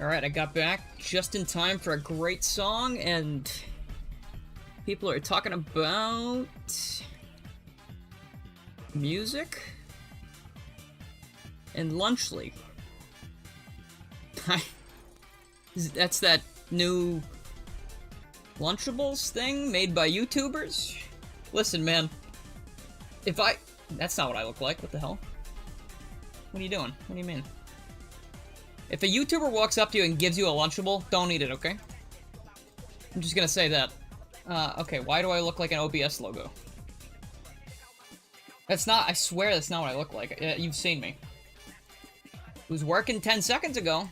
Alright, I got back just in time for a great song, and people are talking about music and lunch league. That's that new Lunchables thing made by YouTubers? Listen, man. That's not what I look like. What the hell? What are you doing? What do you mean? If a YouTuber walks up to you and gives you a Lunchable, don't eat it, okay? I'm just gonna say that. Okay, why do I look like an OBS logo? That's not, I swear that's not what I look like. You've seen me. It was working 10 seconds ago.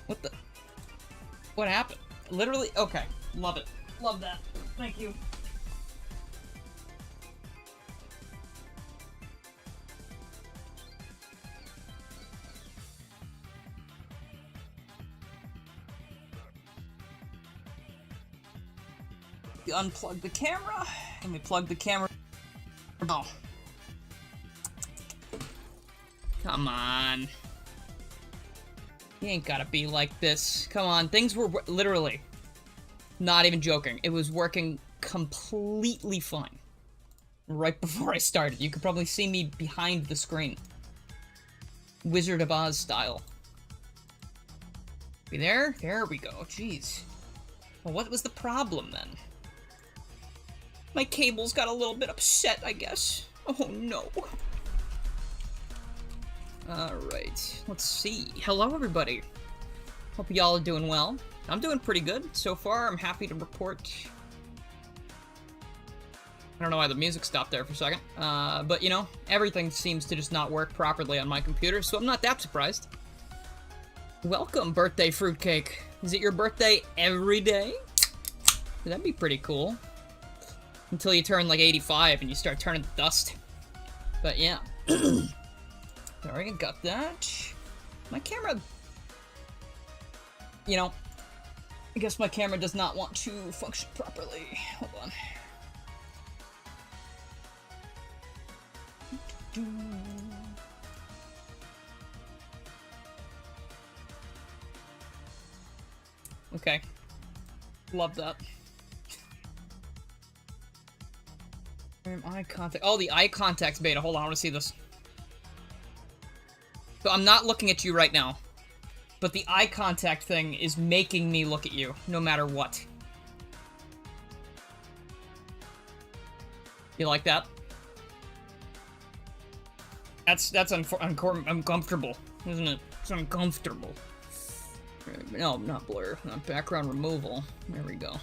What the? What happened? Literally, okay. Love it. Love that. Thank you. Unplug the camera. Let me plug the camera. Oh. Come on. You ain't gotta be like this. Come on, things were literally, not even joking, it was working completely fine. Right before I started. You could probably see me behind the screen. Wizard of Oz style. We there? There we go, jeez. Well, what was the problem then? My cables got a little bit upset, I guess. Oh no. Alright, let's see. Hello everybody. Hope y'all are doing well. I'm doing pretty good. So far, I'm happy to report. I don't know why the music stopped there for a second. But you know, everything seems to just not work properly on my computer, so I'm not that surprised. Welcome, birthday fruitcake. Is it your birthday every day? That'd be pretty cool. Until you turn like 85 and you start turning to dust. But yeah. Alright, got that. My camera... You know, I guess my camera does not want to function properly. Hold on. Okay. Love that. Eye contact. Oh, the eye contact's beta. Hold on, I want to see this. So I'm not looking at you right now, but the eye contact thing is making me look at you, no matter what. You like that? That's uncomfortable, isn't it? It's uncomfortable. No, not blur. Not background removal. There we go.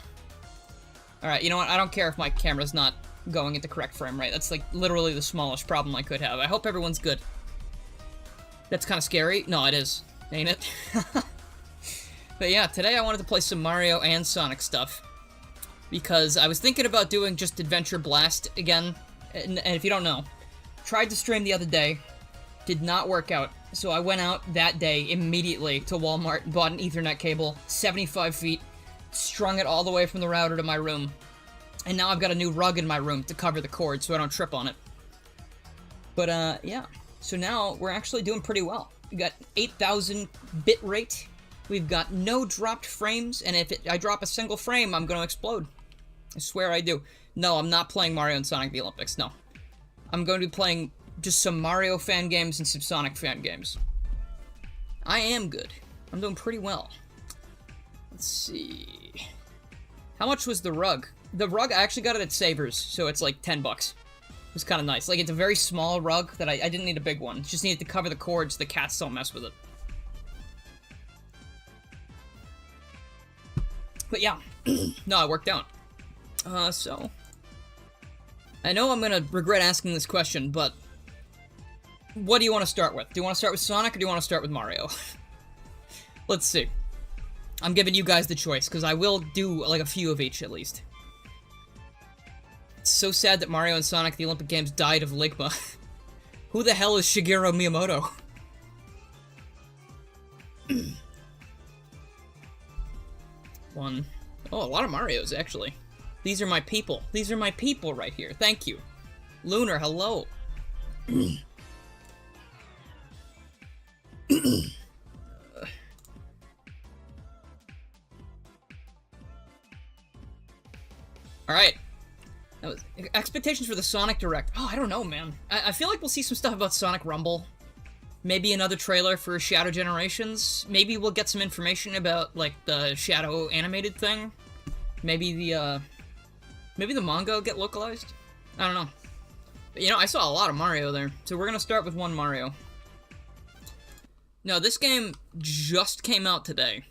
Alright, you know what? I don't care if my camera's not going at the correct frame rate. That's like literally the smallest problem I could have. I hope everyone's good. That's kind of scary. No, it is. Ain't it? But yeah, today I wanted to play some Mario and Sonic stuff. Because I was thinking about doing just Adventure Blast again. And if you don't know, tried to stream the other day. Did not work out. So I went out that day immediately to Walmart and bought an Ethernet cable. 75 feet. Strung it all the way from the router to my room. And now I've got a new rug in my room to cover the cord so I don't trip on it. But, yeah. So now we're actually doing pretty well. We got 8,000 bit rate. We've got no dropped frames, and if I drop a single frame, I'm gonna explode. I swear I do. No, I'm not playing Mario and Sonic the Olympics, no. I'm going to be playing just some Mario fan games and some Sonic fan games. I am good. I'm doing pretty well. Let's see. How much was the rug? The rug, I actually got it at Savers, so it's like 10 bucks. It was kind of nice. Like, it's a very small rug that I didn't need a big one. Just needed to cover the cord so the cats don't mess with it. But yeah. No, it worked out. So. I know I'm gonna regret asking this question, but what do you want to start with? Do you want to start with Sonic or do you want to start with Mario? Let's see. I'm giving you guys the choice, because I will do, like, a few of each, at least. It's so sad that Mario and Sonic the Olympic Games died of Ligma. Who the hell is Shigeru Miyamoto? One. Oh, a lot of Marios, actually. These are my people. These are my people right here. Thank you. Lunar, hello. Alright. Expectations for the Sonic Direct. Oh, I don't know, man. I feel like we'll see some stuff about Sonic Rumble. Maybe another trailer for Shadow Generations. Maybe we'll get some information about, like, the Shadow animated thing. Maybe the manga will get localized? I don't know. But, you know, I saw a lot of Mario there. So we're gonna start with one Mario. No, this game just came out today.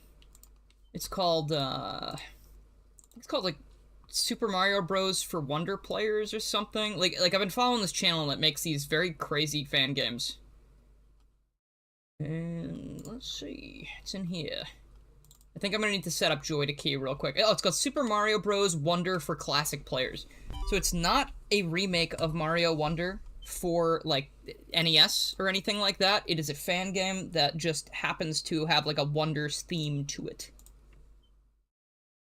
It's called, like, Super Mario Bros. For Wonder Players or something. Like I've been following this channel that makes these very crazy fan games. And let's see, it's in here. I think I'm gonna need to set up Joy to Key real quick. Oh, it's called Super Mario Bros. Wonder for Classic Players. So it's not a remake of Mario Wonder for, like, NES or anything like that. It is a fan game that just happens to have, like, a Wonders theme to it.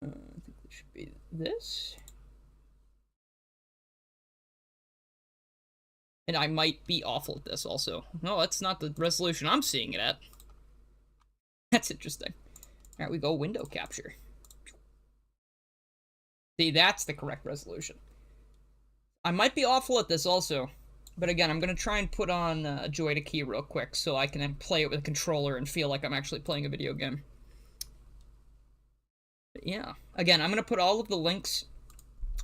I think it should be this. And I might be awful at this also. No, that's not the resolution I'm seeing it at. That's interesting. Alright, we go window capture. See, that's the correct resolution. I might be awful at this also. But again, I'm going to try and put on Joy to Key real quick so I can play it with a controller and feel like I'm actually playing a video game. But yeah. Again, I'm going to put all of the links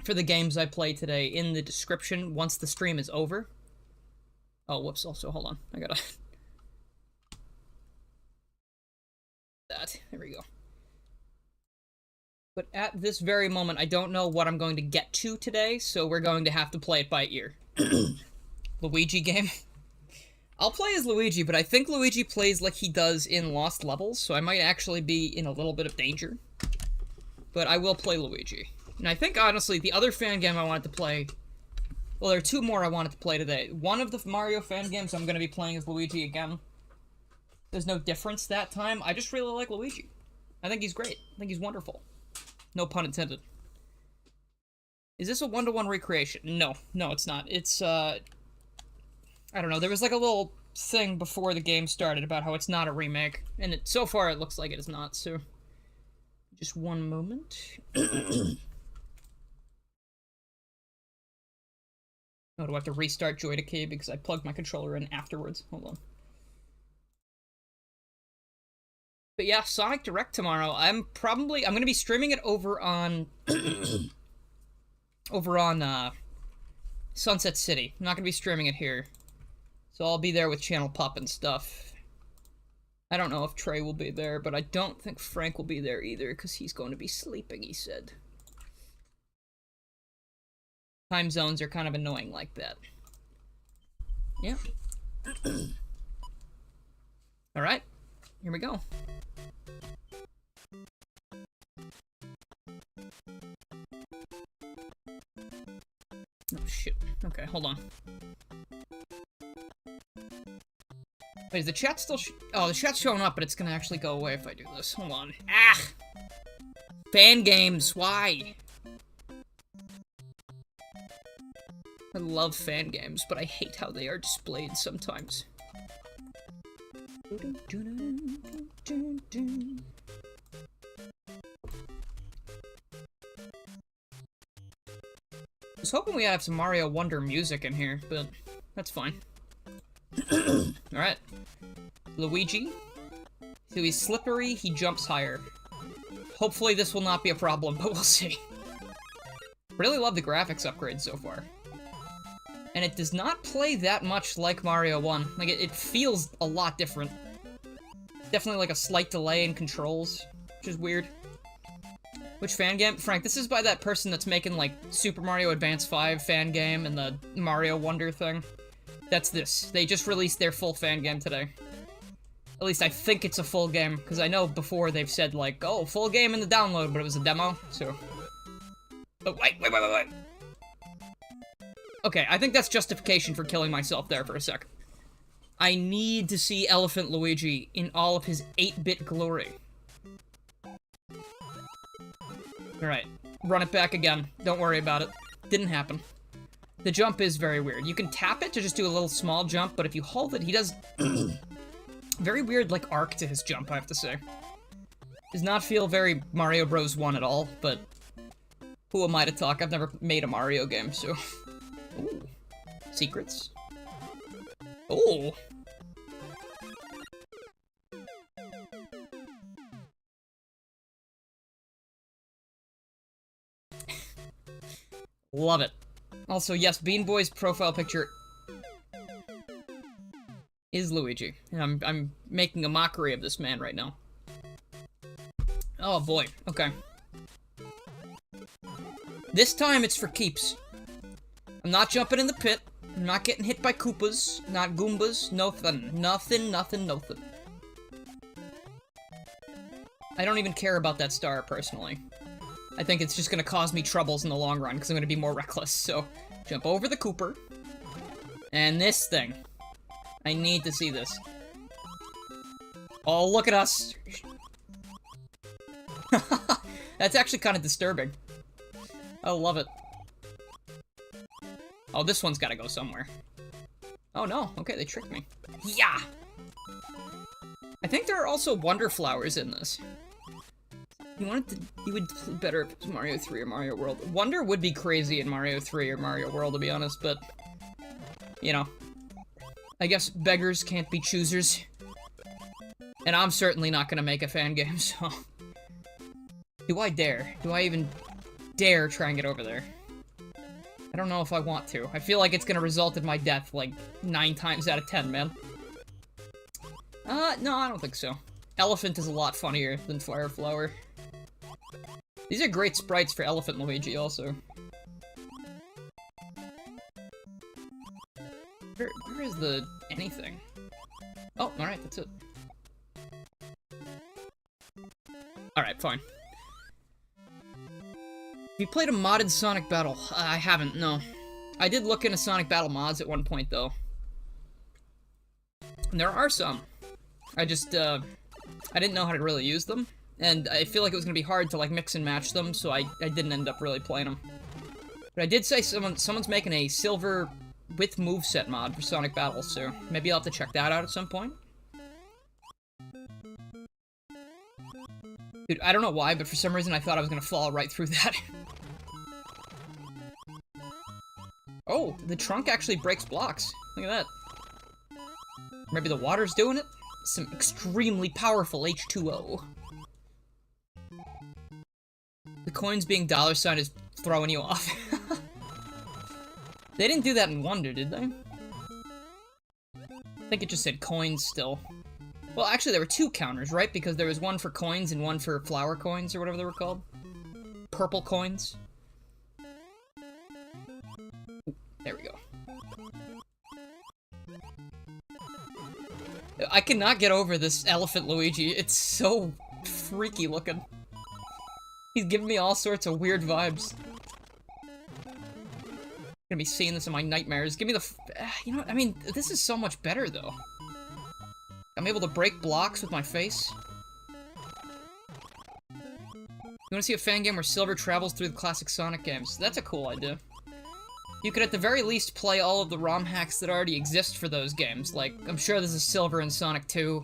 for the games I play today in the description once the stream is over. Oh, whoops, also, hold on. I gotta... There we go. But at this very moment, I don't know what I'm going to get to today, so we're going to have to play it by ear. Luigi game. I'll play as Luigi, but I think Luigi plays like he does in Lost Levels, so I might actually be in a little bit of danger. But I will play Luigi. And I think, honestly, the other fan game I wanted to play... Well, there are two more I wanted to play today. One of the Mario fan games I'm going to be playing as Luigi again. There's no difference that time. I just really like Luigi. I think he's great. I think he's wonderful. No pun intended. Is this a one-to-one recreation? No. No, it's not. It's, I don't know. There was like a little thing before the game started about how it's not a remake. And so far it looks like it is not, so... Just one moment. Oh, do I have to restart Joy to Key because I plugged my controller in afterwards? Hold on. But yeah, Sonic Direct tomorrow. I'm gonna be streaming it over on... Sunset City. I'm not gonna be streaming it here. So I'll be there with Channel Pup and stuff. I don't know if Trey will be there, but I don't think Frank will be there either, because he's going to be sleeping, he said. Time zones are kind of annoying like that. Yeah. Alright. Here we go. Oh, shit. Okay, hold on. Wait, is the chat still oh, the chat's showing up, but it's gonna actually go away if I do this. Hold on. Ah! Fan games, why? I love fan games, but I hate how they are displayed sometimes. I was hoping we have some Mario Wonder music in here, but that's fine. Alright. Luigi. So he's slippery, he jumps higher. Hopefully this will not be a problem, but we'll see. Really love the graphics upgrade so far. And it does not play that much like Mario 1. Like, it feels a lot different. Definitely like a slight delay in controls, which is weird. Which fan game? Frank, this is by that person that's making, like, Super Mario Advance 5 fan game and the Mario Wonder thing. That's this. They just released their full fan game today. At least I think it's a full game, because I know before they've said, like, oh, full game in the download, but it was a demo, so... Oh, wait. Okay, I think that's justification for killing myself there for a sec. I need to see Elephant Luigi in all of his 8-bit glory. Alright, run it back again. Don't worry about it. Didn't happen. The jump is very weird. You can tap it to just do a little small jump, but if you hold it, he does... very weird, like, arc to his jump, I have to say. Does not feel very Mario Bros. 1 at all, but... Who am I to talk? I've never made a Mario game, so... Ooh. Secrets. Oh! Love it. Also, yes, Bean Boy's profile picture is Luigi. And I'm making a mockery of this man right now. Oh boy, okay. This time it's for keeps. I'm not jumping in the pit. I'm not getting hit by Koopas, not Goombas, nothing. Nothing. I don't even care about that star, personally. I think it's just gonna cause me troubles in the long run, because I'm gonna be more reckless, so... Jump over the Kooper. And this thing. I need to see this. Oh, look at us! That's actually kind of disturbing. I love it. Oh, this one's gotta go somewhere. Oh no, okay, they tricked me. Yeah! I think there are also Wonder Flowers in this. You would play better if it was Mario 3 or Mario World. Wonder would be crazy in Mario 3 or Mario World, to be honest, but... You know. I guess beggars can't be choosers. And I'm certainly not gonna make a fan game, so... Do I dare? Do I even dare try and get over there? I don't know if I want to. I feel like it's gonna result in my death, like, 9 times out of 10, man. No, I don't think so. Elephant is a lot funnier than Fire Flower. These are great sprites for Elephant Luigi, also. Where is the anything? Oh, alright, that's it. Alright, fine. Have you played a modded Sonic Battle? I haven't, no. I did look into Sonic Battle mods at one point, though. And there are some. I just, I didn't know how to really use them. And I feel like it was gonna be hard to, like, mix and match them, so I didn't end up really playing them. But I did say someone's making a silver with moveset mod for Sonic Battle, so maybe I'll have to check that out at some point. Dude, I don't know why, but for some reason I thought I was gonna fall right through that. Oh, the trunk actually breaks blocks. Look at that. Maybe the water's doing it? Some extremely powerful H2O. The coins being $sign is throwing you off. They didn't do that in Wonder, did they? I think it just said coins still. Well, actually, there were 2 counters, right? Because there was one for coins and one for flower coins, or whatever they were called. Purple coins. Ooh, there we go. I cannot get over this Elephant Luigi. It's so freaky looking. He's giving me all sorts of weird vibes. I'm gonna be seeing this in my nightmares. Give me the... you know what? I mean, this is so much better, though. I'm able to break blocks with my face. You wanna see a fan game where Silver travels through the classic Sonic games? That's a cool idea. You could at the very least play all of the ROM hacks that already exist for those games. Like, I'm sure there's a Silver in Sonic 2.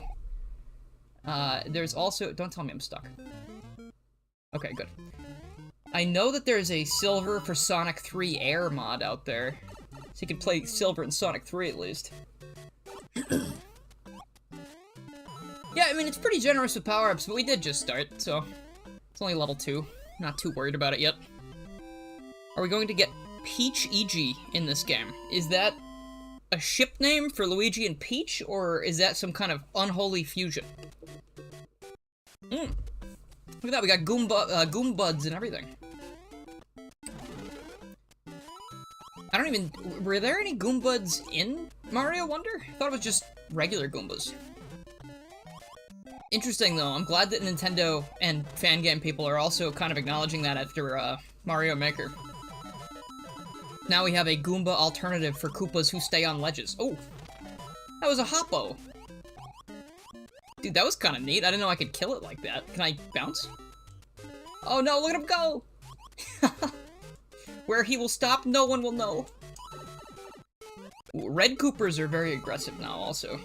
There's also... Don't tell me I'm stuck. Okay, good. I know that there's a Silver for Sonic 3 Air mod out there. So you can play Silver in Sonic 3 at least. Yeah, I mean, it's pretty generous with power-ups, but we did just start, so... It's only level 2. Not too worried about it yet. Are we going to get Peach EG in this game? Is that a ship name for Luigi and Peach, or is that some kind of unholy fusion? Look at that, we got Goombuds and everything. I don't even... Were there any Goombuds in Mario Wonder? I thought it was just regular Goombas. Interesting, though. I'm glad that Nintendo and fan game people are also kind of acknowledging that after, Mario Maker. Now we have a Goomba alternative for Koopas who stay on ledges. Oh! That was a Hoppo! Dude, that was kind of neat. I didn't know I could kill it like that. Can I bounce? Oh no, look at him go! Where he will stop, no one will know. Ooh, red Coopers are very aggressive now, also.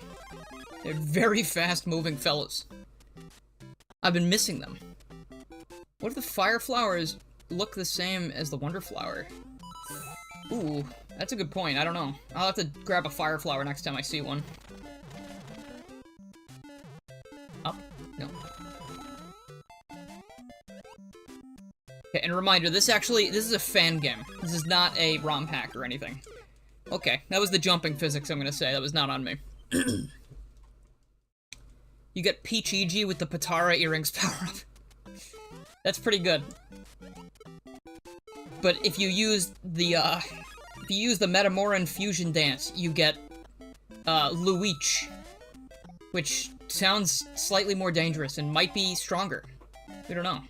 They're very fast-moving fellas. I've been missing them. What if the Fire Flowers look the same as the Wonder Flower? Ooh, that's a good point. I don't know. I'll have to grab a Fire Flower next time I see one. Up? No. Okay, and reminder, this is a fan game. This is not a ROM hack or anything. Okay, that was the jumping physics I'm gonna say. That was not on me. You get Peach-EG with the Patara earrings power-up. That's pretty good. But if you use the Metamoran fusion dance, you get, Luich. Which sounds slightly more dangerous and might be stronger. We don't know.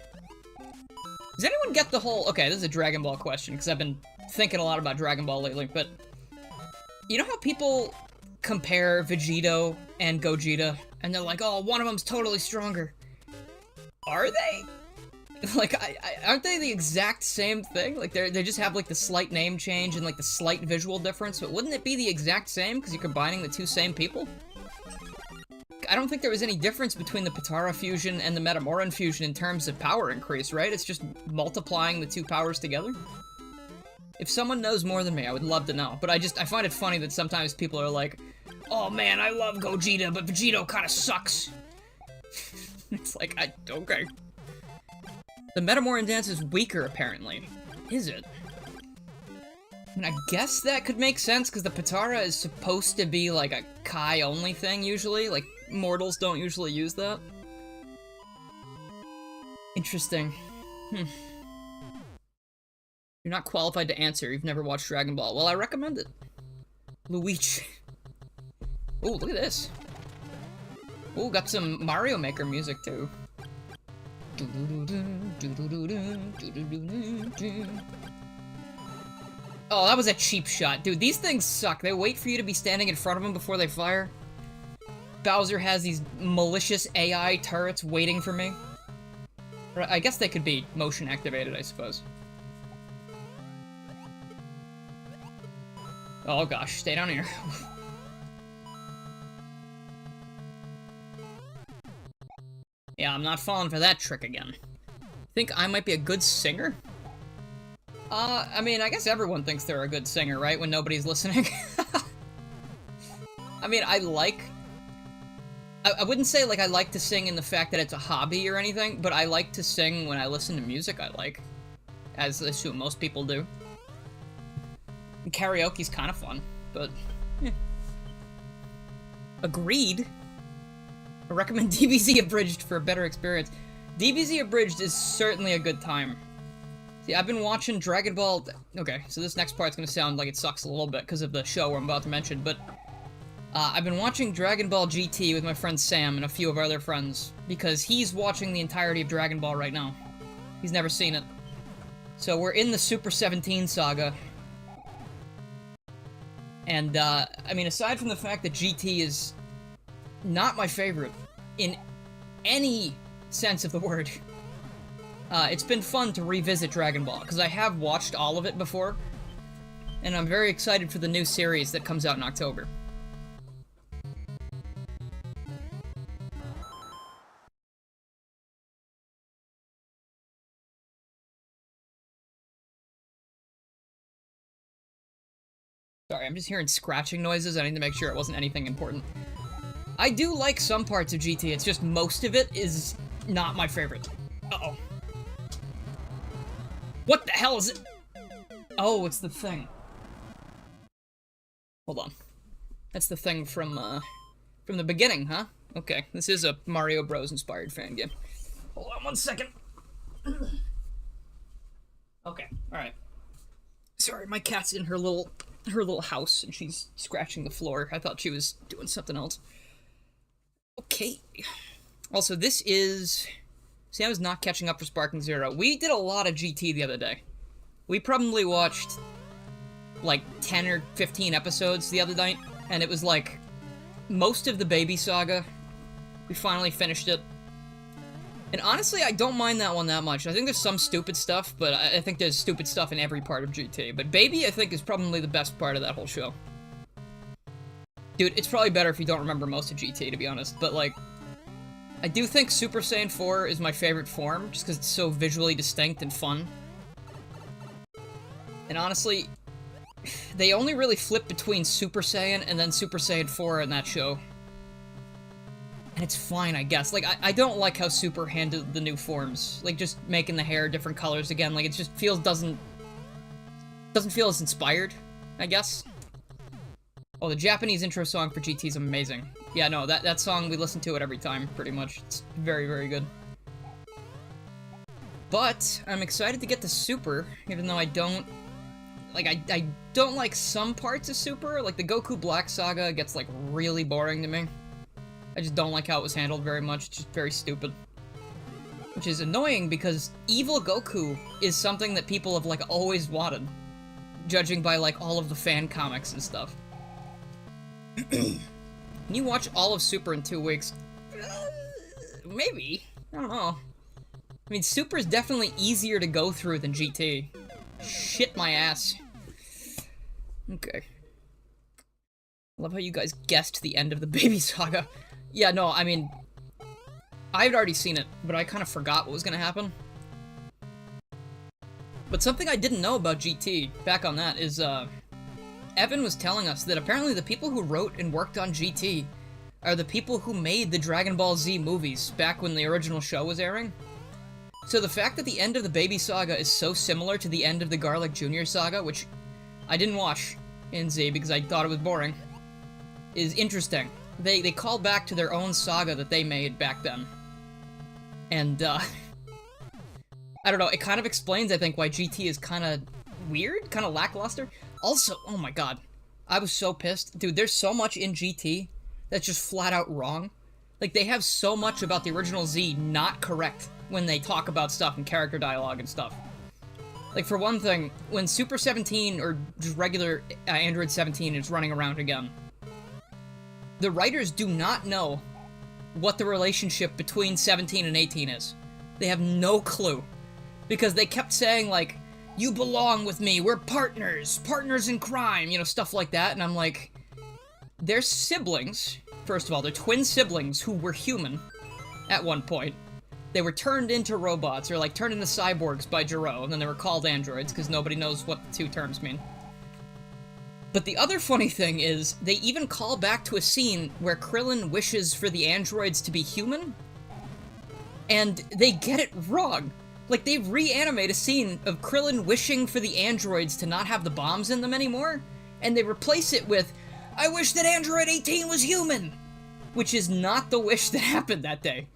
Does anyone get the whole... Okay, this is a Dragon Ball question, because I've been thinking a lot about Dragon Ball lately, but... You know how people compare Vegito and Gogeta, and they're like, oh, one of them's totally stronger. Are they? Like, aren't they the exact same thing? Like, they just have, like, the slight name change and, like, the slight visual difference, but wouldn't it be the exact same, because you're combining the two same people? I don't think there was any difference between the Patara fusion and the Metamoran fusion in terms of power increase, right? It's just multiplying the two powers together. If someone knows more than me, I would love to know. But I find it funny that sometimes people are like, oh man, I love Gogeta, but Vegito kinda sucks. It's like, okay. The Metamoran dance is weaker, apparently. Is it? I mean, I guess that could make sense, because the Patara is supposed to be, like, a Kai-only thing, usually. Like, mortals don't usually use that. Interesting. You're not qualified to answer. You've never watched Dragon Ball. Well, I recommend it. Luigi. Ooh, look at this. Ooh, got some Mario Maker music, too. Oh, that was a cheap shot. Dude, these things suck. They wait for you to be standing in front of them before they fire. Bowser has these malicious AI turrets waiting for me. I guess they could be motion activated, I suppose. Oh gosh, stay down here. Yeah, I'm not falling for that trick again. Think I might be a good singer? I mean, I guess everyone thinks they're a good singer, right? When nobody's listening. I mean, I wouldn't say, like, I like to sing in the fact that it's a hobby or anything, but I like to sing when I listen to music I like. As I assume most people do. And karaoke's kind of fun, but... eh. Agreed. I recommend DBZ Abridged for a better experience. DBZ Abridged is certainly a good time. See, I've been watching Dragon Ball... Okay, so this next part's gonna sound like it sucks a little bit because of the show I'm about to mention, but... I've been watching Dragon Ball GT with my friend Sam and a few of our other friends, because he's watching the entirety of Dragon Ball right now. He's never seen it. So we're in the Super 17 saga. And, I mean, aside from the fact that GT is not my favorite in any sense of the word, it's been fun to revisit Dragon Ball, because I have watched all of it before, and I'm very excited for the new series that comes out in October. Sorry, I'm just hearing scratching noises. I need to make sure it wasn't anything important. I do like some parts of GT, it's just most of it is not my favorite. Uh-oh. What the hell is it? Oh, it's the thing. Hold on. That's the thing from the beginning, huh? Okay, this is a Mario Bros. Inspired fan game. Hold on one second. Okay, alright. Sorry, my cat's in her little house, and she's scratching the floor. I thought she was doing something else. Okay. Also, this is... See, I was not catching up for Sparking Zero. We did a lot of GT the other day. We probably watched, like, 10 or 15 episodes the other night, and it was, like, most of the Baby Saga. We finally finished it. And honestly, I don't mind that one that much. I think there's some stupid stuff, but I think there's stupid stuff in every part of GT. But Baby, I think, is probably the best part of that whole show. Dude, it's probably better if you don't remember most of GT, to be honest. But, like, I do think Super Saiyan 4 is my favorite form, just because it's so visually distinct and fun. And honestly, they only really flip between Super Saiyan and then Super Saiyan 4 in that show. And it's fine, I guess. Like, I don't like how Super handled the new forms. Like, just making the hair different colors again. Like, it just feels, doesn't feel as inspired, I guess. Oh, the Japanese intro song for GT is amazing. Yeah, no, that song, we listen to it every time, pretty much. It's very, very good. But, I'm excited to get to Super, even though I don't... Like, I don't like some parts of Super. Like, the Goku Black Saga gets, like, really boring to me. I just don't like how it was handled very much. It's just very stupid. Which is annoying because evil Goku is something that people have, like, always wanted. Judging by, like, all of the fan comics and stuff. Can you watch all of Super in 2 weeks? Maybe. I don't know. I mean, Super is definitely easier to go through than GT. Shit my ass. Okay. I love how you guys guessed the end of the Baby Saga. Yeah, no, I mean... I had already seen it, but I kind of forgot what was gonna happen. But something I didn't know about GT, back on that, is, Evan was telling us that apparently the people who wrote and worked on GT are the people who made the Dragon Ball Z movies back when the original show was airing. So the fact that the end of the Baby Saga is so similar to the end of the Garlic Jr. Saga, which I didn't watch in Z because I thought it was boring, is interesting. They call back to their own saga that they made back then. And, I don't know, it kind of explains, I think, why GT is kind of weird, kind of lackluster. Also, oh my god, I was so pissed. Dude, there's so much in GT that's just flat out wrong. Like, they have so much about the original Z not correct when they talk about stuff and character dialogue and stuff. Like, for one thing, when Super 17, or just regular Android 17 is running around again, the writers do not know what the relationship between 17 and 18 is. They have no clue. Because they kept saying, like, you belong with me, we're partners, partners in crime, you know, stuff like that, and I'm like, they're siblings. First of all, they're twin siblings who were human at one point. They were turned into robots, or like turned into cyborgs by Jiro, and then they were called androids, because nobody knows what the two terms mean. But the other funny thing is, they even call back to a scene where Krillin wishes for the androids to be human, and they get it wrong. Like, they reanimate a scene of Krillin wishing for the androids to not have the bombs in them anymore, and they replace it with, I wish that Android 18 was human! Which is not the wish that happened that day.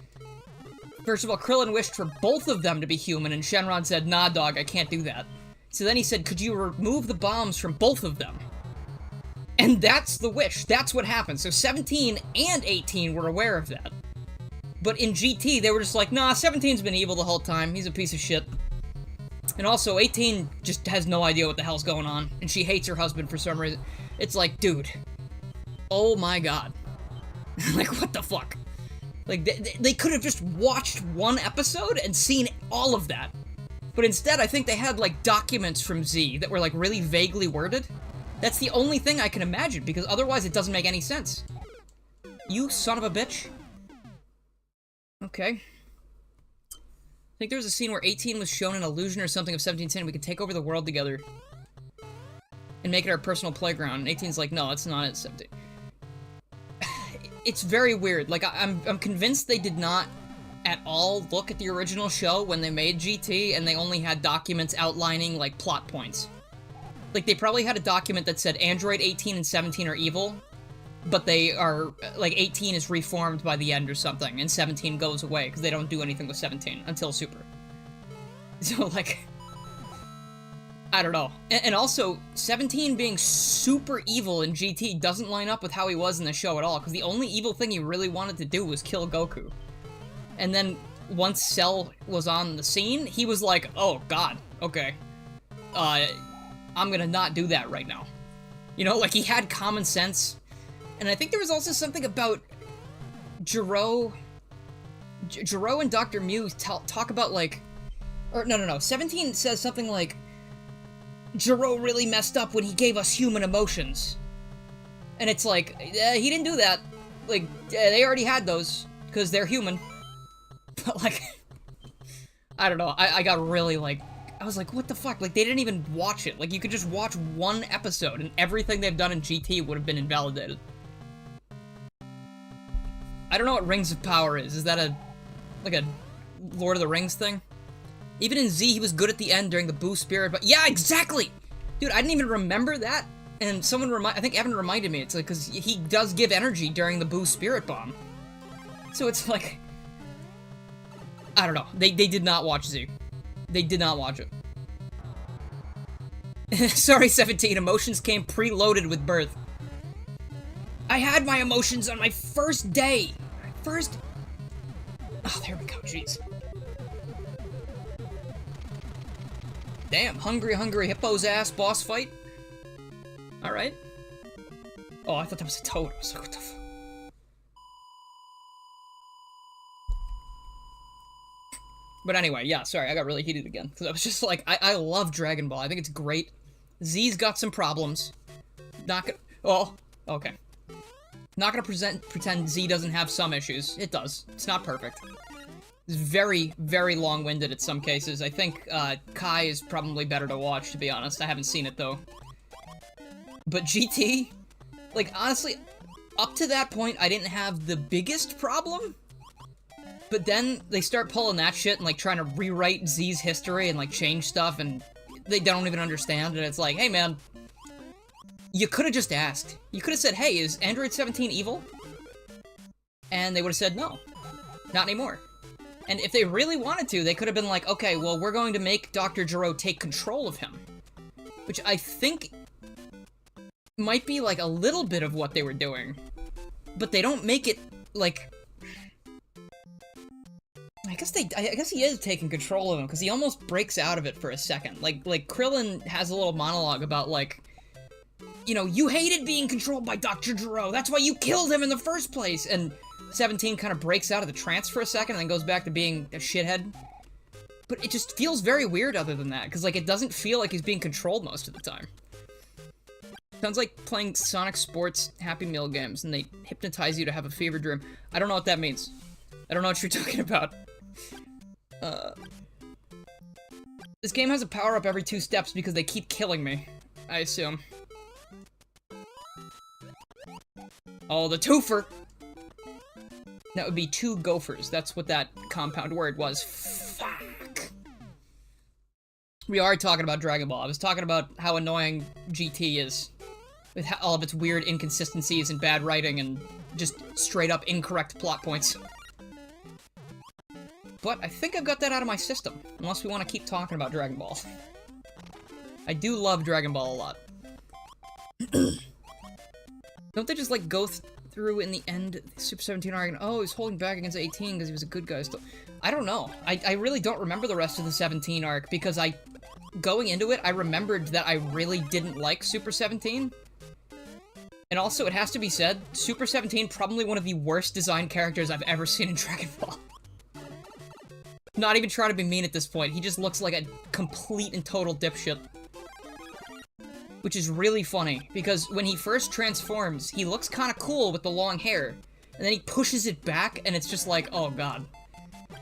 First of all, Krillin wished for both of them to be human, and Shenron said, nah, dog, I can't do that. So then he said, could you remove the bombs from both of them? And that's the wish. That's what happened. So 17 and 18 were aware of that. But in GT, they were just like, nah, 17's been evil the whole time. He's a piece of shit. And also, 18 just has no idea what the hell's going on, and she hates her husband for some reason. It's like, dude. Oh my god. Like, what the fuck? Like, they could have just watched one episode and seen all of that. But instead, I think they had, like, documents from Z that were, like, really vaguely worded. That's the only thing I can imagine, because otherwise it doesn't make any sense. You son of a bitch. Okay. I think there was a scene where 18 was shown an illusion or something of 17 saying we could take over the world together. And make it our personal playground. And 18's like, no, it's not, it's 17. It's very weird. Like, I'm convinced they did not at all look at the original show when they made GT, and they only had documents outlining, like, plot points. Like, they probably had a document that said Android 18 and 17 are evil, but they are, like, 18 is reformed by the end or something, and 17 goes away, because they don't do anything with 17 until Super. So, like, I don't know. And also, 17 being super evil in GT doesn't line up with how he was in the show at all, because the only evil thing he really wanted to do was kill Goku. And then, once Cell was on the scene, he was like, oh, God, okay. I'm gonna not do that right now. You know, like, he had common sense. And I think there was also something about Jiro and Dr. Mew talk about, like... Or, no. 17 says something like, Jiro really messed up when he gave us human emotions. And it's like, he didn't do that. Like, they already had those, because they're human. But, like, I don't know, I got really, like, I was like, what the fuck? Like, they didn't even watch it. Like, you could just watch one episode, and everything they've done in GT would have been invalidated. I don't know what Rings of Power is. Is that like a Lord of the Rings thing? Even in Z, he was good at the end during the Boo Spirit, but yeah, exactly! Dude, I didn't even remember that, and I think Evan reminded me, it's like, because he does give energy during the Boo Spirit Bomb. So it's like, I don't know, they did not watch Z. They did not watch it. Sorry, 17, emotions came preloaded with birth. I had my emotions on my first day! Oh, there we go, jeez. Damn, hungry hippo's ass boss fight. Alright. Oh, I thought that was a toad. I was like, what the f... But anyway, yeah, sorry, I got really heated again. Because I was just like, I love Dragon Ball. I think it's great. Z's got some problems. Not gonna... Oh, okay. Not gonna pretend Z doesn't have some issues. It does. It's not perfect. It's very, very long-winded in some cases. I think, Kai is probably better to watch, to be honest. I haven't seen it, though. But GT, like, honestly, up to that point, I didn't have the biggest problem. But then they start pulling that shit and, like, trying to rewrite Z's history and, like, change stuff, and they don't even understand, and it's like, hey, man, you could have just asked. You could have said, hey, is Android 17 evil? And they would have said, no. Not anymore. And if they really wanted to, they could have been like, okay, well, we're going to make Dr. Gero take control of him. Which I think might be, like, a little bit of what they were doing. But they don't make it, like... I guess he is taking control of him, because he almost breaks out of it for a second. Like, Krillin has a little monologue about, like, you know, you hated being controlled by Dr. Gero, that's why you killed him in the first place! And 17 kind of breaks out of the trance for a second and then goes back to being a shithead. But it just feels very weird other than that, because, like, it doesn't feel like he's being controlled most of the time. Sounds like playing Sonic Sports Happy Meal games, and they hypnotize you to have a fever dream. I don't know what that means. I don't know what you're talking about. This game has a power-up every 2 steps because they keep killing me, I assume. Oh, the twofer! That would be 2 gophers. That's what that compound word was. Fuck. We are talking about Dragon Ball. I was talking about how annoying GT is. With all of its weird inconsistencies and bad writing and just straight-up incorrect plot points. But I think I've got that out of my system. Unless we want to keep talking about Dragon Ball. I do love Dragon Ball a lot. Don't they just, like, go through in the end, Super 17 arc, and oh, he's holding back against 18 because he was a good guy still. I don't know. I really don't remember the rest of the 17 arc, because going into it, I remembered that I really didn't like Super 17. And also, it has to be said, Super 17, probably one of the worst designed characters I've ever seen in Dragon Ball. Not even trying to be mean at this point, he just looks like a complete and total dipshit. Which is really funny, because when he first transforms, he looks kinda cool with the long hair. And then he pushes it back, and it's just like, oh god.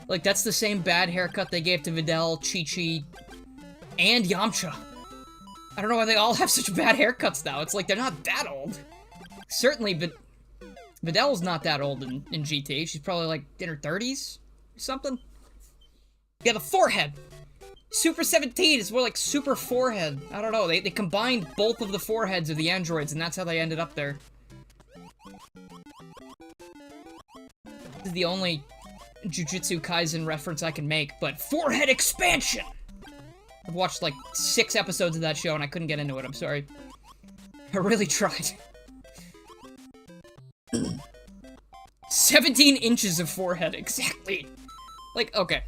Like, that's the same bad haircut they gave to Videl, Chi-Chi, and Yamcha. I don't know why they all have such bad haircuts now. It's like, they're not that old. Certainly, Videl's not that old in GT. She's probably, like, in her 30s or something. Yeah, the forehead! Super 17 is more like Super Forehead. I don't know, they combined both of the foreheads of the androids, and that's how they ended up there. This is the only Jujutsu Kaisen reference I can make, but forehead expansion! I've watched like 6 episodes of that show and I couldn't get into it, I'm sorry. I really tried. 17 inches of forehead, exactly! Like, okay.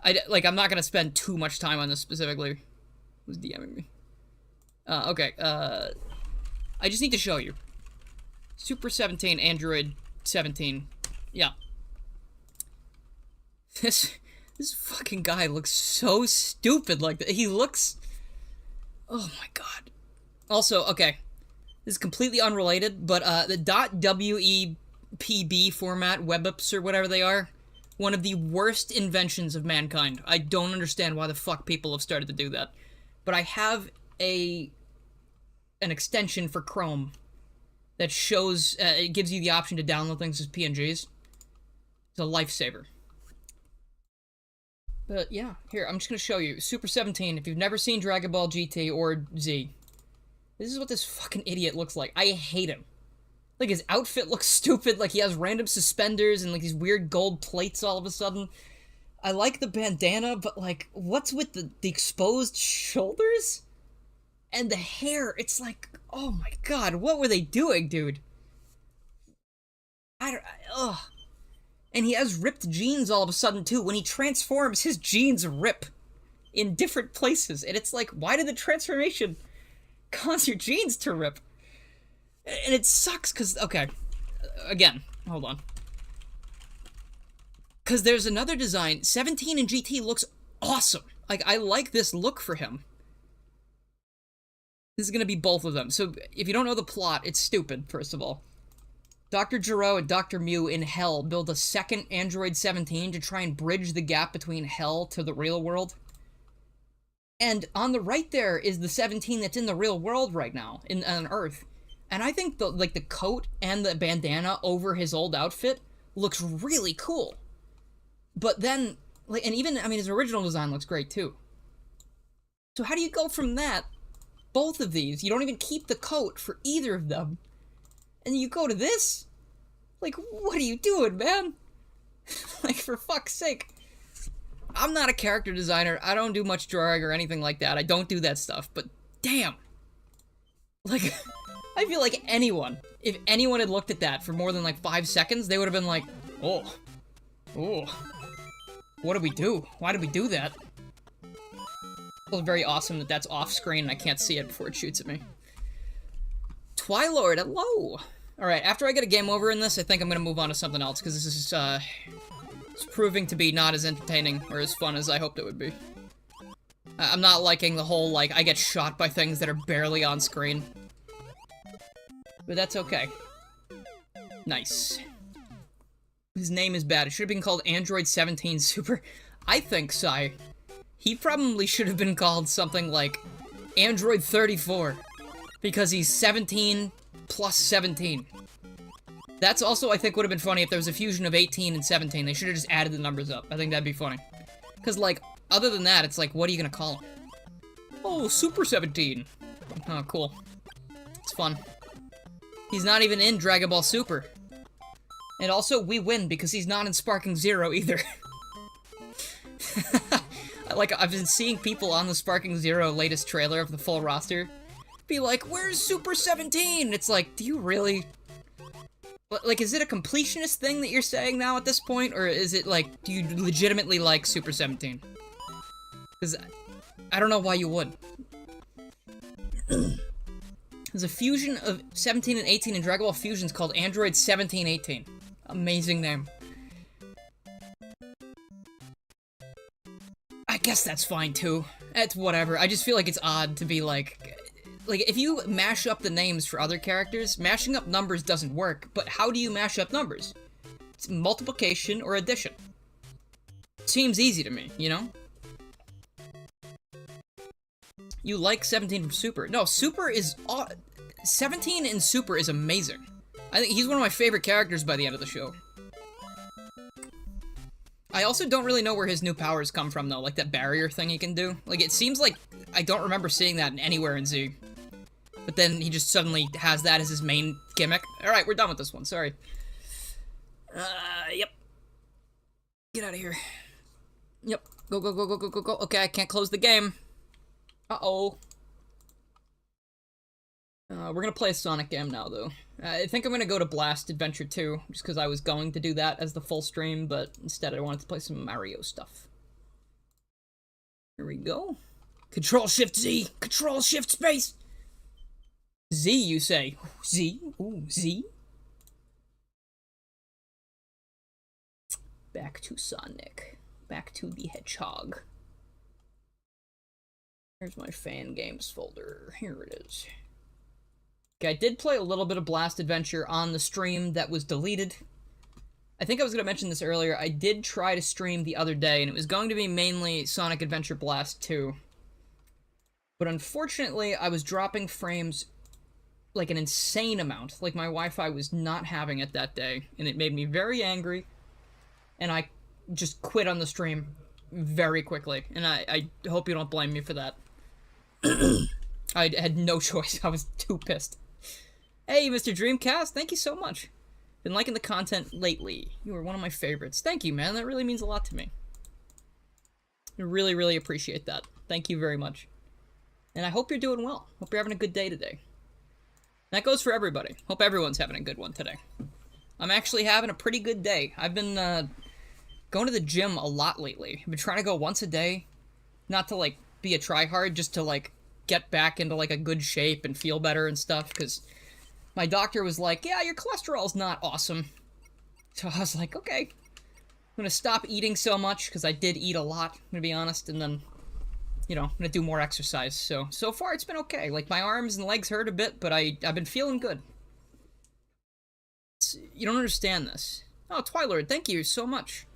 I'm not gonna spend too much time on this specifically. Who's DMing me? Okay, I just need to show you. Super 17, Android 17. Yeah. This fucking guy looks so stupid like that. He looks... Oh my god. Also, okay. This is completely unrelated, but, the .wepb format, webups or whatever they are, one of the worst inventions of mankind. I don't understand why the fuck people have started to do that. But I have an extension for Chrome that shows, it gives you the option to download things as PNGs. It's a lifesaver. But yeah, here, I'm just gonna show you. Super 17, if you've never seen Dragon Ball GT or Z, this is what this fucking idiot looks like. I hate him. Like, his outfit looks stupid, like he has random suspenders and like these weird gold plates all of a sudden. I like the bandana, but like, what's with the exposed shoulders? And the hair, it's like, oh my god, what were they doing, dude? Ugh. And he has ripped jeans all of a sudden, too. When he transforms, his jeans rip in different places. And it's like, why did the transformation cause your jeans to rip? And it sucks, because, okay, again, hold on. Because there's another design. 17 in GT looks awesome. Like, I like this look for him. This is going to be both of them. So, if you don't know the plot, it's stupid, first of all. Dr. Gero and Dr. Mew in Hell build a second Android 17 to try and bridge the gap between Hell to the real world. And on the right there is the 17 that's in the real world right now, on Earth. And I think the coat and the bandana over his old outfit looks really cool. But then, like, and even, I mean, his original design looks great too. So how do you go from that, both of these, you don't even keep the coat for either of them, and you go to this? Like, what are you doing, man? Like, for fuck's sake. I'm not a character designer, I don't do much drawing or anything like that, I don't do that stuff, but damn. Like, I feel like anyone, if anyone had looked at that for more than like 5 seconds, they would have been like, oh, what did we do? Why did we do that? It's very awesome that that's off screen and I can't see it before it shoots at me. Twilord, hello! Alright, after I get a game over in this, I think I'm gonna move on to something else, because this is, it's proving to be not as entertaining or as fun as I hoped it would be. I'm not liking the whole, like, I get shot by things that are barely on screen. But that's okay. Nice. His name is bad. It should have been called Android 17 Super. I think, Sai, he probably should have been called something like Android 34. Because he's 17 plus 17. That's also, I think, would have been funny if there was a fusion of 18 and 17. They should have just added the numbers up. I think that'd be funny. Because, like, other than that, it's like, what are you gonna call him? Oh, Super 17. Oh, cool. It's fun. He's not even in Dragon Ball Super. And also, we win because he's not in Sparking Zero either. Like, I've been seeing people on the Sparking Zero latest trailer of the full roster be like, where's Super 17? It's like, do you really... Like, is it a completionist thing that you're saying now at this point? Or is it like, do you legitimately like Super 17? Because I don't know why you would. There's a fusion of 17 and 18 in Dragon Ball Fusions called Android 1718. Amazing name. I guess that's fine too. It's whatever. I just feel like it's odd to be like, if you mash up the names for other characters, mashing up numbers doesn't work, but how do you mash up numbers? It's multiplication or addition. Seems easy to me, you know? You like 17 from Super. No, Super is... 17 in Super is amazing. I think he's one of my favorite characters by the end of the show. I also don't really know where his new powers come from, though. Like, that barrier thing he can do. Like, it seems like I don't remember seeing that anywhere in Z. But then he just suddenly has that as his main gimmick. Alright, we're done with this one. Sorry. Yep. Get out of here. Yep. Go, go, go, go, go, go, go. Okay, I can't close the game. Uh-oh. We're gonna play a Sonic game now, though. I think I'm gonna go to Blast Adventure 2, just because I was going to do that as the full stream, but instead I wanted to play some Mario stuff. Here we go. Control-Shift-Z! Control-Shift-Space! Z, you say? Z? Ooh, Z? Back to Sonic. Back to the Hedgehog. Here's my fan games folder. Here it is. Okay, I did play a little bit of Blast Adventure on the stream that was deleted. I think I was going to mention this earlier. I did try to stream the other day, and it was going to be mainly Sonic Adventure Blast 2. But unfortunately, I was dropping frames like an insane amount. Like, my Wi-Fi was not having it that day, and it made me very angry. and I just quit on the stream very quickly, and I hope you don't blame me for that. I had no choice. I was too pissed. Hey, Mr. Dreamcast, thank you so much. Been liking the content lately. You are one of my favorites. Thank you, man. That really means a lot to me. I really, really appreciate that. Thank you very much. And I hope you're doing well. Hope you're having a good day today. That goes for everybody. Hope everyone's having a good one today. I'm actually having a pretty good day. I've been going to the gym a lot lately. I've been trying to go once a day. Not to, like, be a tryhard, just to, like, get back into, like, a good shape and feel better and stuff, because my doctor was like, yeah, your cholesterol's not awesome. So I was like, okay. I'm gonna stop eating so much, because I did eat a lot, I'm gonna be honest, and then, you know, I'm gonna do more exercise. So far it's been okay. Like, my arms and legs hurt a bit, but I've been feeling good. You don't understand this. Oh, Twilord, thank you so much.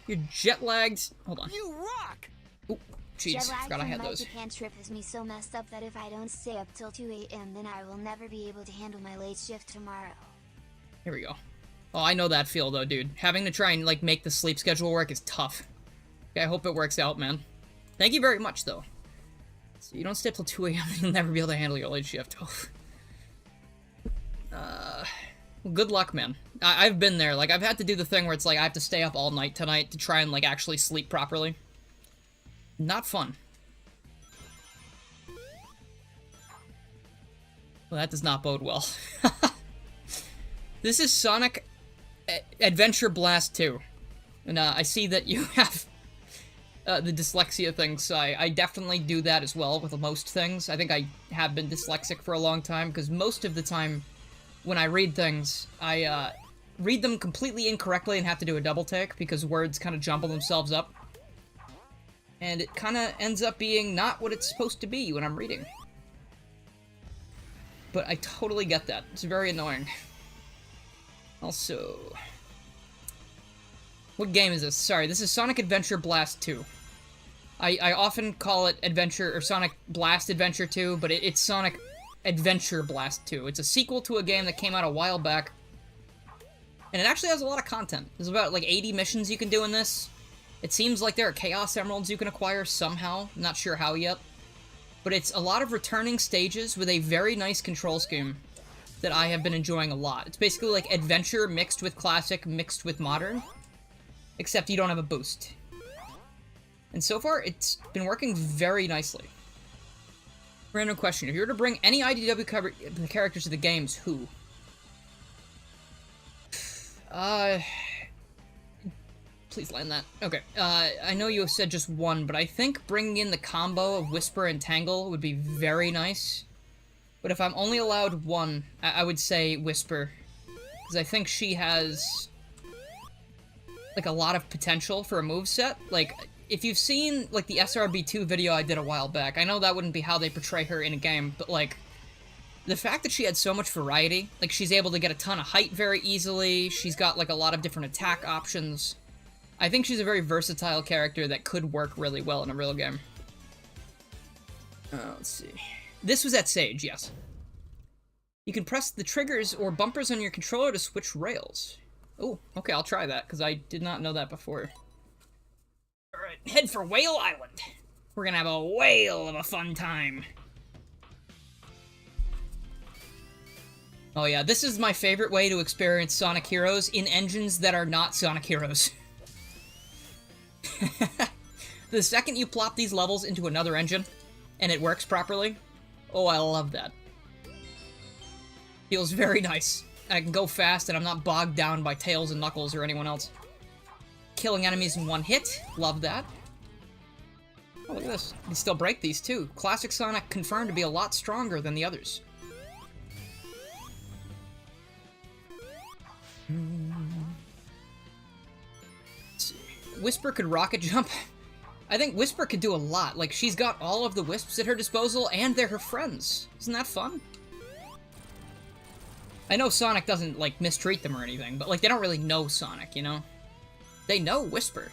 You're jet-lagged. Hold on. You rock! Oh, jeez, I forgot I had those. Japan trip has me so messed up that if I don't stay up till 2 a.m., then I will never be able to handle my late shift tomorrow. Here we go. Oh, I know that feel, though, dude. Having to try and, like, make the sleep schedule work is tough. Okay, I hope it works out, man. Thank you very much, though. So you don't stay up till 2 a.m., you'll never be able to handle your late shift. Well, good luck, man. I've been there. Like, I've had to do the thing where it's like, I have to stay up all night tonight to try and, like, actually sleep properly. Not fun. Well, that does not bode well. This is Sonic Adventure Blast 2. And I see that you have the dyslexia thing, so I definitely do that as well with most things. I think I have been dyslexic for a long time, because most of the time when I read things, I read them completely incorrectly and have to do a double take, because words kind of jumble themselves up. And it kind of ends up being not what it's supposed to be when I'm reading. But I totally get that. It's very annoying. Also, what game is this? Sorry, this is Sonic Adventure Blast 2. I often call it Adventure, or Sonic Blast Adventure 2, but it's Sonic Adventure Blast 2. It's a sequel to a game that came out a while back. And it actually has a lot of content. There's about, like, 80 missions you can do in this. It seems like there are Chaos Emeralds you can acquire somehow. I'm not sure how yet. But it's a lot of returning stages with a very nice control scheme that I have been enjoying a lot. It's basically like adventure mixed with classic, mixed with modern. Except you don't have a boost. And so far, it's been working very nicely. Random question. If you were to bring any IDW characters to the games, who? Please land that. Okay. I know you said just one, but I think bringing in the combo of Whisper and Tangle would be very nice. But if I'm only allowed one, I would say Whisper. Because I think she has, like, a lot of potential for a moveset. Like, if you've seen, like, the SRB2 video I did a while back, I know that wouldn't be how they portray her in a game, but, like, the fact that she had so much variety, like, she's able to get a ton of height very easily, she's got, like, a lot of different attack options. I think she's a very versatile character that could work really well in a real game. Let's see. This was at Sage, yes. You can press the triggers or bumpers on your controller to switch rails. Oh, okay, I'll try that, because I did not know that before. Alright, head for Whale Island. We're gonna have a whale of a fun time. Oh yeah, this is my favorite way to experience Sonic Heroes in engines that are not Sonic Heroes. The second you plop these levels into another engine, and it works properly, oh, I love that. Feels very nice. I can go fast, and I'm not bogged down by Tails and Knuckles or anyone else. Killing enemies in one hit, love that. Oh, look at this. You can still break these, too. Classic Sonic confirmed to be a lot stronger than the others. Whisper could rocket jump. I think Whisper could do a lot. Like, she's got all of the Wisps at her disposal, and they're her friends. Isn't that fun? I know Sonic doesn't, like, mistreat them or anything, but, like, they don't really know Sonic, you know? They know Whisper.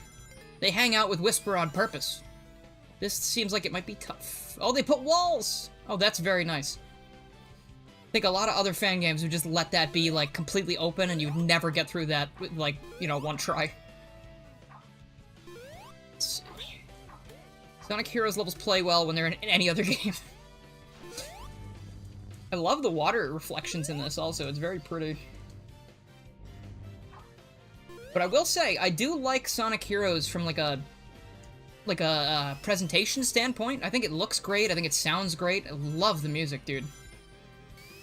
They hang out with Whisper on purpose. This seems like it might be tough. Oh, they put walls! Oh, that's very nice. I think a lot of other fan games would just let that be, like, completely open, and you'd never get through that with, like, you know, one try. Sonic Heroes levels play well when they're in any other game. I love the water reflections in this also, it's very pretty. But I will say, I do like Sonic Heroes from like a presentation standpoint. I think it looks great, I think it sounds great. I love the music, dude.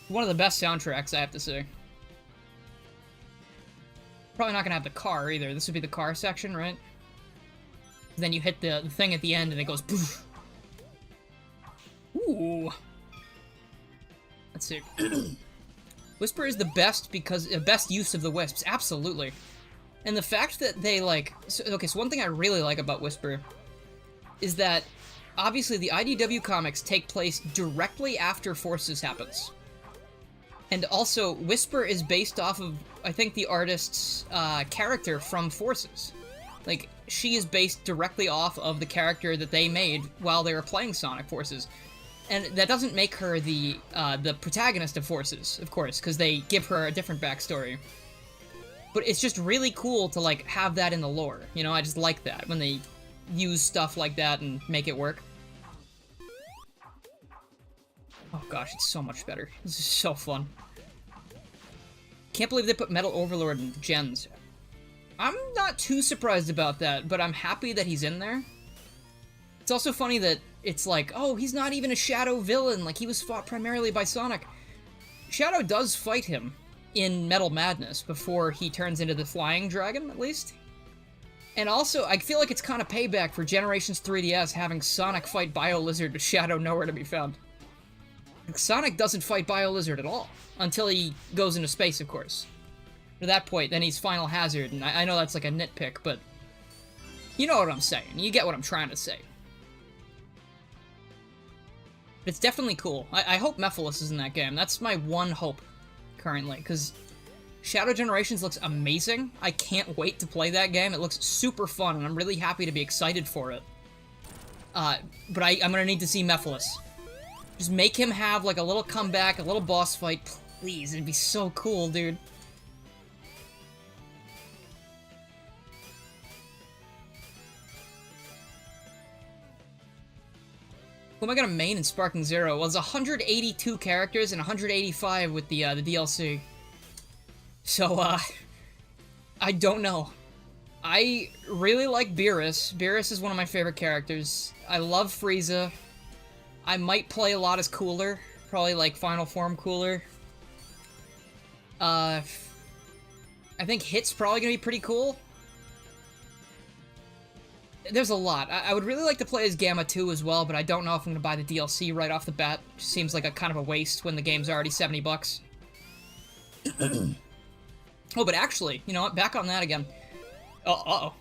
One of the best soundtracks, I have to say. Probably not gonna have the car either. This would be the car section, right? Then you hit the thing at the end and it goes poof. Ooh. Let's see. Whisper is the best because best use of the wisps, absolutely. And the fact that they like, so one thing I really like about Whisper is that obviously the IDW comics take place directly after Forces happens. And also, Whisper is based off of, I think, the artist's character from Forces. Like, she is based directly off of the character that they made while they were playing Sonic Forces. And that doesn't make her the protagonist of Forces, of course, because they give her a different backstory. But it's just really cool to, like, have that in the lore. You know, I just like that, when they use stuff like that and make it work. Oh gosh, it's so much better. This is so fun. Can't believe they put Metal Overlord in Gens. I'm not too surprised about that, but I'm happy that he's in there. It's also funny that it's like, oh, he's not even a Shadow villain, like he was fought primarily by Sonic. Shadow does fight him in Metal Madness before he turns into the Flying Dragon, at least. And also, I feel like it's kind of payback for Generations 3DS having Sonic fight Bio-Lizard with Shadow nowhere to be found. Sonic doesn't fight Bio-Lizard at all, until he goes into space, of course. At that point, then he's Final Hazard, and I know that's like a nitpick, but you know what I'm saying. You get what I'm trying to say. It's definitely cool. I hope Mephiles is in that game. That's my one hope, currently, because Shadow Generations looks amazing. I can't wait to play that game. It looks super fun, and I'm really happy to be excited for it. But I'm gonna need to see Mephiles. Just make him have, like, a little comeback, a little boss fight, please. It'd be so cool, dude. Who am I gonna main in Sparking Zero? Well, it's 182 characters and 185 with the DLC. So, I don't know. I really like Beerus. Beerus is one of my favorite characters. I love Frieza. I might play a lot as Cooler. Probably, like, Final Form Cooler. I think Hit's probably gonna be pretty cool. There's a lot. I would really like to play as Gamma 2 as well, but I don't know if I'm gonna buy the DLC right off the bat. Just seems like a kind of a waste when the game's already 70 bucks. Oh, but actually, you know what? Back on that again. Uh-oh.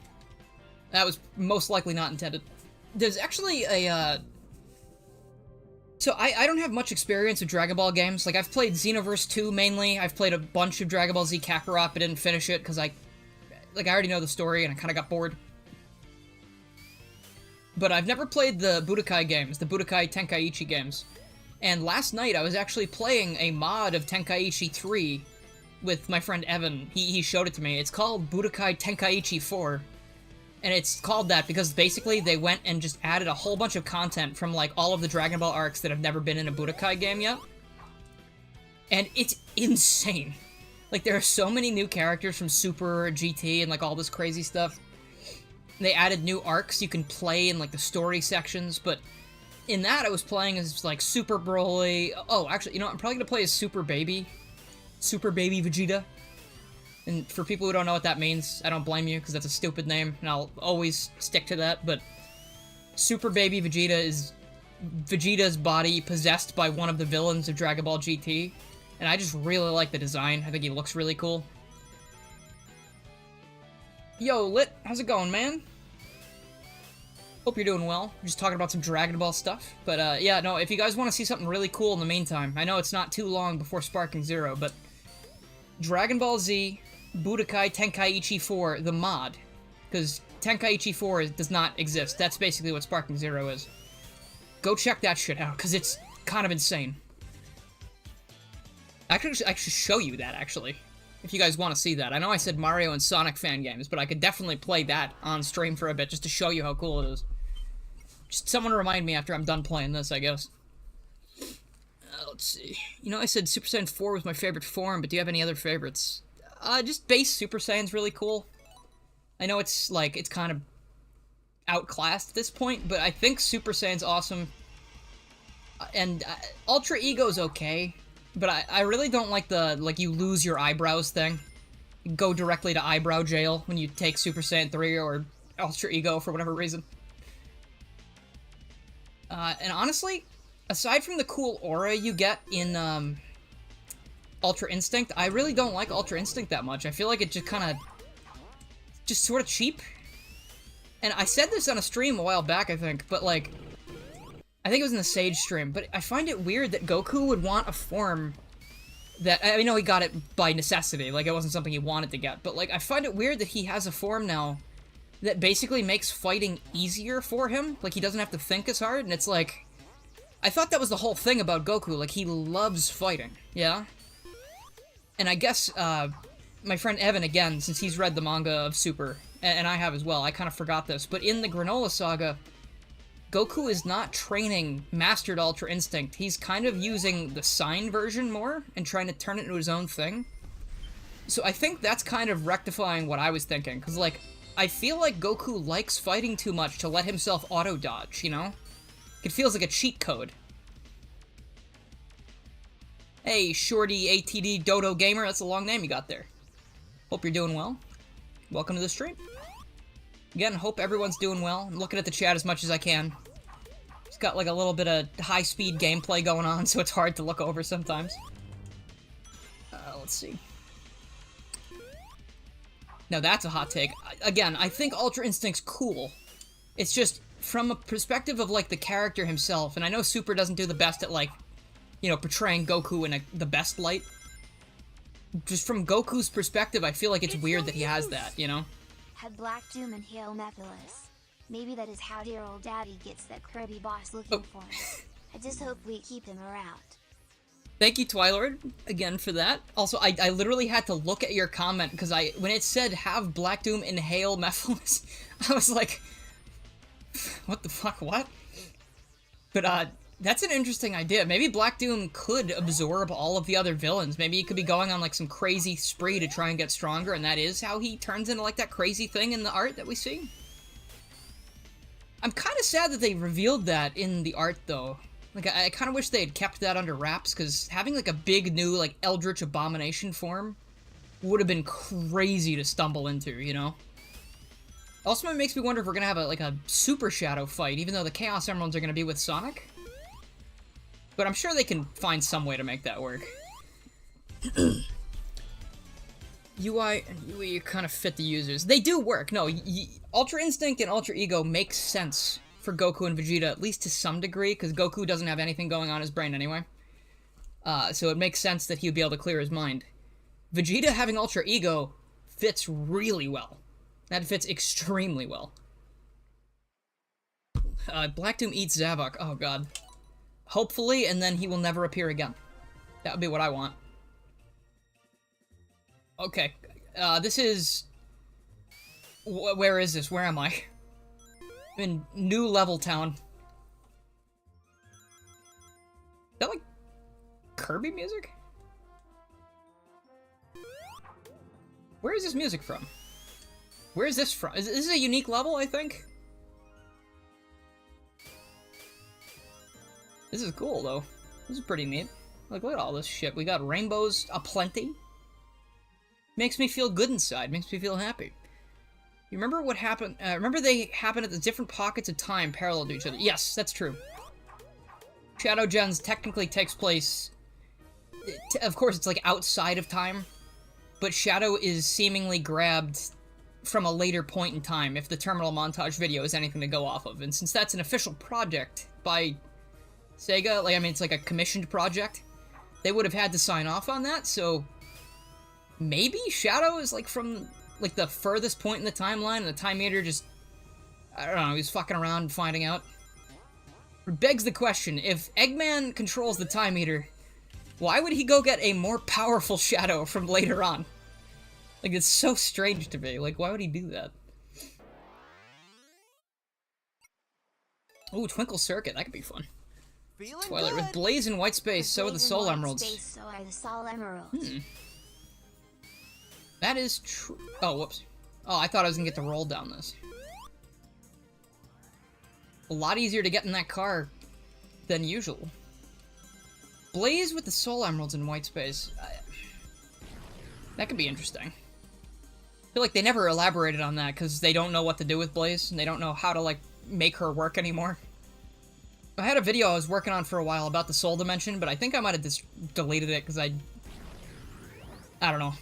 That was most likely not intended. There's actually a, So I don't have much experience with Dragon Ball games. Like, I've played Xenoverse 2 mainly. I've played a bunch of Dragon Ball Z Kakarot, but didn't finish it because I already know the story and I kind of got bored. But I've never played the Budokai games, the Budokai Tenkaichi games. And last night I was actually playing a mod of Tenkaichi 3 with my friend Evan. He showed it to me. It's called Budokai Tenkaichi 4. And it's called that because basically they went and just added a whole bunch of content from, like, all of the Dragon Ball arcs that have never been in a Budokai game yet. And it's insane. Like, there are so many new characters from Super, GT, and, like, all this crazy stuff. They added new arcs you can play in, like, the story sections, but in that I was playing as, like, Super Broly. Oh, actually, you know, I'm probably gonna play as Super Baby Vegeta. And for people who don't know what that means, I don't blame you, because that's a stupid name, and I'll always stick to that, but Super Baby Vegeta is Vegeta's body possessed by one of the villains of Dragon Ball GT, and I just really like the design. I think he looks really cool. Yo, Lit, how's it going, man? Hope you're doing well. We're just talking about some Dragon Ball stuff. But, yeah, no, if you guys want to see something really cool in the meantime, I know it's not too long before Sparking Zero, but Dragon Ball Z, Budokai Tenkaichi 4, the mod. Because Tenkaichi 4 does not exist. That's basically what Sparking Zero is. Go check that shit out, because it's kind of insane. I should show you that, actually. If you guys want to see that. I know I said Mario and Sonic fan games, but I could definitely play that on stream for a bit just to show you how cool it is. Just someone remind me after I'm done playing this, I guess. Let's see. You know, I said Super Saiyan 4 was my favorite form, but do you have any other favorites? Just base Super Saiyan's really cool. I know it's, like, it's kind of outclassed at this point, but I think Super Saiyan's awesome. And Ultra Ego's okay, but I really don't like the, like, you lose your eyebrows thing. You go directly to eyebrow jail when you take Super Saiyan 3 or Ultra Ego for whatever reason. And honestly, aside from the cool aura you get in, Ultra Instinct, I really don't like Ultra Instinct that much. I feel like it just kind of... just sort of cheap. And I said this on a stream a while back, I think, but, like... I think it was in the Sage stream, but I find it weird that Goku would want a form that... I know he got it by necessity, like, it wasn't something he wanted to get, but, like, I find it weird that he has a form now that basically makes fighting easier for him. Like, he doesn't have to think as hard, and it's like... I thought that was the whole thing about Goku, like, he loves fighting, yeah? And I guess, my friend Evan, again, since he's read the manga of Super, and I have as well, I kind of forgot this, but in the Granola Saga, Goku is not training Mastered Ultra Instinct. He's kind of using the Sign version more, and trying to turn it into his own thing. So I think that's kind of rectifying what I was thinking, because, like, I feel like Goku likes fighting too much to let himself auto-dodge, you know? It feels like a cheat code. Hey, Shorty ATD Dodo Gamer, that's a long name you got there. Hope you're doing well. Welcome to the stream. Again, hope everyone's doing well. I'm looking at the chat as much as I can. It's got like a little bit of high-speed gameplay going on, so it's hard to look over sometimes. Let's see. Now that's a hot take. Again, I think Ultra Instinct's cool. It's just, from a perspective of, like, the character himself, and I know Super doesn't do the best at, like, you know, portraying Goku in the best light. Just from Goku's perspective, I feel like it's weird that he has that, you know? Had Black Doom and Hail Mephiles. Maybe that is how dear old daddy gets that Kirby boss looking for him. I just hope we keep him around. Thank you, Twilord, again for that. Also, I literally had to look at your comment, because when it said, have Black Doom inhale Mephiles, I was like, what the fuck, what? But, that's an interesting idea. Maybe Black Doom could absorb all of the other villains. Maybe he could be going on, like, some crazy spree to try and get stronger, and that is how he turns into, like, that crazy thing in the art that we see. I'm kind of sad that they revealed that in the art, though. Like, I kind of wish they had kept that under wraps, because having, like, a big new, like, Eldritch Abomination form would have been crazy to stumble into, you know? Also, it makes me wonder if we're gonna have, a Super Shadow fight, even though the Chaos Emeralds are gonna be with Sonic. But I'm sure they can find some way to make that work. UI and UE kind of fit the users. They do work. No, Ultra Instinct and Ultra Ego makes sense for Goku and Vegeta, at least to some degree, because Goku doesn't have anything going on in his brain anyway. So it makes sense that he would be able to clear his mind. Vegeta having Ultra Ego fits really well. That fits extremely well. Black Doom eats Zavok. Oh, God. Hopefully, and then he will never appear again. That would be what I want. Okay. This is... Where is this? Where am I? I'm in New Level Town. Is that, like, Kirby music? Where is this music from? Where is this from? Is this a unique level, I think? This is cool, though. This is pretty neat. Like, look at all this shit. We got rainbows aplenty. Makes me feel good inside. Makes me feel happy. You remember what happened? Remember they happen at the different pockets of time parallel to each other? Yes, that's true. Shadow Gens technically takes place... Of course, it's, like, outside of time. But Shadow is seemingly grabbed from a later point in time, if the terminal montage video is anything to go off of. And since that's an official project by... Sega, like, I mean, it's like a commissioned project. They would have had to sign off on that, so... Maybe Shadow is, like, from, like, the furthest point in the timeline, and the Time Meter just... I don't know, he's fucking around and finding out. It begs the question, if Eggman controls the Time Meter, why would he go get a more powerful Shadow from later on? Like, it's so strange to me. Like, why would he do that? Ooh, Twinkle Circuit, that could be fun. Feeling Twilight good. with Blaze in white space, so are the Soul Emeralds. So are the Soul Emeralds. That is true. Oh, whoops. Oh, I thought I was gonna get to roll down this. A lot easier to get in that car than usual. Blaze with the Soul Emeralds in white space. That could be interesting. I feel like they never elaborated on that because they don't know what to do with Blaze, and they don't know how to, like, make her work anymore. I had a video I was working on for a while about the Soul Dimension, but I think I might have just deleted it because I don't know.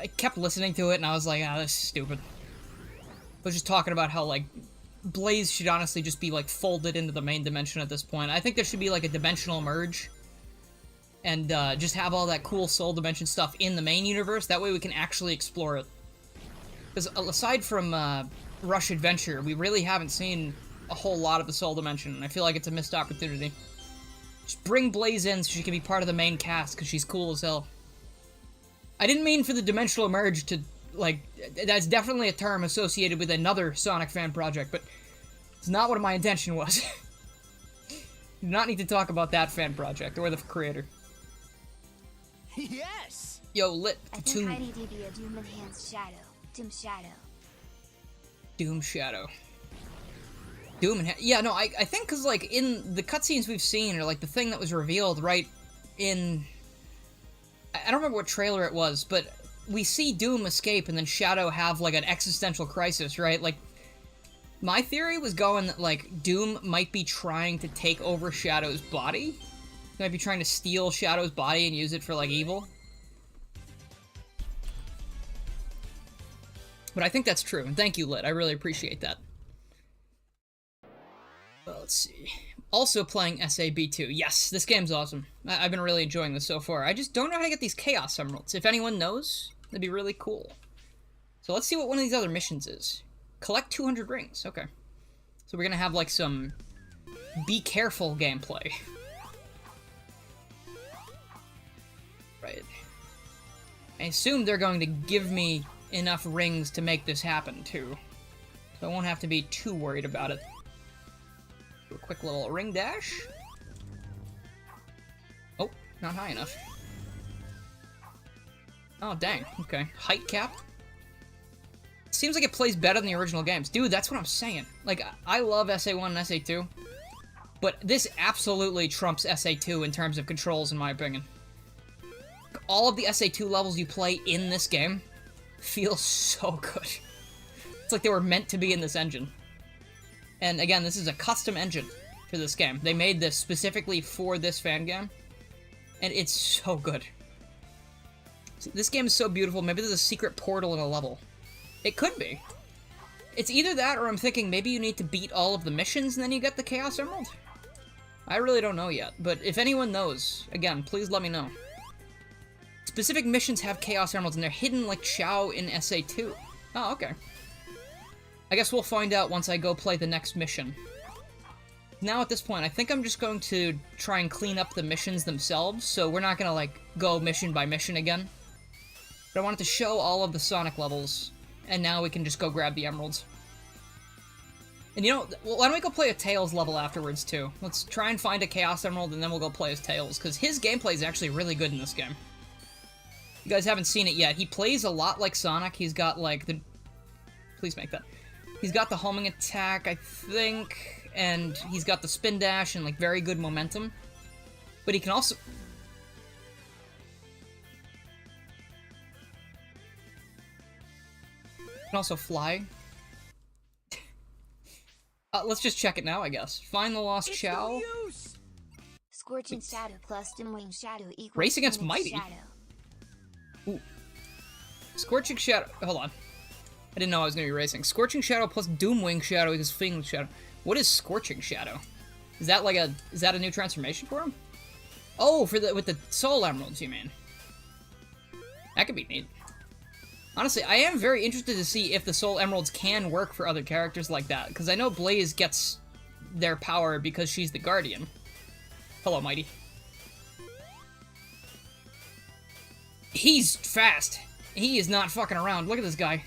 I kept listening to it, and I was like, ah, this is stupid. I was just talking about how, like, Blaze should honestly just be, like, folded into the main dimension at this point. I think there should be, like, a dimensional merge. And, just have all that cool Soul Dimension stuff in the main universe. That way we can actually explore it. Because aside from, Rush Adventure, we really haven't seen a whole lot of the Soul Dimension. And I feel like it's a missed opportunity. Just bring Blaze in so she can be part of the main cast, because she's cool as hell. I didn't mean for the dimensional merge to, like, that's definitely a term associated with another Sonic fan project, but it's not what my intention was. Do not need to talk about that fan project, or the creator. Yes! Yo, Lit, I think I need to be a Doom Enhanced Shadow. Doom Shadow. Doom Shadow. Yeah, no, I think because, like, in the cutscenes we've seen, or, like, the thing that was revealed right in... I don't remember what trailer it was, but we see Doom escape and then Shadow have, like, an existential crisis, right? Like, my theory was going that, like, Doom might be trying to take over Shadow's body. He might be trying to steal Shadow's body and use it for, like, evil. But I think that's true, and thank you, Lit. I really appreciate that. Well, let's see. Also playing SAB2. Yes, this game's awesome. I've been really enjoying this so far. I just don't know how to get these Chaos Emeralds. If anyone knows, that'd be really cool. So let's see what one of these other missions is. Collect 200 rings. Okay. So we're gonna have, like, some be careful gameplay. Right. I assume they're going to give me enough rings to make this happen, too. So I won't have to be too worried about it. Do a quick little ring dash. Oh, not high enough. Oh, dang. Okay. Height cap. Seems like it plays better than the original games. Dude, that's what I'm saying. Like, I love SA1 and SA2, but this absolutely trumps SA2 in terms of controls, in my opinion. All of the SA2 levels you play in this game feel so good. It's like they were meant to be in this engine. And again, this is a custom engine for this game. They made this specifically for this fan game, and it's so good. This game is so beautiful. Maybe there's a secret portal in a level. It could be. It's either that, or I'm thinking maybe you need to beat all of the missions and then you get the Chaos Emerald? I really don't know yet, but if anyone knows, again, please let me know. Specific missions have Chaos Emeralds, and they're hidden like Xiao in SA2. Oh, okay. I guess we'll find out once I go play the next mission. Now at this point, I think I'm just going to try and clean up the missions themselves, so we're not gonna, like, go mission by mission again. But I wanted to show all of the Sonic levels, and now we can just go grab the emeralds. And you know, why don't we go play a Tails level afterwards, too? Let's try and find a Chaos Emerald, and then we'll go play as Tails, because his gameplay is actually really good in this game. You guys haven't seen it yet. He plays a lot like Sonic. He's got, like, the... Please make that. He's got the homing attack, I think, and he's got the spin dash and, like, very good momentum. But he can also... He can also fly. Let's just check it now, I guess. Find the lost Xiao. Scorching Shadow plus Dimwing Shadow equals Race against Phoenix Mighty? Shadow. Ooh. Scorching Shadow... Hold on. I didn't know I was going to be racing. Scorching Shadow plus Doomwing Shadow equals Phoenix Shadow. What is Scorching Shadow? Is that like a... Is that a new transformation for him? Oh, for the... With the Soul Emeralds, you mean? That could be neat. Honestly, I am very interested to see if the Soul Emeralds can work for other characters like that, because I know Blaze gets their power because she's the Guardian. Hello, Mighty. He's fast. He is not fucking around. Look at this guy.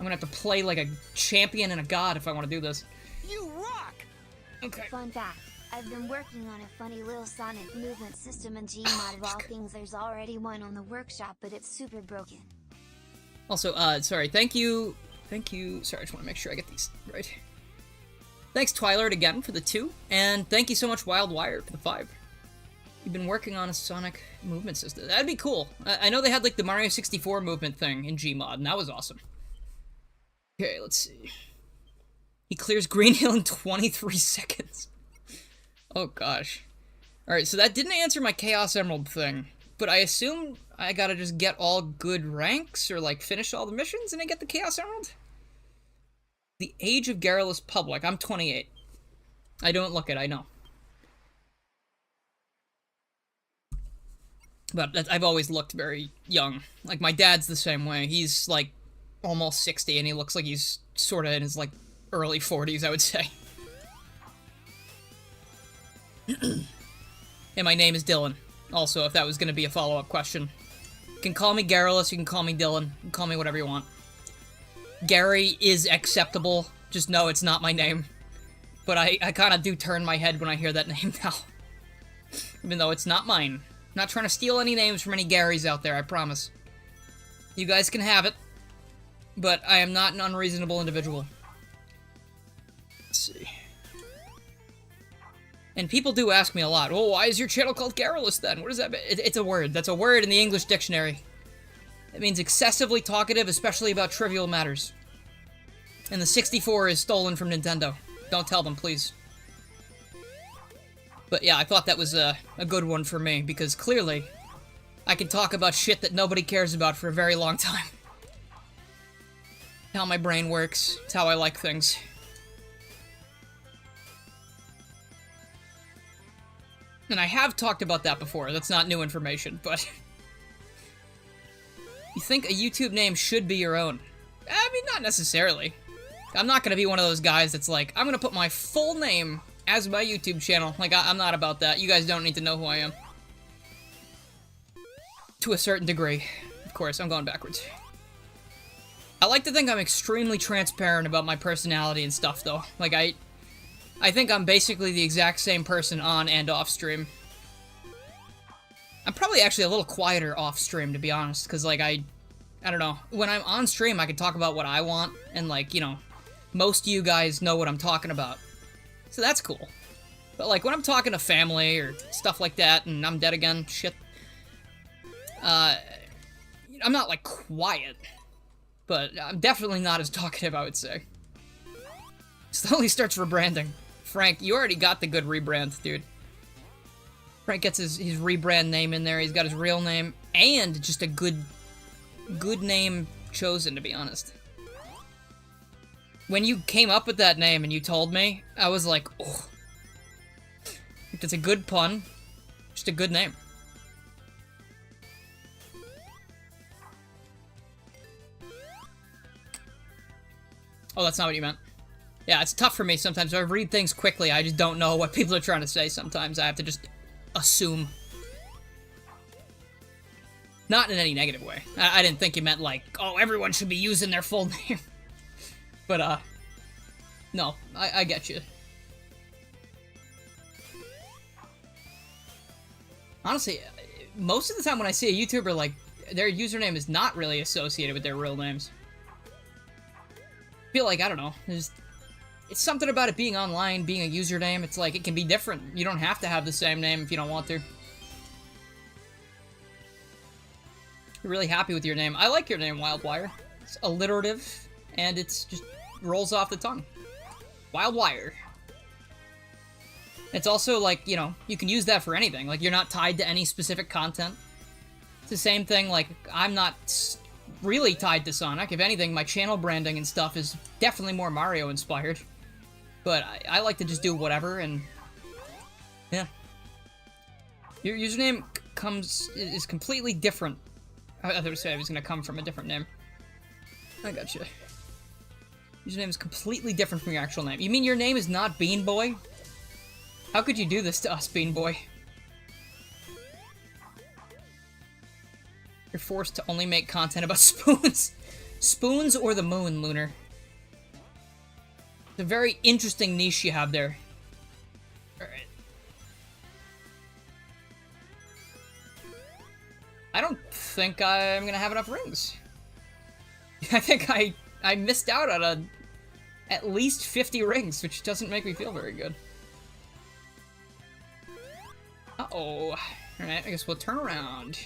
gonna have to play like a champion and a god if I want to do this. You rock! Okay. Fun fact, I've been working on a funny little sonic movement system in Gmod. Of all things, there's already one on the workshop, but it's super broken. Also, sorry, thank you, sorry, I just want to make sure I get these right. Thanks, Twilert, again, for the 2, and thank you so much, Wildwire, for the 5. You've been working on a sonic movement system. That'd be cool. I know they had, like, the Mario 64 movement thing in Gmod, and that was awesome. Okay, let's see. He clears Green Hill in 23 seconds. Oh, gosh. Alright, so that didn't answer my Chaos Emerald thing, but I assume I gotta just get all good ranks, or, like, finish all the missions, and I get the Chaos Emerald? The age of Garrulous Public. I'm 28. I don't look it, I know. But I've always looked very young. Like, my dad's the same way. He's, like, almost 60, and he looks like he's sort of in his, like, early 40s, I would say. And my name is Dylan. Also, if that was going to be a follow-up question. You can call me Garrulous, you can call me Dylan, you can call me whatever you want. Gary is acceptable. Just know it's not my name. But I kind of do turn my head when I hear that name now. Even though it's not mine. I'm not trying to steal any names from any Garys out there, I promise. You guys can have it. But I am not an unreasonable individual. Let's see. And people do ask me a lot, oh, why is your channel called Garrulous then? What does that mean? It's a word. That's a word in the English dictionary. It means excessively talkative, especially about trivial matters. And the 64 is stolen from Nintendo. Don't tell them, please. But yeah, I thought that was a good one for me, because clearly, I can talk about shit that nobody cares about for a very long time. How my brain works. It's how I like things. And I have talked about that before. That's not new information, but... You think a YouTube name should be your own? I mean, not necessarily. I'm not gonna be one of those guys that's like, I'm gonna put my full name as my YouTube channel. Like, I'm not about that. You guys don't need to know who I am. To a certain degree. Of course, I'm going backwards. I like to think I'm extremely transparent about my personality and stuff, though. Like, I think I'm basically the exact same person on and off stream. I'm probably actually a little quieter off stream, to be honest, because, like, I don't know. When I'm on stream, I can talk about what I want, and, like, you know, most of you guys know what I'm talking about. So that's cool. But, like, when I'm talking to family or stuff like that, and I'm dead again, shit, I'm not, like, quiet. But I'm definitely not as talkative, I would say. Slowly starts rebranding. Frank, you already got the good rebrand, dude. Frank gets his rebrand name in there. He's got his real name, and just a good name chosen, to be honest. When you came up with that name and you told me, I was like, oh. It's a good pun. Just a good name. Oh, that's not what you meant. Yeah, it's tough for me sometimes. If I read things quickly, I just don't know what people are trying to say sometimes. I have to just assume. Not in any negative way. I didn't think you meant like, oh, everyone should be using their full name. But, no, I get you. Honestly, most of the time when I see a YouTuber, like, their username is not really associated with their real names. I feel like, I don't know, it's something about it being online, being a username. It's like, it can be different. You don't have to have the same name if you don't want to. You're really happy with your name. I like your name, Wildwire. It's alliterative, and it's just rolls off the tongue. Wildwire. It's also like, you know, you can use that for anything. Like, you're not tied to any specific content. It's the same thing, like, I'm not really tied to Sonic. If anything, my channel branding and stuff is definitely more Mario inspired. But I like to just do whatever, and yeah. Your username is completely different. I thought it was gonna come from a different name. I gotcha. Username is completely different from your actual name. You mean your name is not Bean Boy? How could you do this to us, Bean Boy? You're forced to only make content about spoons. Spoons or the moon, Lunar? It's a very interesting niche you have there. Alright. I don't think I'm gonna have enough rings. I think I missed out on at least 50 rings, which doesn't make me feel very good. Uh-oh. Alright, I guess we'll turn around.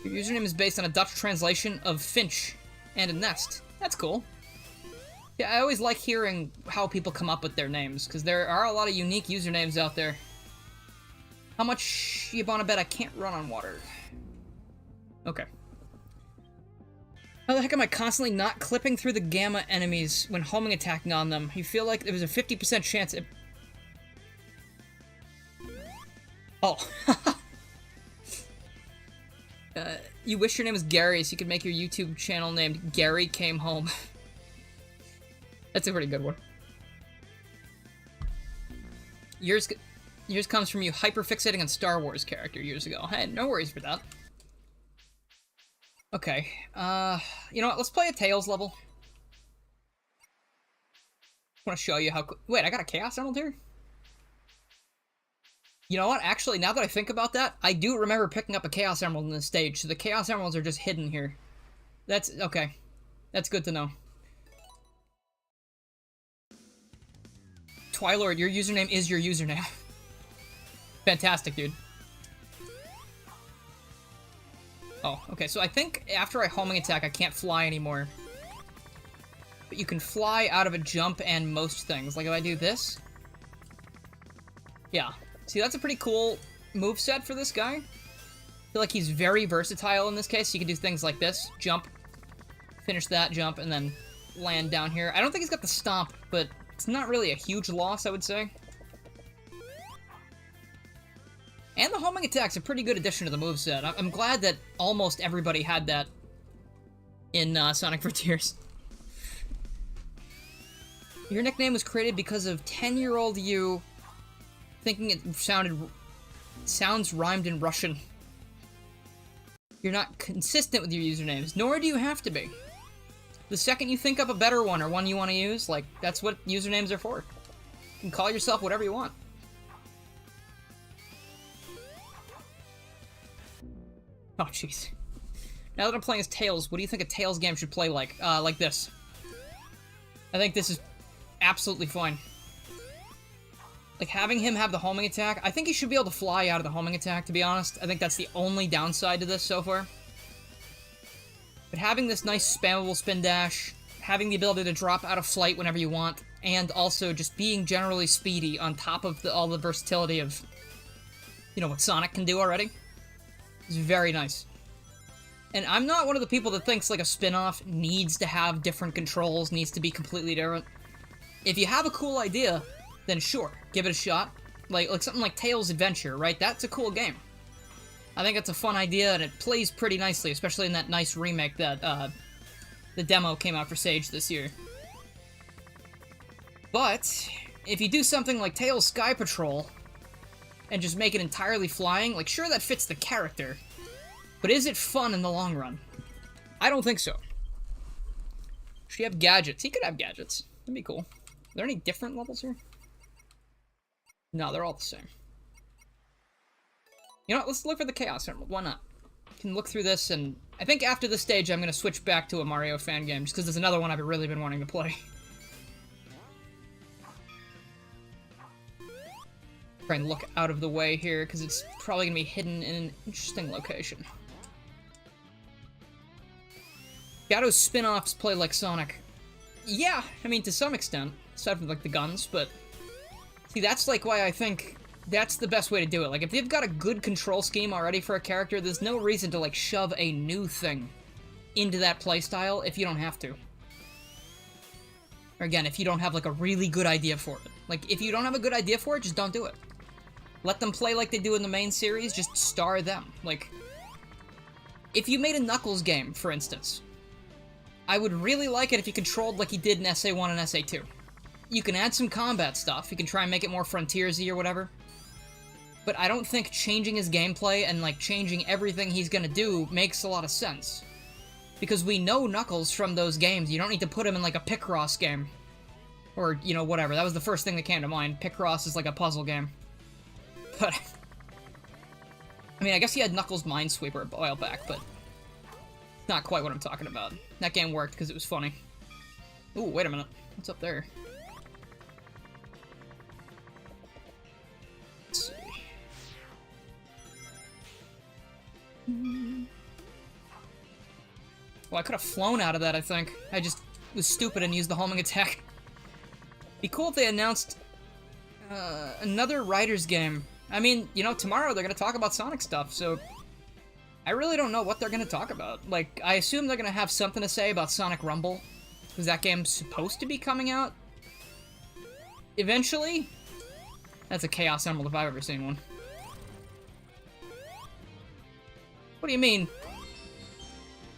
Your username is based on a Dutch translation of Finch and a nest. That's cool. Yeah, I always like hearing how people come up with their names, because there are a lot of unique usernames out there. How much you wanna bet I can't run on water? Okay. How the heck am I constantly not clipping through the gamma enemies when homing attacking on them? You feel like there was a 50% chance it... Oh. You wish your name was Gary so you could make your YouTube channel named Gary Came Home. That's a pretty good one. Yours comes from you hyperfixating on Star Wars character years ago. Hey, no worries for that. Okay, you know what, let's play a Tails level. I want to show you how... Wait, I got a Chaos Emerald here? You know what, actually, now that I think about that, I do remember picking up a Chaos Emerald in this stage, so the Chaos Emeralds are just hidden here. That's... okay. That's good to know. Twilord, your username is your username. Fantastic, dude. Oh, okay, so I think after I homing attack, I can't fly anymore. But you can fly out of a jump and most things. Like if I do this. Yeah. See, that's a pretty cool moveset for this guy. I feel like he's very versatile in this case. You can do things like this. Jump. Finish that jump, and then land down here. I don't think he's got the stomp, but it's not really a huge loss, I would say. And the homing attack's a pretty good addition to the moveset. I'm glad that almost everybody had that in Sonic Frontiers. Your nickname was created because of 10-year-old you thinking it sounds rhymed in Russian. You're not consistent with your usernames, nor do you have to be. The second you think up a better one or one you want to use, like, that's what usernames are for. You can call yourself whatever you want. Oh, jeez. Now that I'm playing as Tails, what do you think a Tails game should play like? Like this. I think this is absolutely fine. Like, having him have the homing attack, I think he should be able to fly out of the homing attack, to be honest. I think that's the only downside to this so far. But having this nice spammable spin dash, having the ability to drop out of flight whenever you want, and also just being generally speedy on top of all the versatility of, you know, what Sonic can do already, is very nice. And I'm not one of the people that thinks, like, a spin-off needs to have different controls, needs to be completely different. If you have a cool idea, then sure, give it a shot. Like something like Tails Adventure, right? That's a cool game. I think it's a fun idea, and it plays pretty nicely, especially in that nice remake that, the demo came out for Sage this year. But, if you do something like Tails Sky Patrol, and just make it entirely flying, like, sure, that fits the character, but is it fun in the long run? I don't think so. Should he have gadgets? He could have gadgets. That'd be cool. Are there any different levels here? No, they're all the same. You know what, let's look for the Chaos Emerald, why not? You can look through this, and I think after this stage I'm gonna switch back to a Mario fan game, just because there's another one I've really been wanting to play. Try and look out of the way here, because it's probably gonna be hidden in an interesting location. Gato's spin-offs play like Sonic. Yeah, I mean, to some extent, aside from, like, the guns, but... See, that's, like, why I think that's the best way to do it. Like, if they've got a good control scheme already for a character, there's no reason to, like, shove a new thing into that playstyle if you don't have to. Or again, if you don't have, like, a really good idea for it. Like, if you don't have a good idea for it, just don't do it. Let them play like they do in the main series, just star them. Like, if you made a Knuckles game, for instance, I would really like it if you controlled like you did in SA1 and SA2. You can add some combat stuff, you can try and make it more Frontiersy or whatever, but I don't think changing his gameplay and, like, changing everything he's gonna do makes a lot of sense. Because we know Knuckles from those games. You don't need to put him in, like, a Picross game. Or, you know, whatever. That was the first thing that came to mind. Picross is like a puzzle game. But... I mean, I guess he had Knuckles Minesweeper a while back, but... not quite what I'm talking about. That game worked because it was funny. Ooh, wait a minute. What's up there? Let's see. Well, I could have flown out of that, I think. I just was stupid and used the homing attack. Be cool if they announced another Riders game. I mean, you know, tomorrow they're gonna talk about Sonic stuff, so I really don't know what they're gonna talk about. Like, I assume they're gonna have something to say about Sonic Rumble, because that game's supposed to be coming out eventually. That's a Chaos Emerald if I've ever seen one. What do you mean?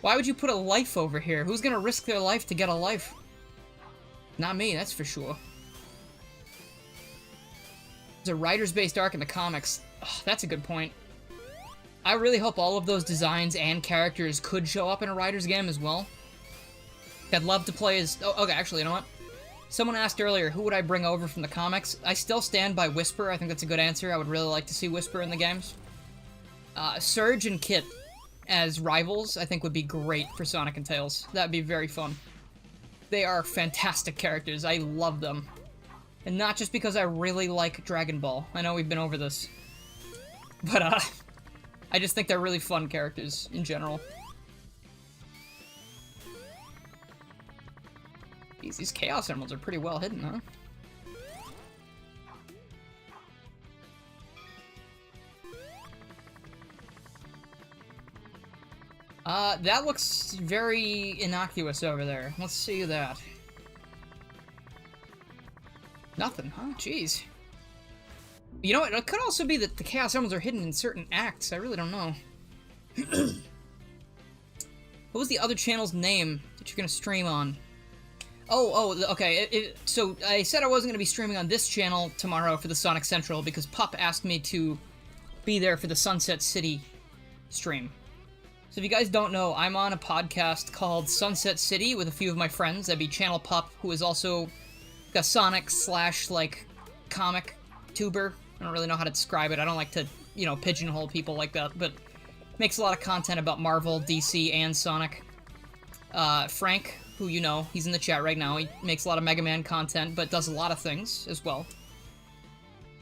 Why would you put a life over here? Who's gonna risk their life to get a life? Not me, that's for sure. There's a writers-based arc in the comics. Ugh, that's a good point. I really hope all of those designs and characters could show up in a writer's game as well. I'd love to play as... Oh, okay, actually, you know what? Someone asked earlier, who would I bring over from the comics? I still stand by Whisper. I think that's a good answer. I would really like to see Whisper in the games. Surge and Kit as rivals, I think would be great for Sonic and Tails. That'd be very fun. They are fantastic characters. I love them. And not just because I really like Dragon Ball. I know we've been over this. But, I just think they're really fun characters in general. These Chaos Emeralds are pretty well hidden, huh? That looks very innocuous over there. Let's see that. Nothing, huh? Jeez. You know what? It could also be that the Chaos Emeralds are hidden in certain acts. I really don't know. What was the other channel's name that you're gonna stream on? Okay. So I said I wasn't gonna be streaming on this channel tomorrow for the Sonic Central because Pup asked me to be there for the Sunset City stream. So if you guys don't know, I'm on a podcast called Sunset City with a few of my friends. That'd be Channel Pup, who is also a Sonic / like comic tuber. I don't really know how to describe it. I don't like to, you know, pigeonhole people like that, but makes a lot of content about Marvel, DC, and Sonic. Frank, who you know, he's in the chat right now. He makes a lot of Mega Man content, but does a lot of things as well.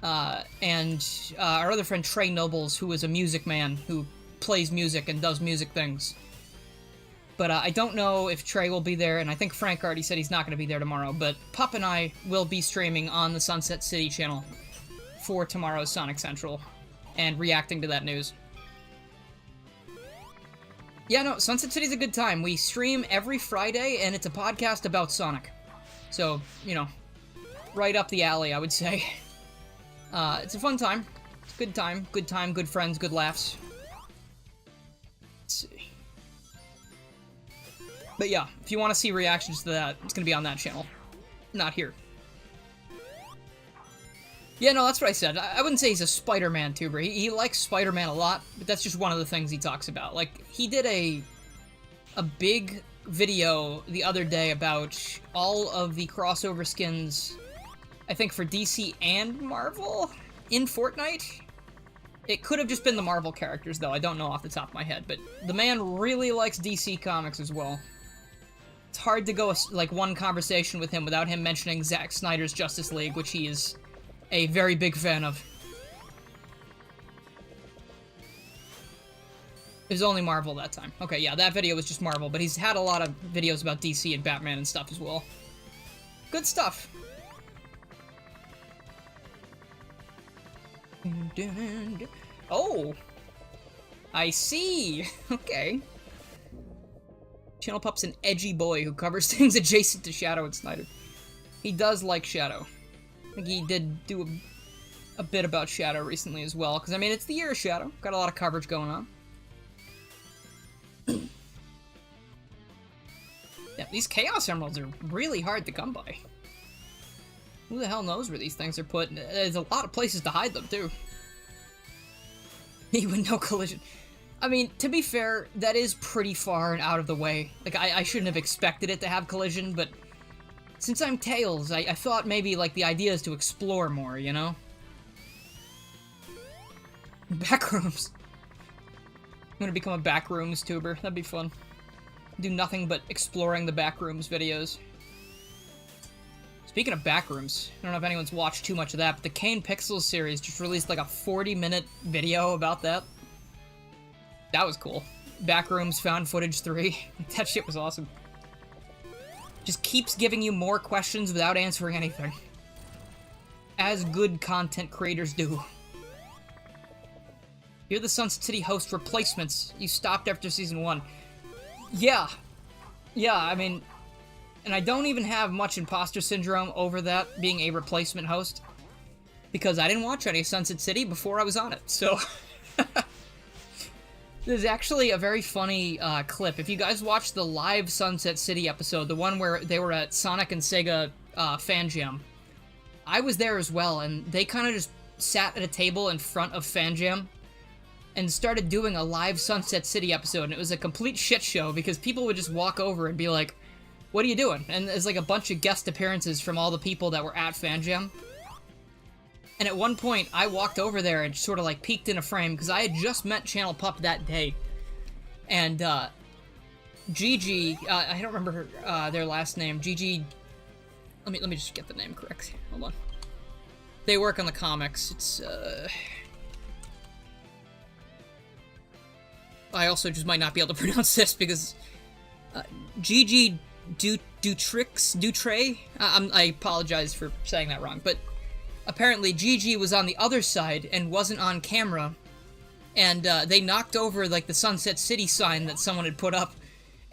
And our other friend Trey Nobles, who is a music man who plays music and does music things. But I don't know if Trey will be there, and I think Frank already said he's not going to be there tomorrow, but Pup and I will be streaming on the Sunset City channel for tomorrow's Sonic Central, and reacting to that news. Yeah, no, Sunset City's a good time. We stream every Friday, and it's a podcast about Sonic. So, you know, right up the alley, I would say. It's a fun time. It's a good time. Good time, good friends, good laughs. Let's see. But yeah, if you want to see reactions to that, it's going to be on that channel. Not here. Yeah, no, that's what I said. I wouldn't say he's a Spider-Man tuber. He likes Spider-Man a lot, but that's just one of the things he talks about. Like, he did a big video the other day about all of the crossover skins, I think for DC and Marvel, in Fortnite. It could have just been the Marvel characters, though. I don't know off the top of my head, but the man really likes DC Comics as well. It's hard to go, like, one conversation with him without him mentioning Zack Snyder's Justice League, which he is a very big fan of. It was only Marvel that time. Okay, yeah, that video was just Marvel, but he's had a lot of videos about DC and Batman and stuff as well. Good stuff. Oh! I see! Okay. Channel Pup's an edgy boy who covers things adjacent to Shadow and Snyder. He does like Shadow. I think he did do a bit about Shadow recently as well, because, I mean, it's the year of Shadow. Got a lot of coverage going on. Yeah, these Chaos Emeralds are really hard to come by. Who the hell knows where these things are put? There's a lot of places to hide them, too. Even no collision. I mean, to be fair, that is pretty far and out of the way. Like, I shouldn't have expected it to have collision, but since I'm Tails, I thought maybe, like, the idea is to explore more, you know? Backrooms. I'm gonna become a backrooms tuber. That'd be fun. Do nothing but exploring the backrooms videos. Speaking of backrooms, I don't know if anyone's watched too much of that, but the Kane Pixels series just released like a 40-minute video about that. That was cool. Backrooms Found Footage 3. That shit was awesome. Just keeps giving you more questions without answering anything. As good content creators do. You're the Sunset City host replacements. You stopped after season 1. Yeah. Yeah, I mean... And I don't even have much imposter syndrome over that being a replacement host. Because I didn't watch any Sunset City before I was on it, so... There's actually a very funny clip. If you guys watched the live Sunset City episode, the one where they were at Sonic and Sega Fan Jam, I was there as well, and they kind of just sat at a table in front of Fan Jam and started doing a live Sunset City episode, and it was a complete shit show because people would just walk over and be like, "What are you doing?" And there's like a bunch of guest appearances from all the people that were at Fan Jam. And at one point, I walked over there and sort of like peeked in a frame because I had just met Channel Pup that day. And Gigi, I don't remember their last name. Gigi, let me just get the name correct. Hold on. They work on the comics. It's I also just might not be able to pronounce this because Gigi Dutre. I apologize for saying that wrong, but apparently Gigi was on the other side and wasn't on camera, and they knocked over like the Sunset City sign that someone had put up,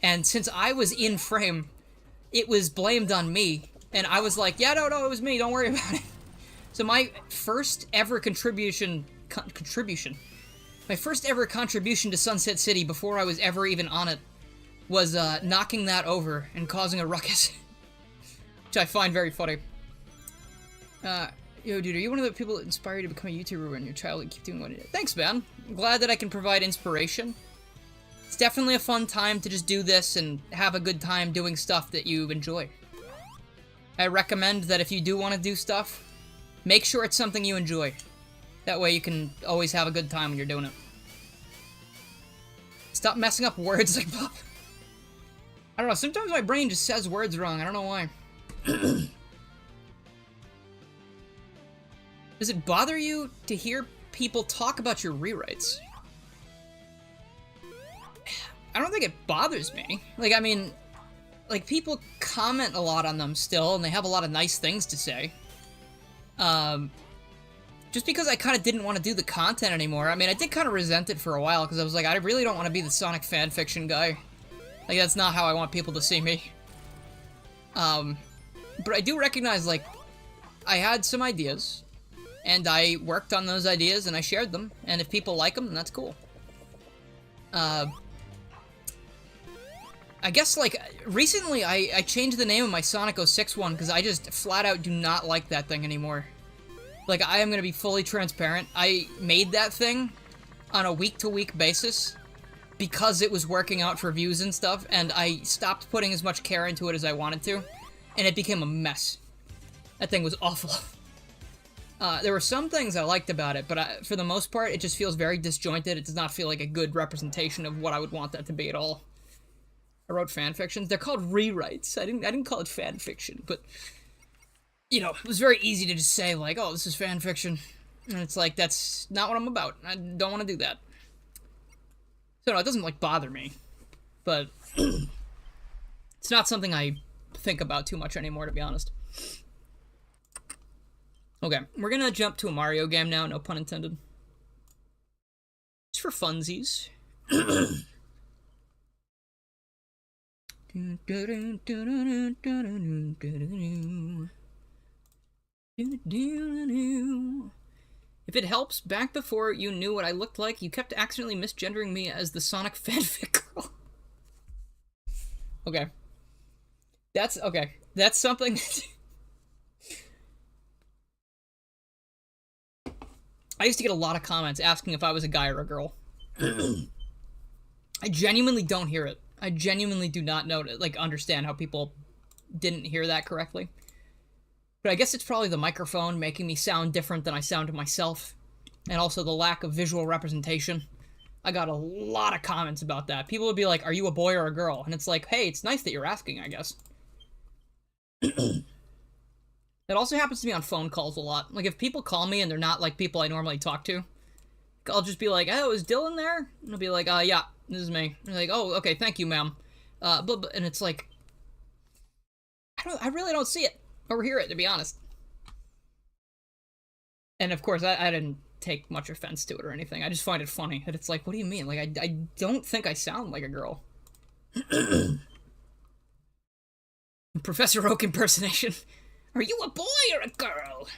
and since I was in frame, it was blamed on me, and I was like, yeah, no, it was me, don't worry about it. So my first ever contribution to Sunset City before I was ever even on it was knocking that over and causing a ruckus, which I find very funny. Yo, dude, are you one of the people that inspire you to become a YouTuber when you're a child and keep doing what you do? Thanks, man. I'm glad that I can provide inspiration. It's definitely a fun time to just do this and have a good time doing stuff that you enjoy. I recommend that if you do want to do stuff, make sure it's something you enjoy. That way you can always have a good time when you're doing it. Stop messing up words like Bob. I don't know, sometimes my brain just says words wrong, I don't know why. Does it bother you to hear people talk about your rewrites? I don't think it bothers me. Like, I mean, like, people comment a lot on them still, and they have a lot of nice things to say. Just because I kind of didn't want to do the content anymore. I mean, I did kind of resent it for a while, because I was like, I really don't want to be the Sonic fanfiction guy. Like, that's not how I want people to see me. But I do recognize, like, I had some ideas, and I worked on those ideas, and I shared them, and if people like them, then that's cool. I guess, like, recently I changed the name of my Sonic 06 one, because I just flat out do not like that thing anymore. Like, I am gonna be fully transparent. I made that thing on a week-to-week basis because it was working out for views and stuff, and I stopped putting as much care into it as I wanted to, and it became a mess. That thing was awful. There were some things I liked about it, but for the most part, it just feels very disjointed. It does not feel like a good representation of what I would want that to be at all. I wrote fanfictions. They're called rewrites. I didn't call it fanfiction, but, you know, it was very easy to just say, like, oh, this is fanfiction. And it's like, that's not what I'm about. I don't want to do that. So, no, it doesn't, like, bother me. But it's not something I think about too much anymore, to be honest. Okay, we're gonna jump to a Mario game now, no pun intended. Just for funsies. If it helps, back before you knew what I looked like, you kept accidentally misgendering me as the Sonic fanfic girl. Okay. That's something... I used to get a lot of comments asking if I was a guy or a girl. I genuinely don't hear it. I genuinely do not know, like, understand how people didn't hear that correctly. But I guess it's probably the microphone making me sound different than I sound to myself. And also the lack of visual representation. I got a lot of comments about that. People would be like, are you a boy or a girl? And it's like, hey, it's nice that you're asking, I guess. It also happens to me on phone calls a lot. Like, if people call me and they're not, like, people I normally talk to, I'll just be like, oh, is Dylan there? And I'll be like, yeah, this is me. And they're like, oh, okay, thank you, ma'am. And it's like, I really don't see it or hear it, to be honest. And of course, I didn't take much offense to it or anything. I just find it funny that it's like, what do you mean? Like, I don't think I sound like a girl. Professor Oak impersonation. Are you a boy or a girl?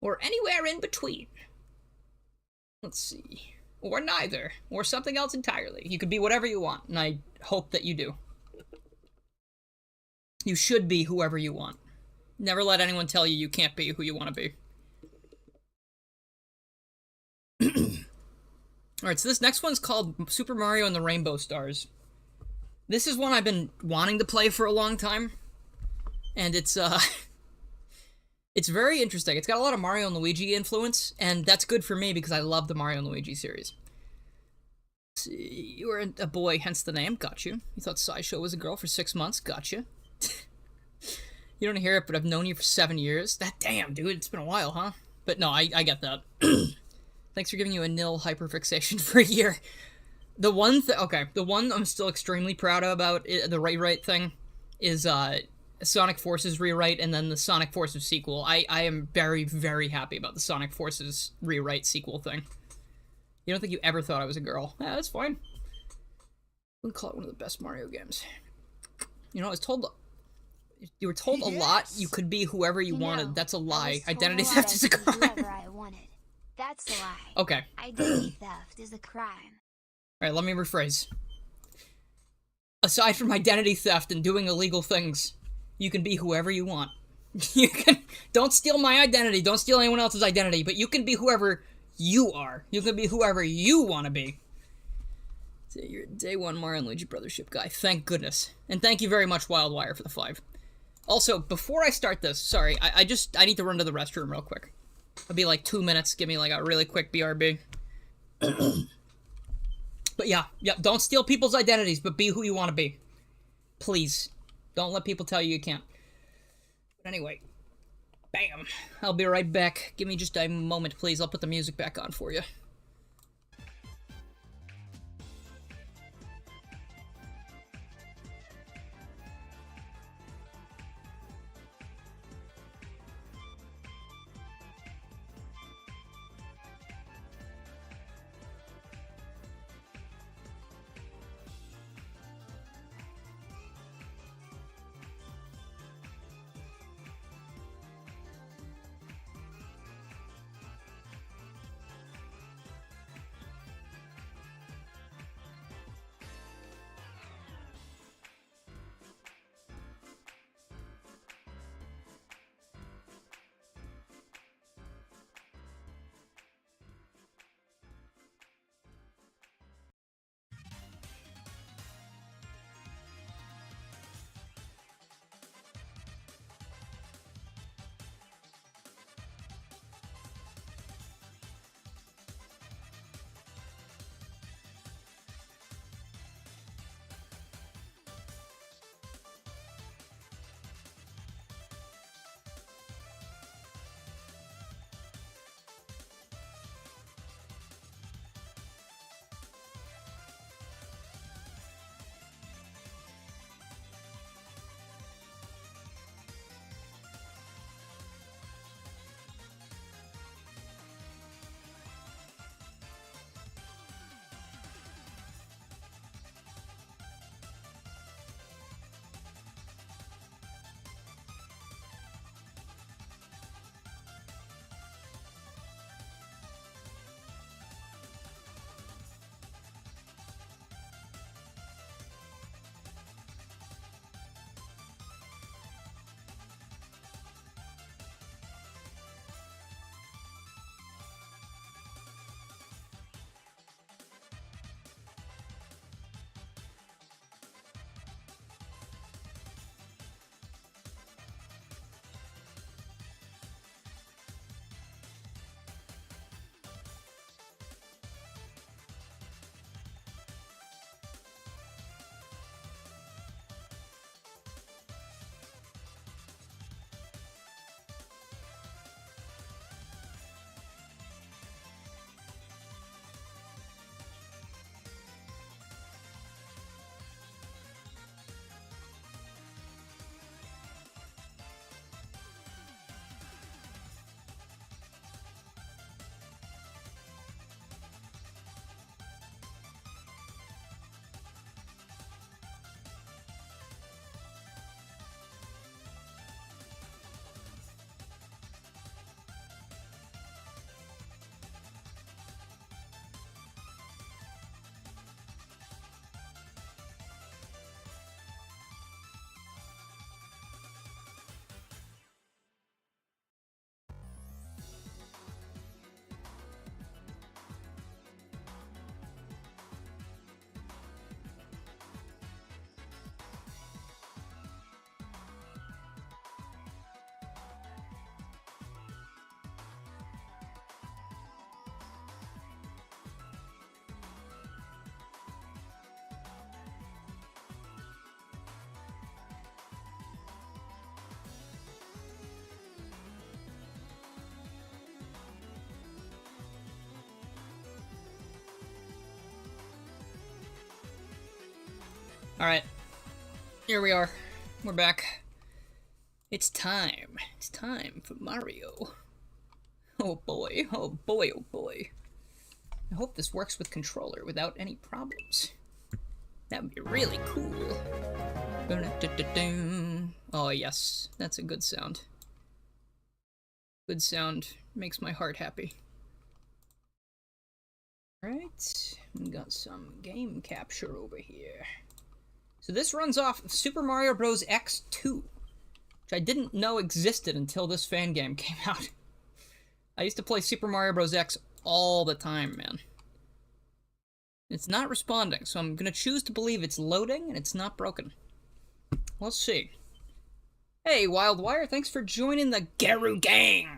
Or anywhere in between? Let's see. Or neither. Or something else entirely. You could be whatever you want, and I hope that you do. You should be whoever you want. Never let anyone tell you you can't be who you want to be. Alright, so this next one's called Super Mario and the Rainbow Stars. This is one I've been wanting to play for a long time. And it's very interesting. It's got a lot of Mario and Luigi influence, and that's good for me because I love the Mario and Luigi series. Let's see, you were a boy, hence the name. Got you. You thought SciShow was a girl for 6 months. Got you. You don't hear it, but I've known you for 7 years. That damn, dude. It's been a while, huh? But no, I get that. Thanks for giving you a nil hyperfixation for a year. The one I'm still extremely proud of about the rewrite thing is Sonic Forces rewrite and then the Sonic Forces sequel. I am very, very happy about the Sonic Forces rewrite sequel thing. You don't think you ever thought I was a girl? Yeah, that's fine. Wouldn't call it one of the best Mario games. You know, you were told a lot you could be whoever you wanted. That's a lie. Identity theft is a crime. Whoever I wanted. That's a lie. Okay. Identity theft is a crime. Alright, let me rephrase. Aside from identity theft and doing illegal things, you can be whoever you want. Don't steal my identity, don't steal anyone else's identity, but you can be whoever you are. You can be whoever you want to be. So you're a day one Mario and Luigi Brothership guy. Thank goodness. And thank you very much, Wildwire, for the 5. Also, before I start this, sorry, I need to run to the restroom real quick. It'll be like 2 minutes, give me like a really quick BRB. But yeah, don't steal people's identities, but be who you want to be. Please. Don't let people tell you can't. But anyway, bam. I'll be right back. Give me just a moment, please. I'll put the music back on for you. Alright. Here we are. We're back. It's time. It's time for Mario. Oh boy. Oh boy. Oh boy. I hope this works with controller without any problems. That would be really cool. Oh yes. That's a good sound. Good sound. Makes my heart happy. Alright. We got some game capture over here. So this runs off of Super Mario Bros. X2, which I didn't know existed until this fan game came out. I used to play Super Mario Bros. X all the time, man. It's not responding, so I'm gonna choose to believe it's loading and it's not broken. Let's see. Hey, Wildwire, thanks for joining the Geru Gang.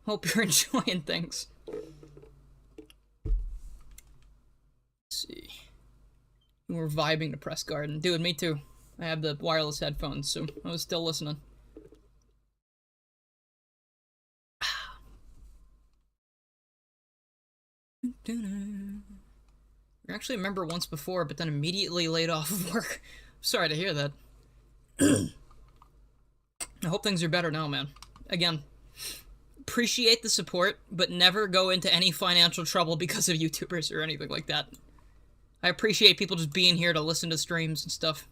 Hope you're enjoying things. Let's see. We're vibing to Press Garden. Dude, me too. I have the wireless headphones, so I was still listening. I actually remember once before, but then immediately laid off of work. Sorry to hear that. I hope things are better now, man. Again, appreciate the support, but never go into any financial trouble because of YouTubers or anything like that. I appreciate people just being here to listen to streams and stuff.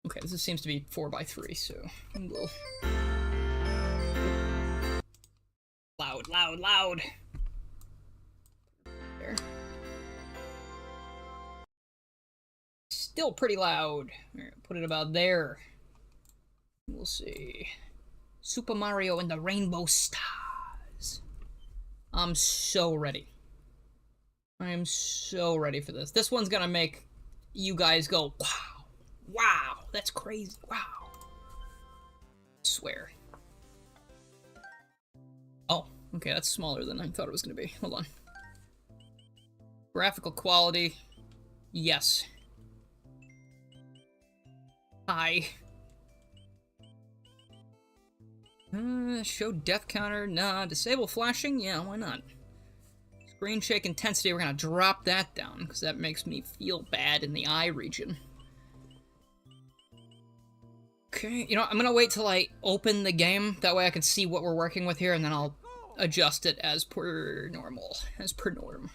Okay, this seems to be 4x3, so we'll... Loud, loud, loud! There. Still pretty loud. Put it about there. We'll see. Super Mario and the Rainbow Stars. I'm so ready. I am so ready for this. This one's gonna make you guys go, wow, wow, that's crazy, wow. I swear. Oh, okay, that's smaller than I thought it was gonna be. Hold on. Graphical quality, yes. High. Show death counter, nah. Disable flashing, yeah, why not? Screen shake intensity, we're gonna drop that down, because that makes me feel bad in the eye region. Okay, you know, I'm gonna wait till I open the game, that way I can see what we're working with here, and then I'll adjust it as per normal, as per norm.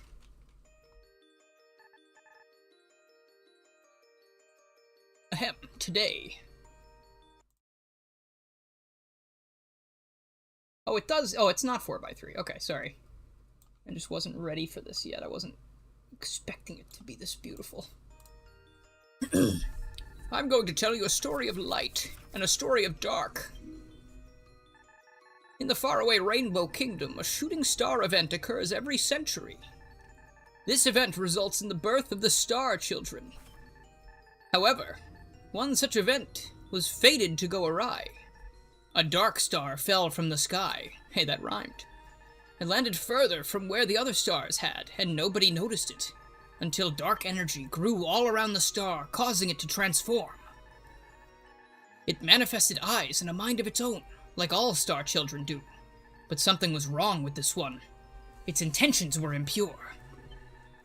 Ahem, today. Oh, it does, oh, it's not 4x3, okay, sorry. I just wasn't ready for this yet. I wasn't expecting it to be this beautiful. I'm going to tell you a story of light and a story of dark. In the faraway Rainbow Kingdom, a shooting star event occurs every century. This event results in the birth of the Star Children. However, one such event was fated to go awry. A dark star fell from the sky. Hey, that rhymed. It landed further from where the other stars had, and nobody noticed it, until dark energy grew all around the star, causing it to transform. It manifested eyes and a mind of its own, like all star children do. But something was wrong with this one. Its intentions were impure.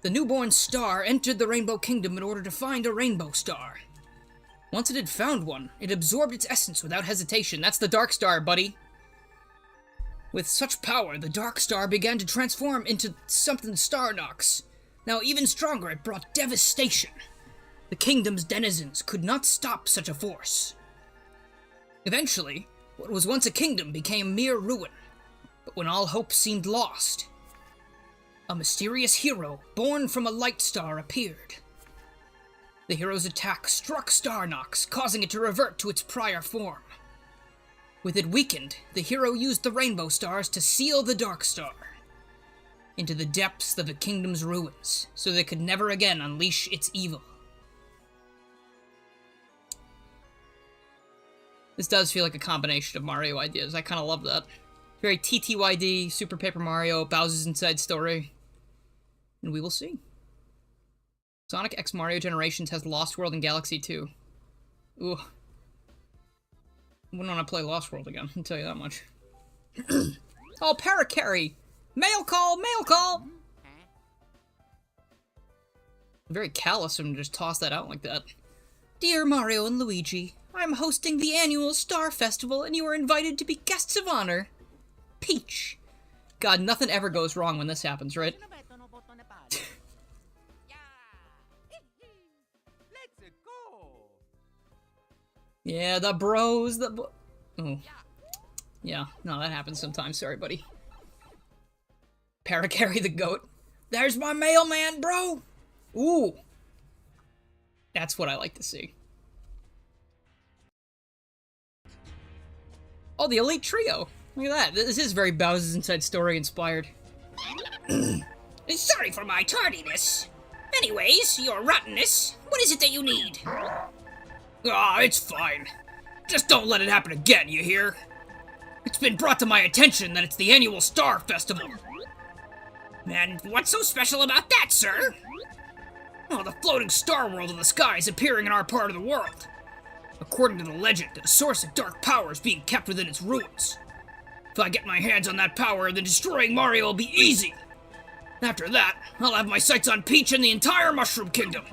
The newborn star entered the Rainbow Kingdom in order to find a rainbow star. Once it had found one, it absorbed its essence without hesitation. That's the dark star, buddy. With such power, the Dark Star began to transform into something Starnox. Now, even stronger, it brought devastation. The kingdom's denizens could not stop such a force. Eventually, what was once a kingdom became mere ruin. But when all hope seemed lost, a mysterious hero born from a light star appeared. The hero's attack struck Starnox, causing it to revert to its prior form. With it weakened, the hero used the rainbow stars to seal the Dark Star into the depths of the kingdom's ruins, so they could never again unleash its evil. This does feel like a combination of Mario ideas. I kind of love that. Very TTYD, Super Paper Mario, Bowser's Inside Story. And we will see. Sonic X Mario Generations has Lost World and Galaxy 2. Ooh. I wouldn't want to play Lost World again, I'll tell you that much. Oh, Paracarry! Mail call! Mail call! Very callous of him to just toss that out like that. Dear Mario and Luigi, I'm hosting the annual Star Festival and you are invited to be guests of honor. Peach. God, nothing ever goes wrong when this happens, right? Yeah, the bros, oh. Yeah, no, that happens sometimes. Sorry, buddy. Paracarry the goat. There's my mailman, bro! Ooh. That's what I like to see. Oh, the Elite Trio. Look at that. This is very Bowser's Inside Story inspired. Sorry for my tardiness. Anyways, your rottenness, what is it that you need? Ah, it's fine. Just don't let it happen again, you hear? It's been brought to my attention that it's the annual Star Festival. And what's so special about that, sir? Oh, the floating star world in the sky is appearing in our part of the world. According to the legend, a source of dark power is being kept within its ruins. If I get my hands on that power, then destroying Mario will be easy. After that, I'll have my sights on Peach and the entire Mushroom Kingdom.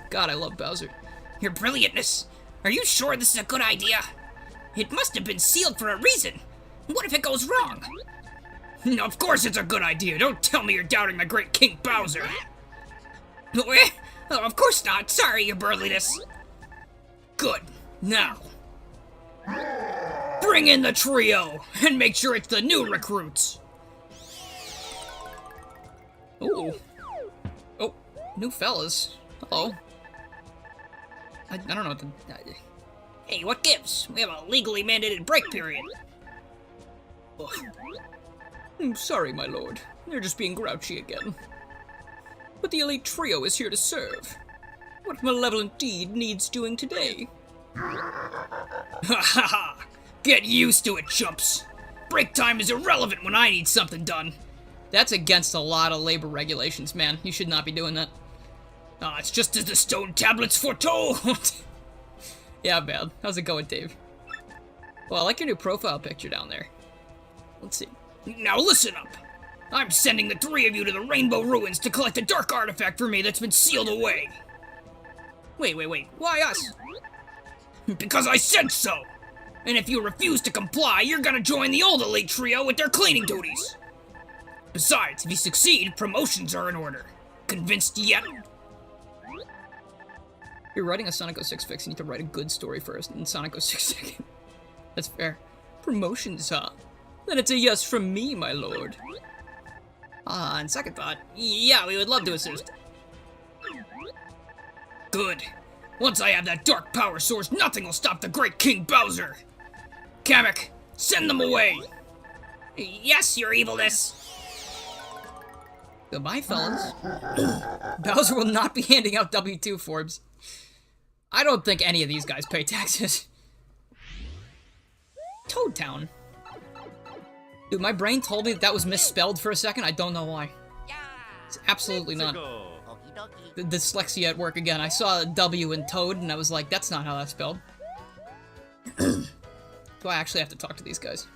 God, I love Bowser. Your brilliantness. Are you sure this is a good idea? It must have been sealed for a reason. What if it goes wrong? Of course it's a good idea. Don't tell me you're doubting the great King Bowser. Of course not. Sorry, your burliness. Good. Now, bring in the trio and make sure it's the new recruits. Ooh. Oh, new fellas. Uh-oh. I don't know what to... Hey, what gives? We have a legally mandated break period. I'm sorry, my lord. They're just being grouchy again. But the Elite Trio is here to serve. What malevolent deed needs doing today? Ha ha ha! Get used to it, chumps! Break time is irrelevant when I need something done. That's against a lot of labor regulations, man. You should not be doing that. Ah, it's just as the stone tablets foretold! Yeah, man. How's it going, Dave? Well, I like your new profile picture down there. Let's see. Now listen up! I'm sending the three of you to the Rainbow Ruins to collect a dark artifact for me that's been sealed away. Wait. Why us? Because I said so! And if you refuse to comply, you're gonna join the old Elite Trio with their cleaning duties. Besides, if you succeed, promotions are in order. Convinced yet? If you're writing a Sonic 06 fix, you need to write a good story first, and Sonic 06 second. That's fair. Promotions, huh? Then it's a yes from me, my lord. Ah, on second thought, yeah, we would love to assist. Good. Once I have that dark power source, nothing will stop the great King Bowser. Kamek, send them away. Yes, your evilness. Goodbye, fellas. Bowser will not be handing out W-2 forms. I don't think any of these guys pay taxes. Toad Town. Dude, my brain told me that was misspelled for a second. I don't know why. It's absolutely not. The dyslexia at work again. I saw a W in Toad, and I was like, that's not how that's spelled. Do I actually have to talk to these guys?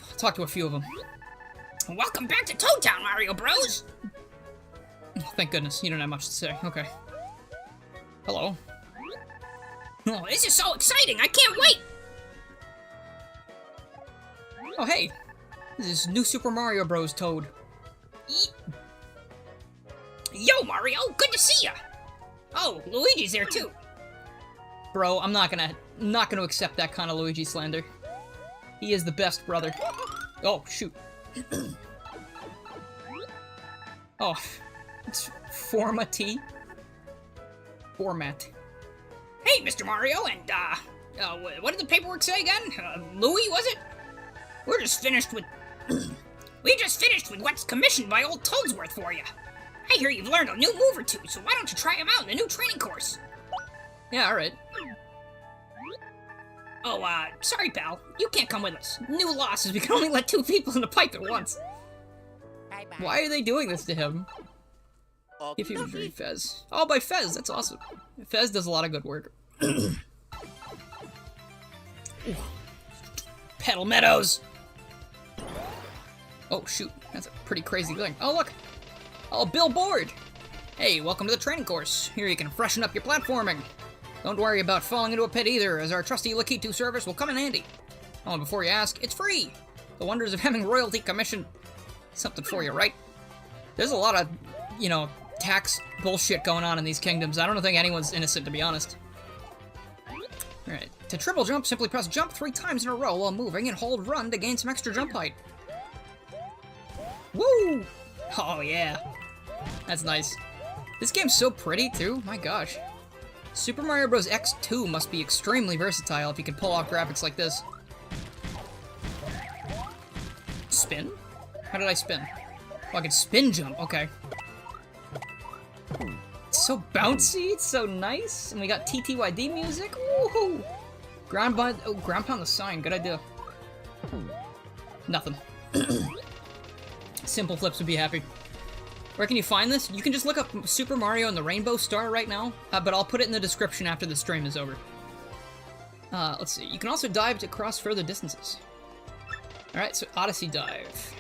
I'll talk to a few of them. Welcome back to Toad Town, Mario Bros. Oh, thank goodness. You don't have much to say. Okay. Hello. Oh, this is so exciting. I can't wait. Oh, hey. This is New Super Mario Bros. Toad. Yo, Mario. Good to see ya. Oh, Luigi's there too. Bro, I'm not gonna accept that kind of Luigi slander. He is the best brother. Oh, shoot. Oh, it's Format. Hey, Mr. Mario, and, what did the paperwork say again? Louie, was it? We just finished with what's commissioned by old Toadsworth for you. I hear you've learned a new move or two, so why don't you try him out in the new training course? Yeah, alright. Oh, sorry, pal. You can't come with us. New law says we can only let 2 people in the pipe at once. Bye-bye. Why are they doing this to him? If he was very Fez. Oh, by Fez, that's awesome. Fez does a lot of good work. Petal Meadows. Oh, shoot. That's a pretty crazy thing. Oh, look. Oh, billboard. Hey, welcome to the training course. Here you can freshen up your platforming. Don't worry about falling into a pit either, as our trusty Lakitu service will come in handy. Oh, and before you ask, it's free. The wonders of having royalty commission something for you, right? There's a lot of, you know, tax bullshit going on in these kingdoms. I don't think anyone's innocent, to be honest. Alright, to triple jump, simply press jump 3 times in a row while moving and hold run to gain some extra jump height. Woo! Oh, yeah. That's nice. This game's so pretty, too. My gosh. Super Mario Bros. X2 must be extremely versatile if you can pull off graphics like this. Spin? How did I spin? Oh, I can spin jump. Okay. It's so bouncy. It's so nice. And we got TTYD music. Woohoo! Ground pound the sign. Good idea. Nothing. Simple Flips would be happy. Where can you find this? You can just look up Super Mario and the Rainbow Star right now, but I'll put it in the description after the stream is over. Let's see. You can also dive to cross further distances. Alright, so Odyssey Dive.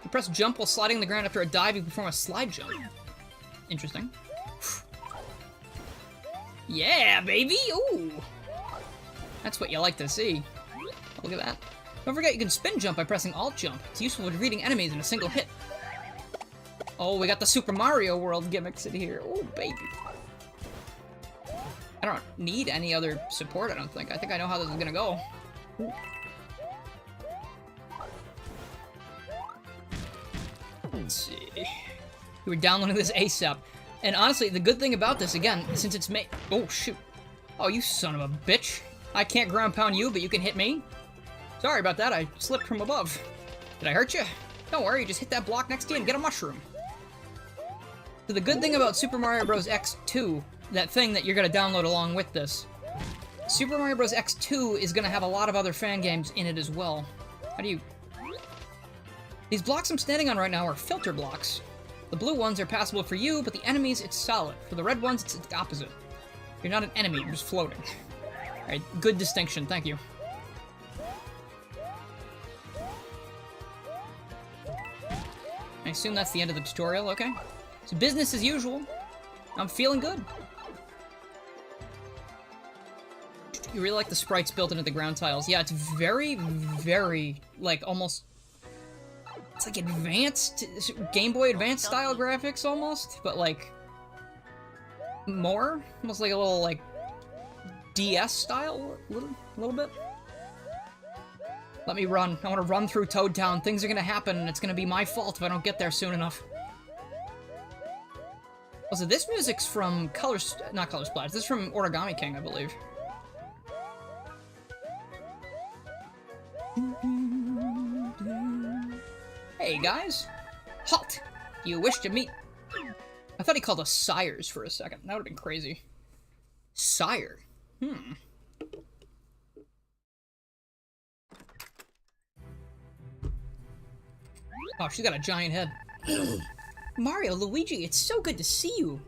You press jump while sliding on the ground. After a dive, you perform a slide jump. Interesting. Yeah, baby! Ooh! That's what you like to see. Look at that. Don't forget you can spin jump by pressing Alt Jump. It's useful for defeating enemies in a single hit. Oh, we got the Super Mario World gimmicks in here. Oh, baby. I don't need any other support, I don't think. I think I know how this is gonna go. Ooh. Let's see. We were downloading this ASAP. And honestly, the good thing about this, again, since it's made... Oh, shoot. Oh, you son of a bitch. I can't ground pound you, but you can hit me. Sorry about that, I slipped from above. Did I hurt you? Don't worry, just hit that block next to you and get a mushroom. So the good thing about Super Mario Bros. X2, that thing that you're gonna download along with this, Super Mario Bros. X2 is gonna have a lot of other fan games in it as well. How do you... These blocks I'm standing on right now are filter blocks. The blue ones are passable for you, but the enemies, it's solid. For the red ones, it's the opposite. You're not an enemy, you're just floating. Alright, good distinction, thank you. I assume that's the end of the tutorial, okay? So business as usual. I'm feeling good. You really like the sprites built into the ground tiles. Yeah, it's very, very, like, almost... It's like advanced, Game Boy Advance style graphics almost, but like, more? Almost like a little, like, DS style, a little bit. Let me run. I want to run through Toad Town. Things are gonna happen, and it's gonna be my fault if I don't get there soon enough. Also, this music's from not Color Splash, this is from Origami King, I believe. Hey, guys. Halt! Do you wish to meet... I thought he called us sires for a second. That would've been crazy. Sire? Oh, she's got a giant head. Mario, Luigi, it's so good to see you.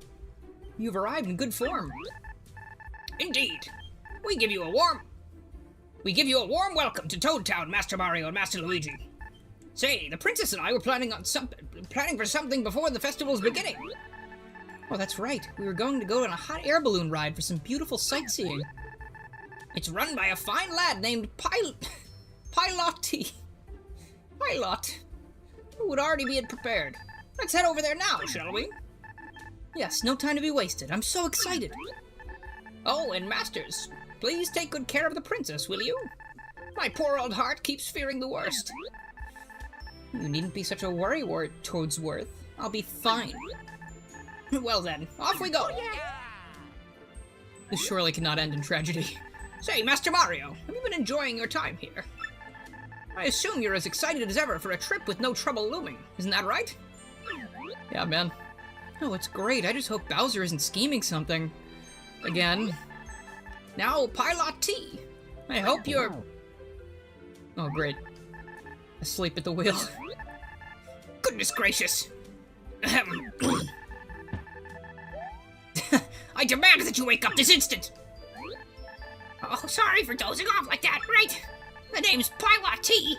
You've arrived in good form. Indeed. We give you a warm welcome to Toad Town, Master Mario and Master Luigi. Say, the princess and I were planning for something before the festival's beginning. Oh, that's right. We were going to go on a hot air balloon ride for some beautiful sightseeing. It's run by a fine lad named Pilot. Who would already be prepared. Let's head over there now, shall we? Yes, no time to be wasted. I'm so excited. Oh, and Masters, please take good care of the princess, will you? My poor old heart keeps fearing the worst. You needn't be such a worrywart, Toadsworth. I'll be fine. Well then, off we go! This surely cannot end in tragedy. Say, Master Mario, have you been enjoying your time here? I assume you're as excited as ever for a trip with no trouble looming, isn't that right? Yeah, man. Oh, it's great. I just hope Bowser isn't scheming something. Again. Now, Pilot T, I hope you're... Oh, great. Asleep at the wheel. Goodness gracious! I demand that you wake up this instant! Oh, sorry for dozing off like that, right? The name's Pilot T.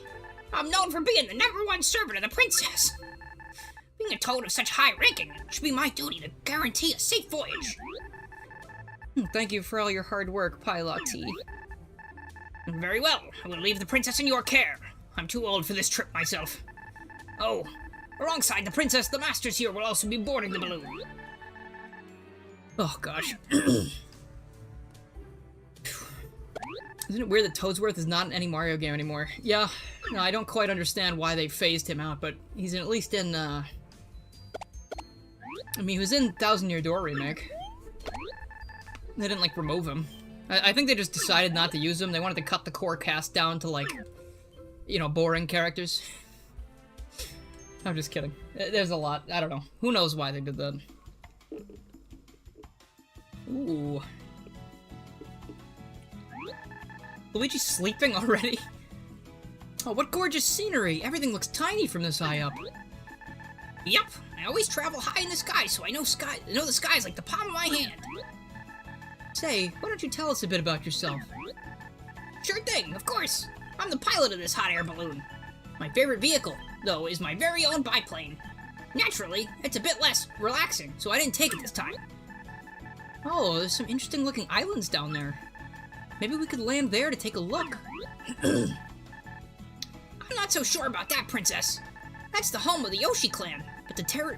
I'm known for being the #1 servant of the princess. Being a toad of such high ranking, it should be my duty to guarantee a safe voyage. Thank you for all your hard work, Pilot T. Very well. I will leave the princess in your care. I'm too old for this trip myself. Oh, alongside the princess, the masters here will also be boarding the balloon. Oh, gosh. Isn't it weird that Toadsworth is not in any Mario game anymore? Yeah, no, I don't quite understand why they phased him out, but he's at least in, I mean, he was in Thousand Year Door Remake. They didn't, like, remove him. I think they just decided not to use him. They wanted to cut the core cast down to, like, you know, boring characters. I'm just kidding. There's a lot. I don't know. Who knows why they did that? Ooh. Luigi's sleeping already? Oh, what gorgeous scenery! Everything looks tiny from this high up. Yep, I always travel high in the sky, so I know the sky's like the palm of my hand. Say, why don't you tell us a bit about yourself? Sure thing, of course. I'm the pilot of this hot air balloon. My favorite vehicle, though, is my very own biplane. Naturally, it's a bit less relaxing, so I didn't take it this time. Oh, there's some interesting looking islands down there. Maybe we could land there to take a look. I'm not so sure about that, Princess. That's the home of the Yoshi clan, but I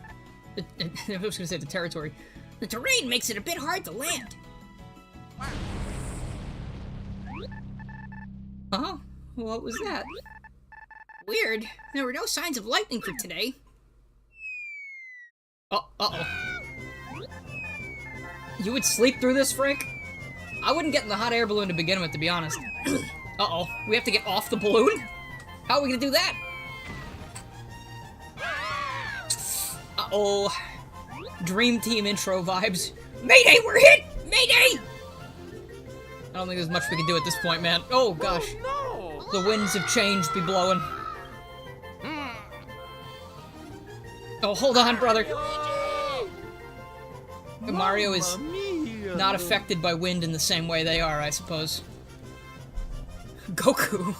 was gonna say the territory. The terrain makes it a bit hard to land. Huh? What was that? Weird. There were no signs of lightning for today. Uh-oh. You would sleep through this, Frank? I wouldn't get in the hot air balloon to begin with, to be honest. Uh-oh. We have to get off the balloon? How are we gonna do that? Uh-oh. Dream Team intro vibes. Mayday, we're hit! Mayday! I don't think there's much we can do at this point, man. Oh, gosh. Oh, The winds have changed, be blowing. Oh, hold on, brother. Mario is not affected by wind in the same way they are, I suppose. Goku.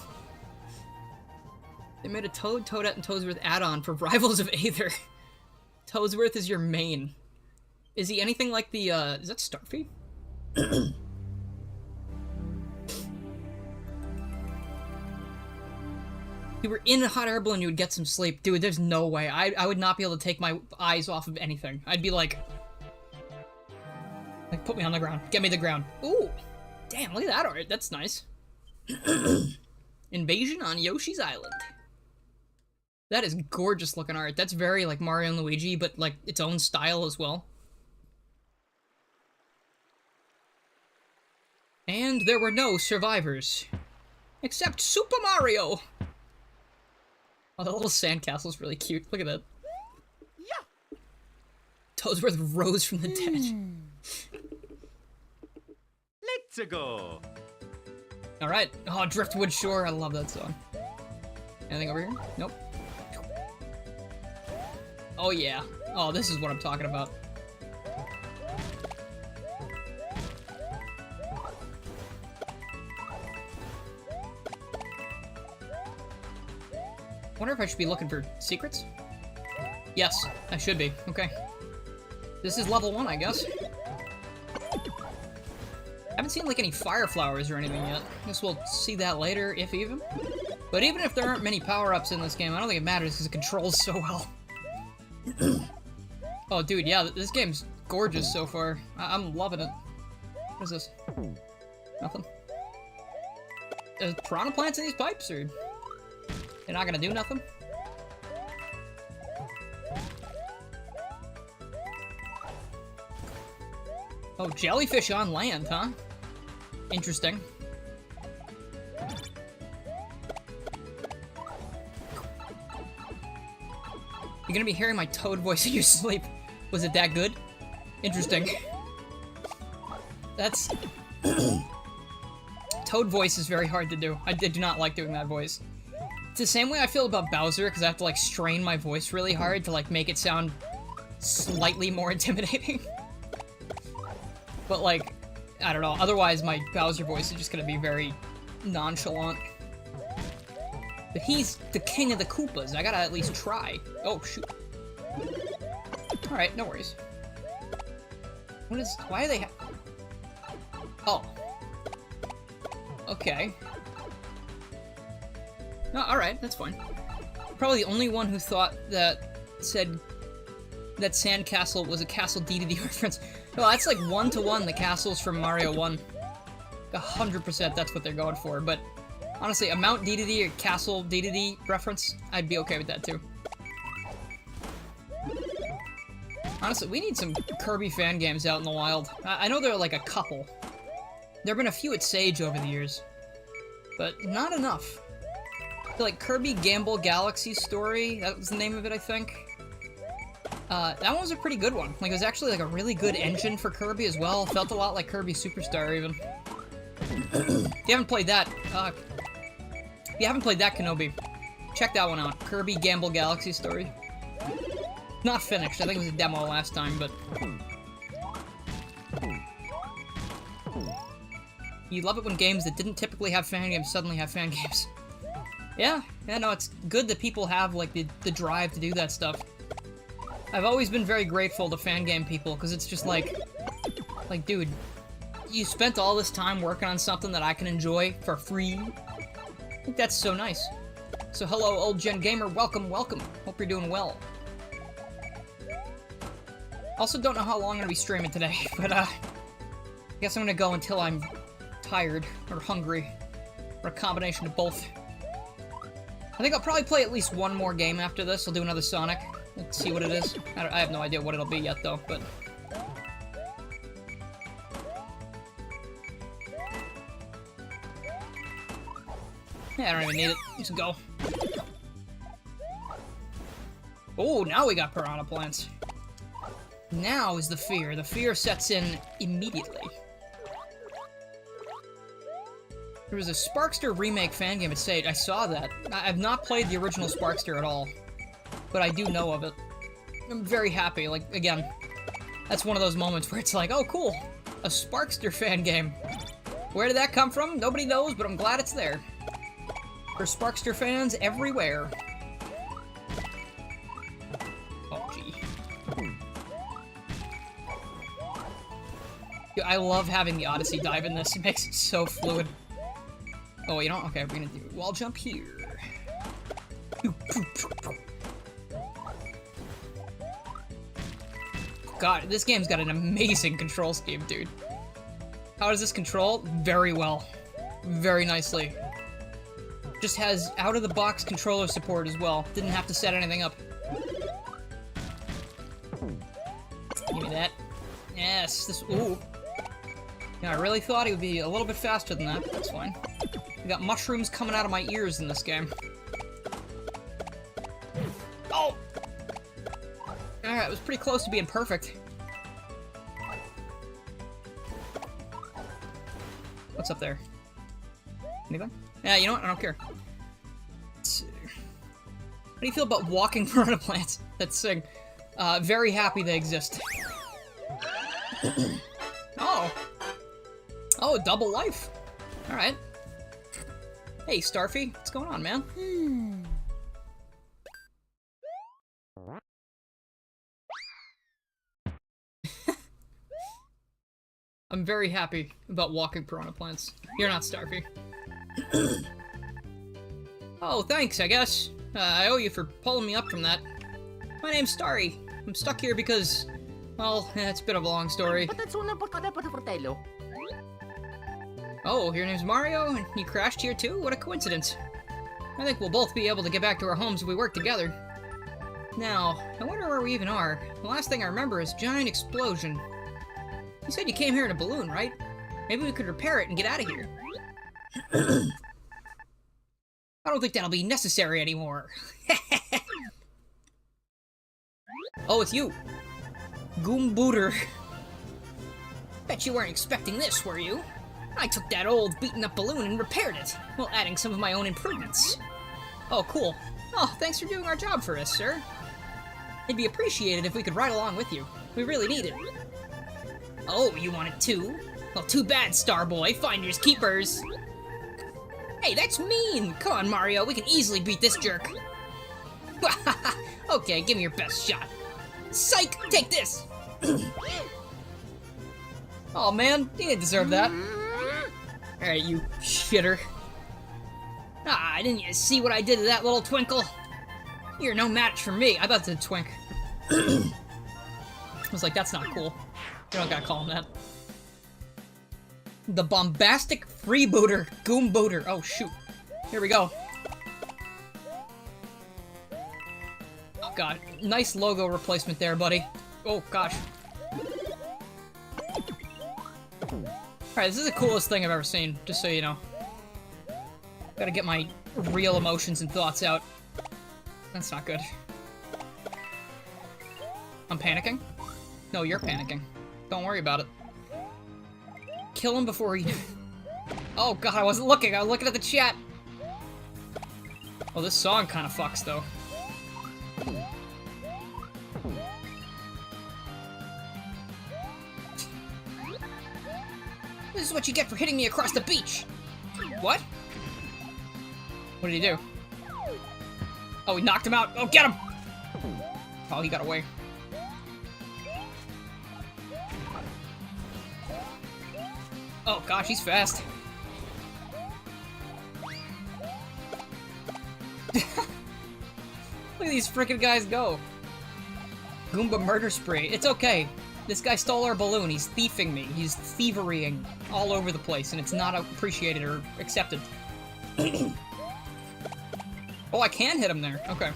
They made a Toad, Toadette, and Toadsworth add-on for Rivals of Aether. Toadsworth is your main. Is he anything like the, is that Starfy? If you were in a hot air balloon, you would get some sleep. Dude, there's no way. I would not be able to take my eyes off of anything. I'd be like, put me on the ground. Get me the ground. Ooh. Damn, look at that art. That's nice. Invasion on Yoshi's Island. That is gorgeous looking art. That's very, like, Mario and Luigi, but, like, its own style as well. And there were no survivors. Except Super Mario! Oh, the little sandcastle's really cute. Look at that. yeah. Toadsworth rose from the dead. Let's go. Alright. Oh, Driftwood Shore. I love that song. Anything over here? Nope. Oh, yeah. Oh, this is what I'm talking about. Wonder if I should be looking for secrets? Yes, I should be. Okay. This is level 1, I guess. Haven't seen, like, any fire flowers or anything yet. Guess we'll see that later, if even. But even if there aren't many power-ups in this game, I don't think it matters because it controls so well. Oh, dude, yeah, this game's gorgeous so far. I'm loving it. What is this? Nothing. There's piranha plants in these pipes, or... They're not gonna do nothing? Oh, jellyfish on land, huh? Interesting. You're gonna be hearing my Toad voice in your sleep. Was it that good? Interesting. That's... Toad voice is very hard to do. I do not like doing that voice. It's the same way I feel about Bowser, because I have to, like, strain my voice really hard to, like, make it sound slightly more intimidating. But, like, I don't know. Otherwise, my Bowser voice is just gonna be very nonchalant. But he's the king of the Koopas. I gotta at least try. Oh, shoot. Alright, no worries. What is... Why do they have... Oh. Okay. No, alright, that's fine. Probably the only one who thought that... said... that Sandcastle was a Castle DDD reference. No, that's like one-to-one the castles from Mario 1. 100% that's what they're going for, but... honestly, a Mount DDD or Castle DDD reference, I'd be okay with that too. Honestly, we need some Kirby fan games out in the wild. I know there are like a couple. There have been a few at Sage over the years. But not enough. Like Kirby Gamble Galaxy Story, that was the name of it, I think. That one was a pretty good one. Like, it was actually like a really good engine for Kirby as well. Felt a lot like Kirby Superstar, even. If you haven't played that, Kenobi, check that one out. Kirby Gamble Galaxy Story. Not finished. I think it was a demo last time, but... You love it when games that didn't typically have fan games suddenly have fan games. Yeah, no, it's good that people have, like, the drive to do that stuff. I've always been very grateful to fan game people, because it's just like, dude, you spent all this time working on something that I can enjoy for free. I think that's so nice. So hello, old gen gamer, welcome, welcome. Hope you're doing well. Also don't know how long I'm gonna be streaming today, but I guess I'm gonna go until I'm tired, or hungry, or a combination of both. I think I'll probably play at least one more game after this. I'll do another Sonic. Let's see what it is. I have no idea what it'll be yet, though, but... Yeah, I don't even need it. Just go. Oh, now we got piranha plants. Now is the fear. The fear sets in immediately. There was a Sparkster remake fan game at Sage. I saw that. I've not played the original Sparkster at all, but I do know of it. I'm very happy. Like, again, that's one of those moments where it's like, oh, cool, a Sparkster fan game. Where did that come from? Nobody knows, but I'm glad it's there. For Sparkster fans everywhere. Oh, gee. Dude, I love having the Odyssey dive in this. It makes it so fluid. Oh, you don't? Okay, we're gonna do a wall jump here. God, this game's got an amazing control scheme, dude. How does this control? Very well. Very nicely. Just has out-of-the-box controller support as well. Didn't have to set anything up. Give me that. Yes, this... Ooh. Yeah, I really thought he would be a little bit faster than that. That's fine. We got mushrooms coming out of my ears in this game. Oh! Alright, it was pretty close to being perfect. What's up there? Anything? Yeah, you know what? I don't care. Let's see. How do you feel about walking piranha plants? Let's sing. Very happy they exist. Oh! Oh, double life. Alright. Hey, Starfy. What's going on, man? I'm very happy about walking piranha plants. You're not Starfy. Oh, thanks, I guess. I owe you for pulling me up from that. My name's Starry. I'm stuck here because... well, it's a bit of a long story. Oh, your name's Mario, and you crashed here too? What a coincidence. I think we'll both be able to get back to our homes if we work together. Now, I wonder where we even are. The last thing I remember is a giant explosion. You said you came here in a balloon, right? Maybe we could repair it and get out of here. I don't think that'll be necessary anymore. Oh, it's you. Goombooter. Bet you weren't expecting this, were you? I took that old beaten-up balloon and repaired it, while adding some of my own improvements. Oh, cool. Oh, thanks for doing our job for us, sir. It'd be appreciated if we could ride along with you. We really need it. Oh, you want it too? Well, too bad, Starboy. Finders keepers. Hey, that's mean! Come on, Mario, we can easily beat this jerk. Okay, give me your best shot. Psych! Take this! Oh man, you didn't deserve that. Alright, you shitter. Ah, didn't you see what I did to that little twinkle? You're no match for me. I thought it said twink. I was like, that's not cool. You don't gotta call him that. The bombastic freebooter, goombooter. Oh shoot. Here we go. Oh god, nice logo replacement there, buddy. Oh gosh. Alright, this is the coolest thing I've ever seen, just so you know. Gotta get my real emotions and thoughts out. That's not good. I'm panicking? No, you're panicking. Don't worry about it. Kill him before he... Oh god, I wasn't looking. I was looking at the chat. Oh, this song kind of fucks, though. This is what you get for hitting me across the beach. What? What did he do? Oh, he knocked him out. Oh, get him! Oh, he got away. Oh gosh, he's fast. Look at these frickin' guys go. Goomba murder spree. It's okay. This guy stole our balloon. He's thieving me. He's thieverying all over the place, and it's not appreciated or accepted. Oh, I can hit him there. Okay.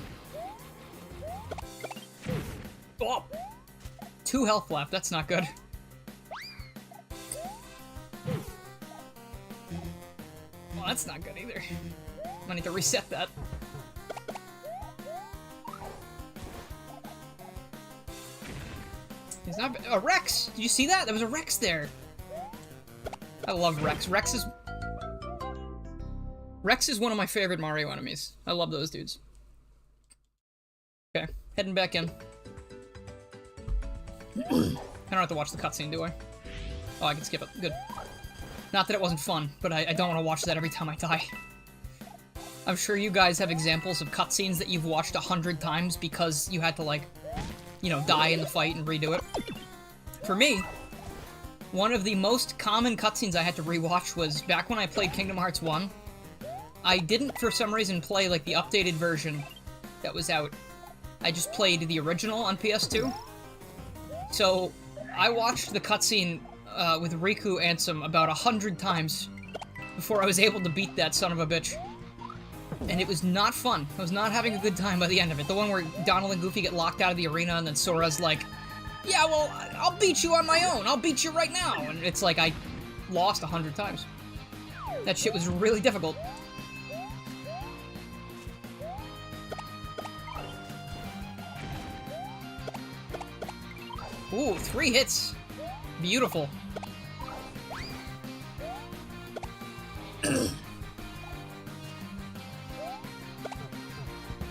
Oh! 2 health left. That's not good. Well, that's not good either. I need to reset that. He's not. A Rex! Did you see that? There was a Rex there. I love Rex. Rex is one of my favorite Mario enemies. I love those dudes. Okay, heading back in. I don't have to watch the cutscene, do I? Oh, I can skip it. Good. Not that it wasn't fun, but I don't want to watch that every time I die. I'm sure you guys have examples of cutscenes that you've watched 100 times because you had to, like, you know, die in the fight and redo it. For me, one of the most common cutscenes I had to rewatch was back when I played Kingdom Hearts 1. I didn't, for some reason, play, like, the updated version that was out. I just played the original on PS2. So, I watched the cutscene with Riku Ansem about 100 times before I was able to beat that son of a bitch. And it was not fun. I was not having a good time by the end of it. The one where Donald and Goofy get locked out of the arena and then Sora's like, yeah, well, I'll beat you on my own. I'll beat you right now. And it's like I lost 100 times. That shit was really difficult. Ooh, 3 hits. Beautiful.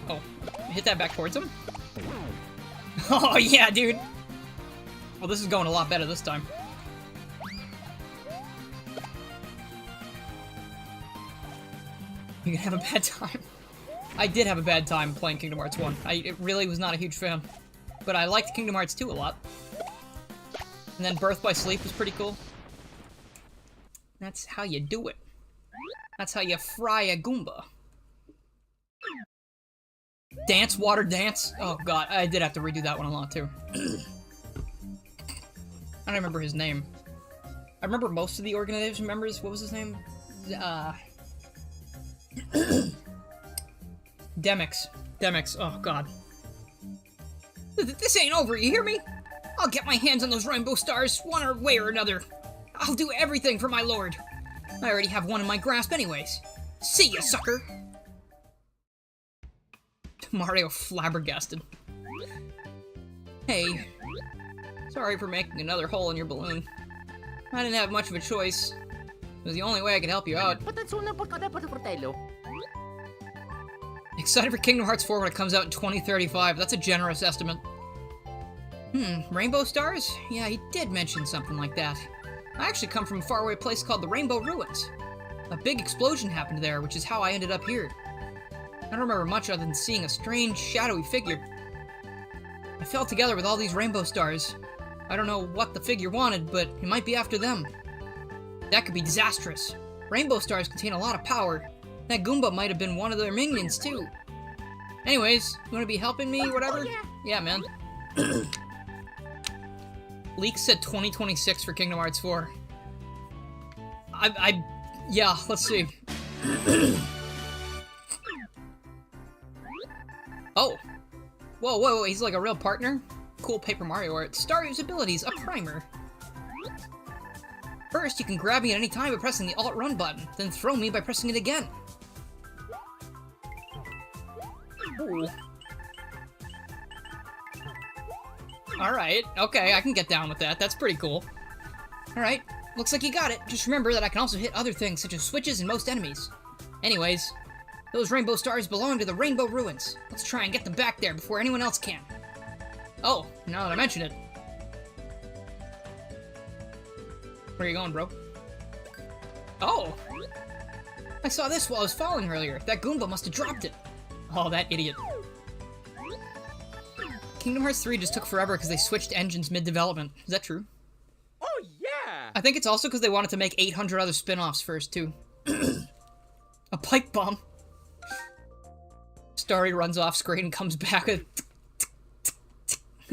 Oh, hit that back towards him? Oh, yeah, dude. Well, this is going a lot better this time. You're gonna have a bad time. I did have a bad time playing Kingdom Hearts 1. I really was not a huge fan. But I liked Kingdom Hearts 2 a lot. And then Birth by Sleep was pretty cool. That's how you do it. That's how you fry a Goomba. Dance, water dance. Oh god, I did have to redo that one a lot too. I don't remember his name. I remember most of the organization members. What was his name? Demix. Demix. Oh god. This ain't over, you hear me? I'll get my hands on those rainbow stars, one way or another. I'll do everything for my lord. I already have one in my grasp anyways. See ya, sucker! Mario flabbergasted. Hey. Sorry for making another hole in your balloon. I didn't have much of a choice. It was the only way I could help you out. Excited for Kingdom Hearts 4 when it comes out in 2035. That's a generous estimate. Rainbow stars? Yeah, he did mention something like that. I actually come from a faraway place called the Rainbow Ruins. A big explosion happened there, which is how I ended up here. I don't remember much other than seeing a strange, shadowy figure. I fell together with all these rainbow stars. I don't know what the figure wanted, but it might be after them. That could be disastrous. Rainbow stars contain a lot of power. That Goomba might have been one of their minions, too. Anyways, you want to be helping me, whatever? Yeah, man. Leak said 2026 for Kingdom Hearts 4. Yeah, let's see. Oh. Whoa, he's like a real partner? Cool Paper Mario art. Starry's abilities, a primer. First, you can grab me at any time by pressing the Alt-Run button, then throw me by pressing it again. Ooh. Alright, okay, I can get down with that. That's pretty cool. Alright, looks like you got it. Just remember that I can also hit other things, such as switches and most enemies. Anyways, those rainbow stars belong to the Rainbow Ruins. Let's try and get them back there before anyone else can. Oh, now that I mention it. Where are you going, bro? Oh! I saw this while I was falling earlier. That Goomba must have dropped it. Oh, that idiot. Kingdom Hearts 3 just took forever because they switched engines mid-development. Is that true? Oh, yeah! I think it's also because they wanted to make 800 other spin-offs first, too. A pipe bomb. Starry runs off screen and comes back.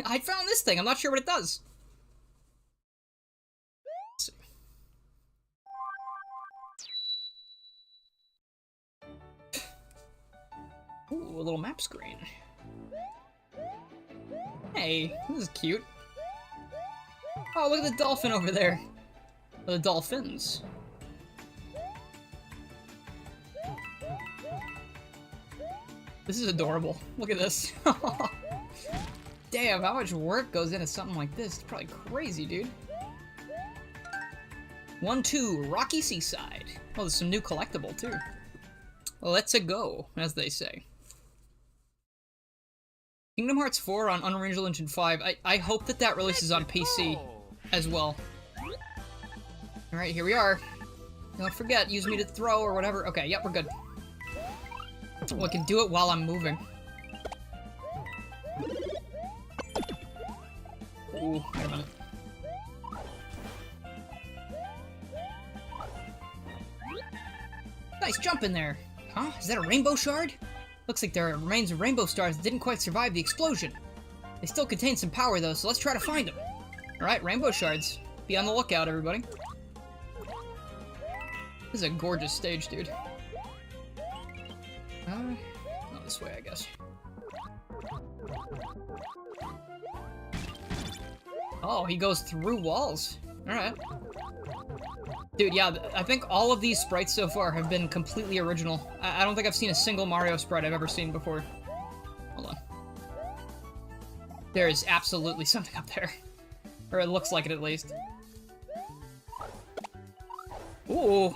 I found this thing. I'm not sure what it does. Let's see. Ooh, a little map screen. Hey, this is cute. Oh, look at the dolphin over there. Or the dolphins. This is adorable. Look at this. Damn, how much work goes into something like this? It's probably crazy, dude. 1-2, Rocky Seaside. Oh, there's some new collectible, too. Let's-a go, as they say. Kingdom Hearts 4 on Unreal Engine 5. I hope that that releases on PC as well. Alright, here we are. Don't forget, use me to throw or whatever. Okay, yep, we're good. Well, I can do it while I'm moving. Ooh, wait a minute. Nice jump in there. Huh? Is that a rainbow shard? Looks like there are remains of rainbow stars that didn't quite survive the explosion. They still contain some power, though, so let's try to find them. Alright, rainbow shards. Be on the lookout, everybody. This is a gorgeous stage, dude. Not this way, I guess. Oh, he goes through walls. Alright. Dude, yeah, I think all of these sprites so far have been completely original. I don't think I've seen a single Mario sprite I've ever seen before. Hold on. There is absolutely something up there. Or it looks like it, at least. Ooh.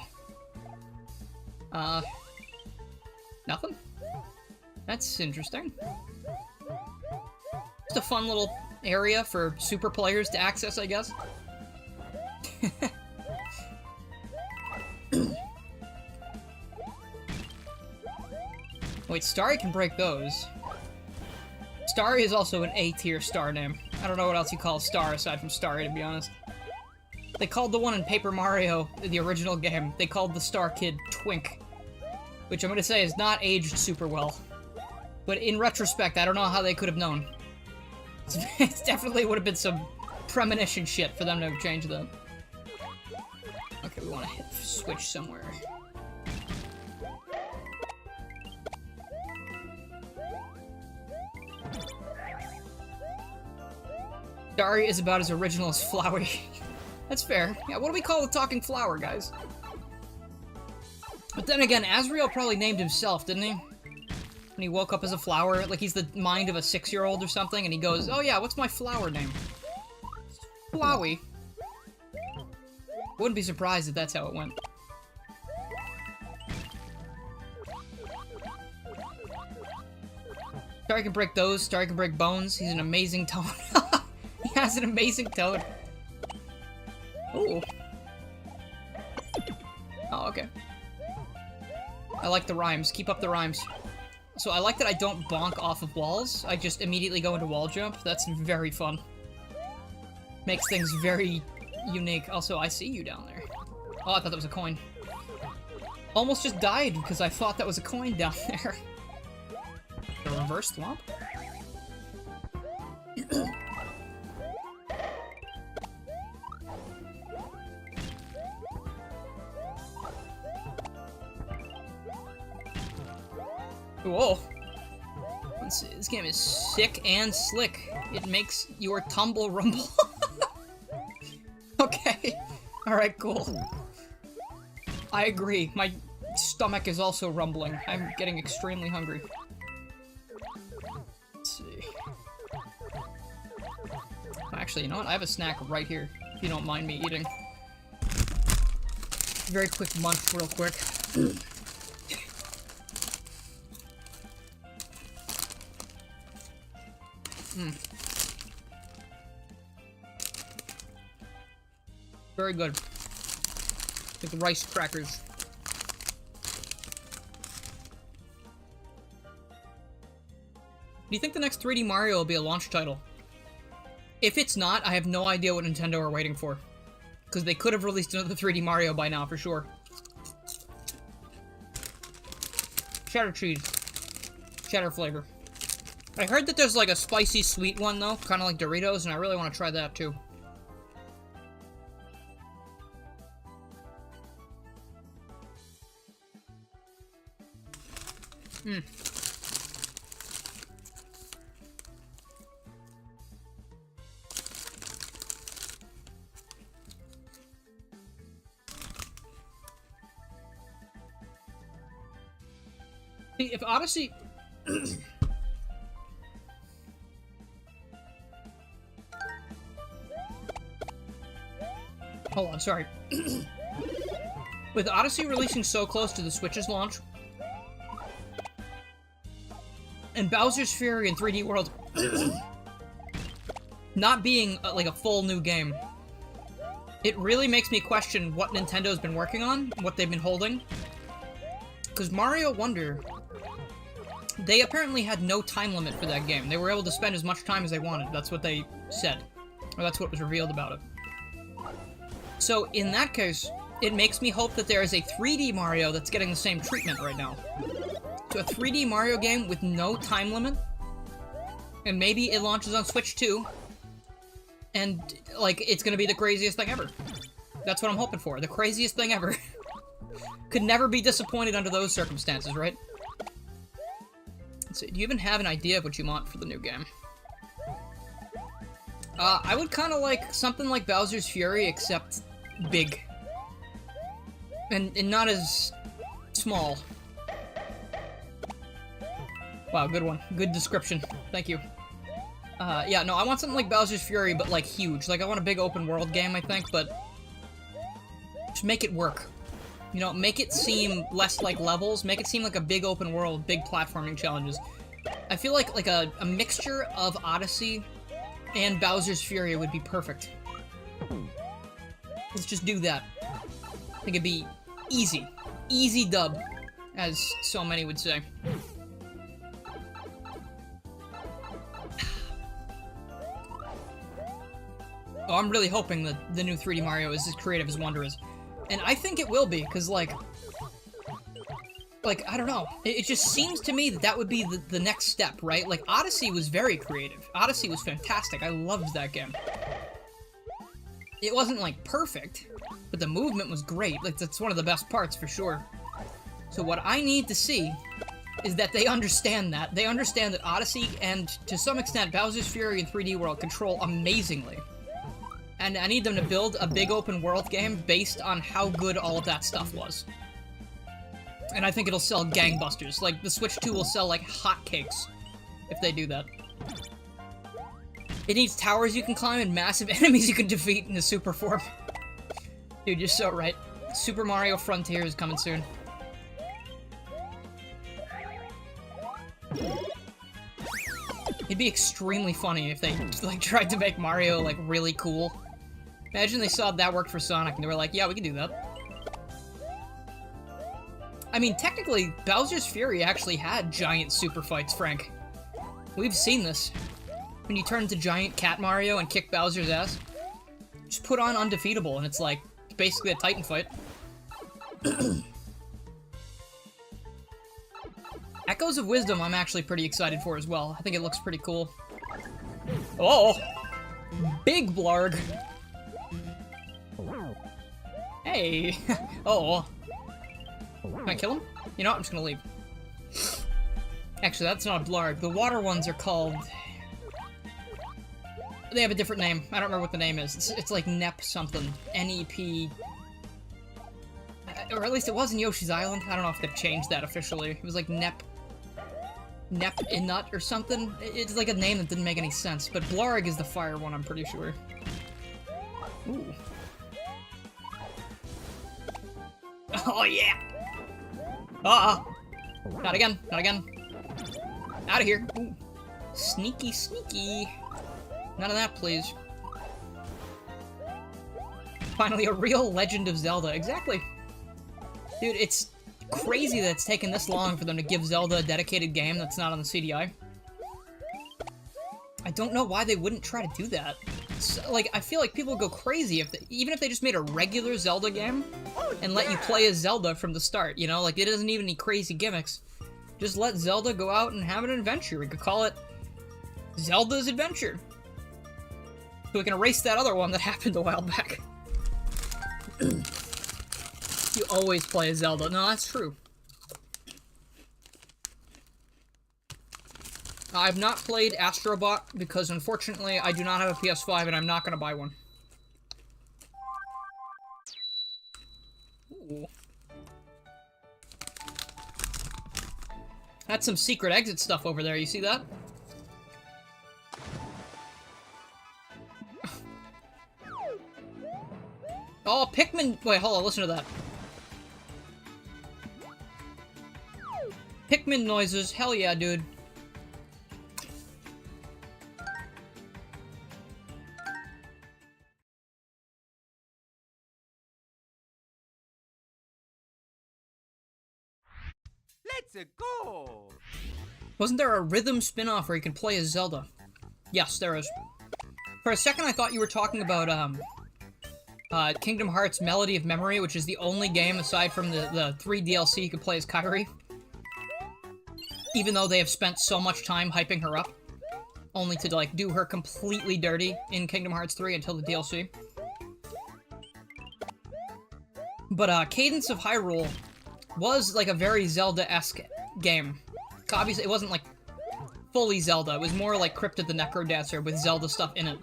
Nothing? That's interesting. Just a fun little area for super players to access, I guess. Wait, Starry can break those. Starry is also an A-tier star name. I don't know what else you call a star aside from Starry, to be honest. They called the one in Paper Mario, the original game, they called the Star Kid Twink. Which I'm gonna say is not aged super well. But in retrospect, I don't know how they could have known. It definitely would have been some premonition shit for them to have changed that. Okay, we want to hit switch somewhere. Starry is about as original as Flowey. That's fair. Yeah, what do we call the talking flower, guys? But then again, Asriel probably named himself, didn't he? When he woke up as a flower, like he's the mind of a 6-year-old or something, and he goes, oh yeah, what's my flower name? Flowey. Wouldn't be surprised if that's how it went. Starry can break those, Starry can break bones, he's an amazing tone. He has an amazing tone. Ooh. Oh, okay. I like the rhymes. Keep up the rhymes. So I like that I don't bonk off of walls. I just immediately go into wall jump. That's very fun. Makes things very unique. Also, I see you down there. Oh, I thought that was a coin. Almost just died because I thought that was a coin down there. A reverse thwomp? Whoa. Let's see, this game is sick and slick. It makes your tumble rumble. Okay. Alright, cool. I agree. My stomach is also rumbling. I'm getting extremely hungry. Let's see. Actually, you know what? I have a snack right here, if you don't mind me eating. Very quick munch real quick. Very good. Like the rice crackers. Do you think the next 3D Mario will be a launch title? If it's not, I have no idea what Nintendo are waiting for. Because they could have released another 3D Mario by now, for sure. Cheddar cheese. Cheddar flavor. I heard that there's like a spicy sweet one though, kind of like Doritos, and I really want to try that too. See, if Odyssey... Hold on, sorry. With Odyssey releasing so close to the Switch's launch, and Bowser's Fury in 3D World not being like a full new game, it really makes me question what Nintendo's been working on, what they've been holding. Because Mario Wonder, they apparently had no time limit for that game. They were able to spend as much time as they wanted. That's what they said. Or that's what was revealed about it. So, in that case, it makes me hope that there is a 3D Mario that's getting the same treatment right now. So a 3D Mario game with no time limit, and maybe it launches on Switch too, and, like, it's gonna be the craziest thing ever. That's what I'm hoping for. The craziest thing ever. Could never be disappointed under those circumstances, right? Let's see, do you even have an idea of what you want for the new game? I would kind of like something like Bowser's Fury, except big. And not as small. Wow, good one. Good description. Thank you. Yeah, no, I want something like Bowser's Fury, but, like, huge. Like, I want a big open world game, I think, but... just make it work. You know, make it seem less like levels, make it seem like a big open world, big platforming challenges. I feel like a mixture of Odyssey and Bowser's Fury would be perfect. Let's just do that. I think it'd be easy. Easy dub, as so many would say. Oh, I'm really hoping that the new 3D Mario is as creative as Wonder is. And I think it will be, because, like, I don't know. It just seems to me that that would be the next step, right? Like, Odyssey was very creative. Odyssey was fantastic. I loved that game. It wasn't, like, perfect, but the movement was great. Like, that's one of the best parts, for sure. So what I need to see is that they understand that. They understand that Odyssey and, to some extent, Bowser's Fury and 3D World control amazingly. And I need them to build a big open world game based on how good all of that stuff was. And I think it'll sell gangbusters. Like, the Switch 2 will sell like hotcakes if they do that. It needs towers you can climb and massive enemies you can defeat in the super form. Dude, you're so right. Super Mario Frontier is coming soon. It'd be extremely funny if they, like, tried to make Mario, like, really cool. Imagine they saw that worked for Sonic and they were like, yeah, we can do that. I mean, technically, Bowser's Fury actually had giant super fights, Frank. We've seen this. When you turn into giant Cat Mario and kick Bowser's ass. Just put on Undefeatable, and it's like, basically a Titan fight. Echoes of Wisdom I'm actually pretty excited for as well. I think it looks pretty cool. Oh! Big Blarg! Hey! Oh! Can I kill him? You know what? I'm just gonna leave. Actually, that's not a Blarg. The water ones are called... They have a different name. I don't remember what the name is. It's like Nep something. N-E-P... Or at least it was in Yoshi's Island. I don't know if they've changed that officially. It was like Nep Inut or something. It's like a name that didn't make any sense. But Blarg is the fire one, I'm pretty sure. Ooh. Oh yeah! Not again, not again. Out of here. Ooh. Sneaky, sneaky. None of that, please. Finally, a real Legend of Zelda. Exactly. Dude, it's crazy that it's taken this long for them to give Zelda a dedicated game that's not on the CDI. I don't know why they wouldn't try to do that. Like, I feel like people would go crazy if even if they just made a regular Zelda game and let you play as Zelda from the start, you know? Like, it doesn't need any crazy gimmicks. Just let Zelda go out and have an adventure. We could call it Zelda's Adventure. So we can erase that other one that happened a while back. You always play as Zelda. No, that's true. I've not played Astrobot because, unfortunately, I do not have a PS5 and I'm not going to buy one. Ooh. That's some secret exit stuff over there, you see that? Oh, Pikmin! Wait, hold on, listen to that. Pikmin noises, hell yeah, dude. Let's go! Wasn't there a rhythm spin-off where you can play as Zelda? Yes, there is. For a second I thought you were talking about, Kingdom Hearts Melody of Memory, which is the only game aside from the 3 DLC you can play as Kairi. Even though they have spent so much time hyping her up. Only to, like, do her completely dirty in Kingdom Hearts 3 until the DLC. But, Cadence of Hyrule was, like, a very Zelda-esque game. Obviously, it wasn't, like, fully Zelda. It was more like Crypt of the Necrodancer with Zelda stuff in it.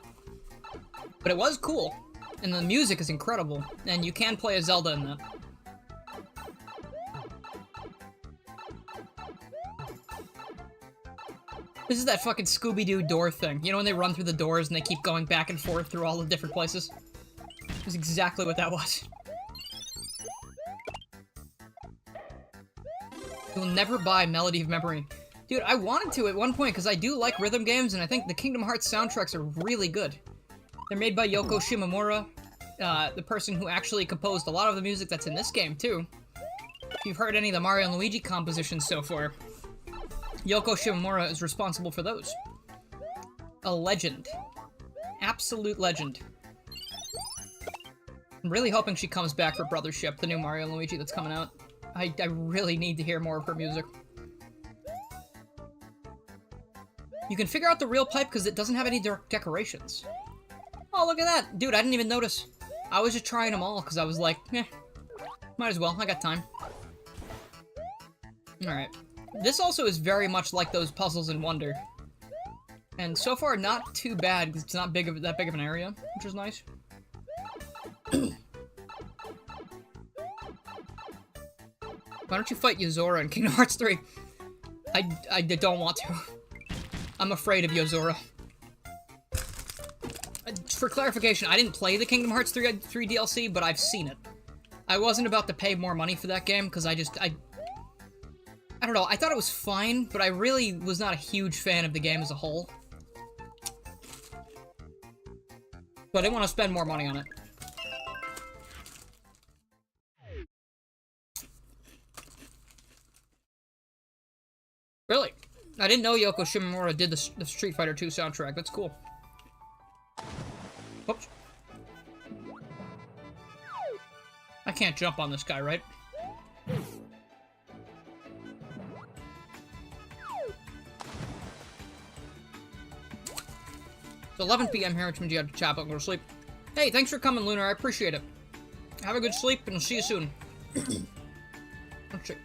But it was cool. And the music is incredible. And you can play as Zelda in that. This is that fucking Scooby-Doo door thing. You know when they run through the doors and they keep going back and forth through all the different places? That's exactly what that was. You'll never buy Melody of Memory. Dude, I wanted to at one point because I do like rhythm games and I think the Kingdom Hearts soundtracks are really good. They're made by Yoko Shimomura, the person who actually composed a lot of the music that's in this game, too. If you've heard any of the Mario and Luigi compositions so far, Yoko Shimomura is responsible for those. A legend. Absolute legend. I'm really hoping she comes back for Brothership, the new Mario and Luigi that's coming out. I really need to hear more of her music. You can figure out the real pipe because it doesn't have any decorations. Oh, look at that! Dude, I didn't even notice. I was just trying them all because I was like, might as well, I got time. Alright. This also is very much like those puzzles in Wonder. And so far, not too bad because it's not that big of an area, which is nice. Why don't you fight Yozora in Kingdom Hearts 3? I don't want to. I'm afraid of Yozora. For clarification, I didn't play the Kingdom Hearts 3 DLC, but I've seen it. I wasn't about to pay more money for that game, because I don't know, I thought it was fine, but I really was not a huge fan of the game as a whole. But I didn't want to spend more money on it. Really? I didn't know Yoko Shimomura did the Street Fighter 2 soundtrack. That's cool. Whoops. I can't jump on this guy, right? It's 11 p.m. here, which means you have to chop up and go to sleep. Hey, thanks for coming, Lunar. I appreciate it. Have a good sleep, and I'll see you soon. Let's see.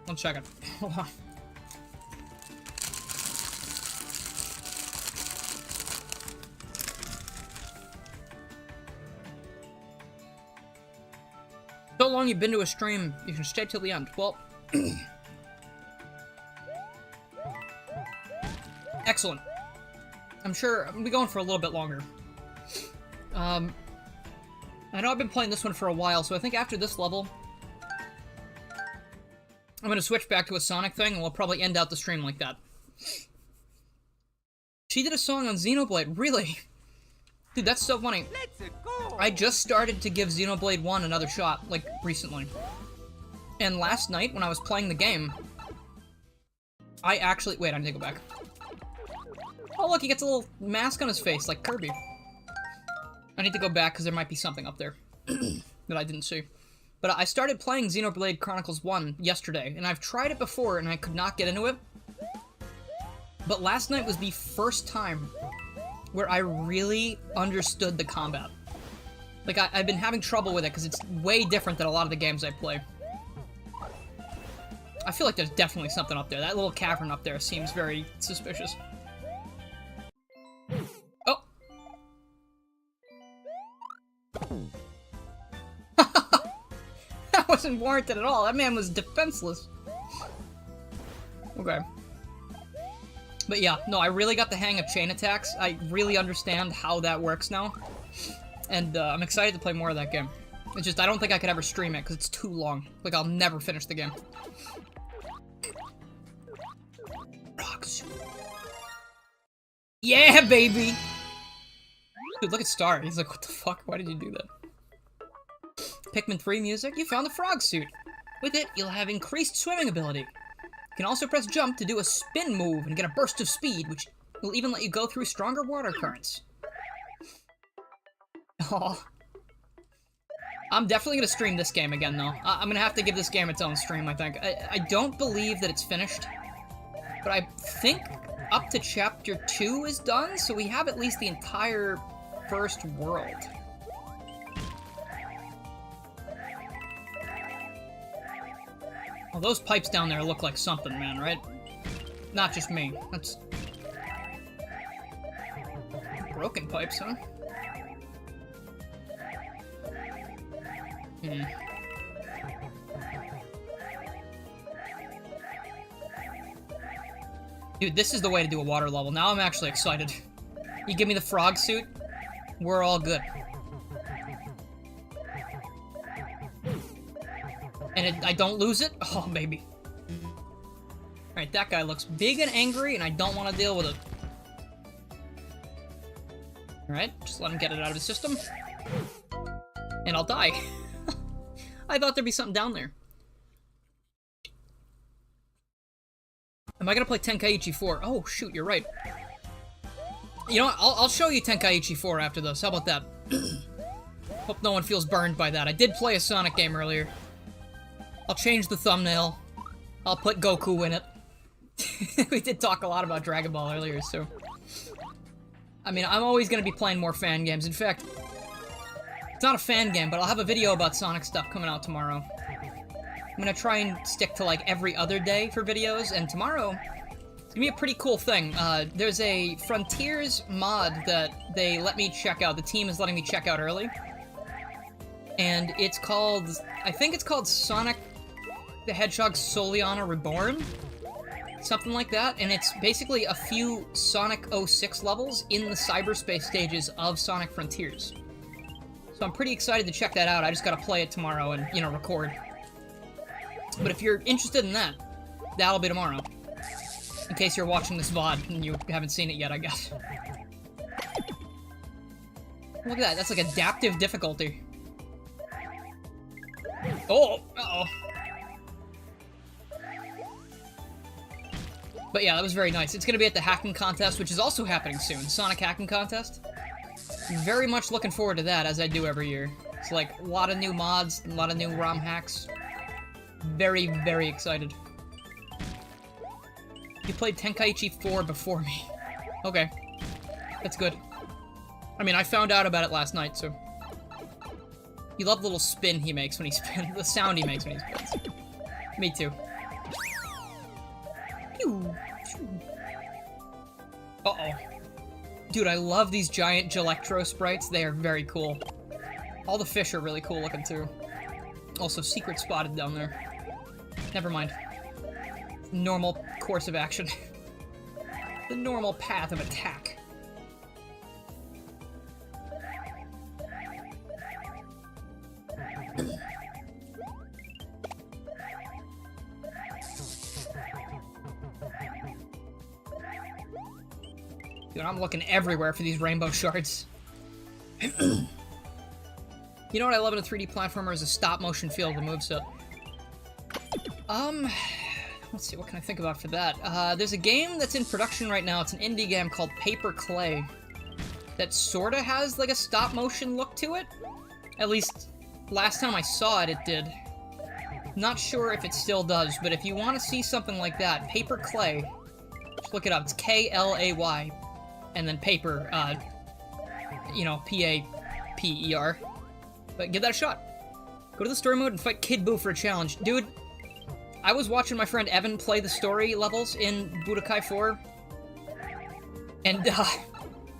One second. Hold on. So long you've been to a stream, you can stay till the end. Well, excellent. I'm sure I'm gonna be going for a little bit longer. I know I've been playing this one for a while, so I think after this level, I'm gonna switch back to a Sonic thing, and we'll probably end out the stream like that. She did a song on Xenoblade, really? Dude, that's so funny. Let's go. I just started to give Xenoblade 1 another shot, like, recently. And last night, when I was playing the game, I actually— wait, I need to go back. Oh, look, he gets a little mask on his face, like Kirby. I need to go back, because there might be something up there that I didn't see. But I started playing Xenoblade Chronicles 1 yesterday, and I've tried it before, and I could not get into it. But last night was the first time where I really understood the combat. Like, I've been having trouble with it, because it's way different than a lot of the games I play. I feel like there's definitely something up there. That little cavern up there seems very suspicious. Oh! That wasn't warranted at all. That man was defenseless. Okay. But yeah, no, I really got the hang of chain attacks. I really understand how that works now. And I'm excited to play more of that game. It's just, I don't think I could ever stream it because it's too long. Like, I'll never finish the game. Rocks. Yeah, baby! Dude, look at Star. He's like, what the fuck? Why did you do that? Pikmin 3 music? You found the frog suit. With it, you'll have increased swimming ability. You can also press jump to do a spin move and get a burst of speed, which will even let you go through stronger water currents. Oh. I'm definitely gonna stream this game again, though. I'm gonna have to give this game its own stream, I think. I don't believe that it's finished, but I think up to Chapter 2 is done, so we have at least the entire first world. Well, those pipes down there look like something, man, right? Not just me. That's... broken pipes, huh? Hmm. Dude, this is the way to do a water level. Now I'm actually excited. You give me the frog suit, we're all good. And I don't lose it? Oh, baby. Alright, that guy looks big and angry, and I don't want to deal with it. Alright, just let him get it out of his system. And I'll die. I thought there'd be something down there. Am I gonna play Tenkaichi 4? Oh, shoot, you're right. You know what? I'll show you Tenkaichi 4 after this. How about that? Hope no one feels burned by that. I did play a Sonic game earlier. I'll change the thumbnail. I'll put Goku in it. We did talk a lot about Dragon Ball earlier, so... I mean, I'm always gonna be playing more fan games. In fact, it's not a fan game, but I'll have a video about Sonic stuff coming out tomorrow. I'm gonna try and stick to, like, every other day for videos, and tomorrow, it's gonna be a pretty cool thing. There's a Frontiers mod that they let me check out. The team is letting me check out early. And it's called... I think it's called Sonic the Hedgehog Soliana Reborn? Something like that, and it's basically a few Sonic 06 levels in the cyberspace stages of Sonic Frontiers. So I'm pretty excited to check that out. I just gotta play it tomorrow and, you know, record. But if you're interested in that, that'll be tomorrow. In case you're watching this VOD and you haven't seen it yet, I guess. Look at that, that's like adaptive difficulty. Oh! Uh-oh. But yeah, that was very nice. It's gonna be at the hacking contest, which is also happening soon. Sonic hacking contest. Very much looking forward to that, as I do every year. It's like a lot of new mods, a lot of new ROM hacks. Very, very excited. You played Tenkaichi 4 before me. Okay. That's good. I mean, I found out about it last night, so... You love the little spin he makes when he spins. The sound he makes when he spins. Me too. Uh-oh. Dude, I love these giant Gelectro sprites. They are very cool. All the fish are really cool looking, too. Also, secret spotted down there. Never mind. Normal course of action. The normal path of attack. Dude, I'm looking everywhere for these rainbow shards. You know what I love in a 3D platformer is a stop-motion feel of the moveset. Let's see, what can I think about for that? There's a game that's in production right now. It's an indie game called Paper Clay that sorta has, like, a stop-motion look to it. At least, last time I saw it, it did. Not sure if it still does, but if you want to see something like that, Paper Clay, just look it up. It's K-L-A-Y, and then paper, you know, P-A-P-E-R. But give that a shot. Go to the story mode and fight Kid Buu for a challenge. Dude, I was watching my friend Evan play the story levels in Budokai 4, and,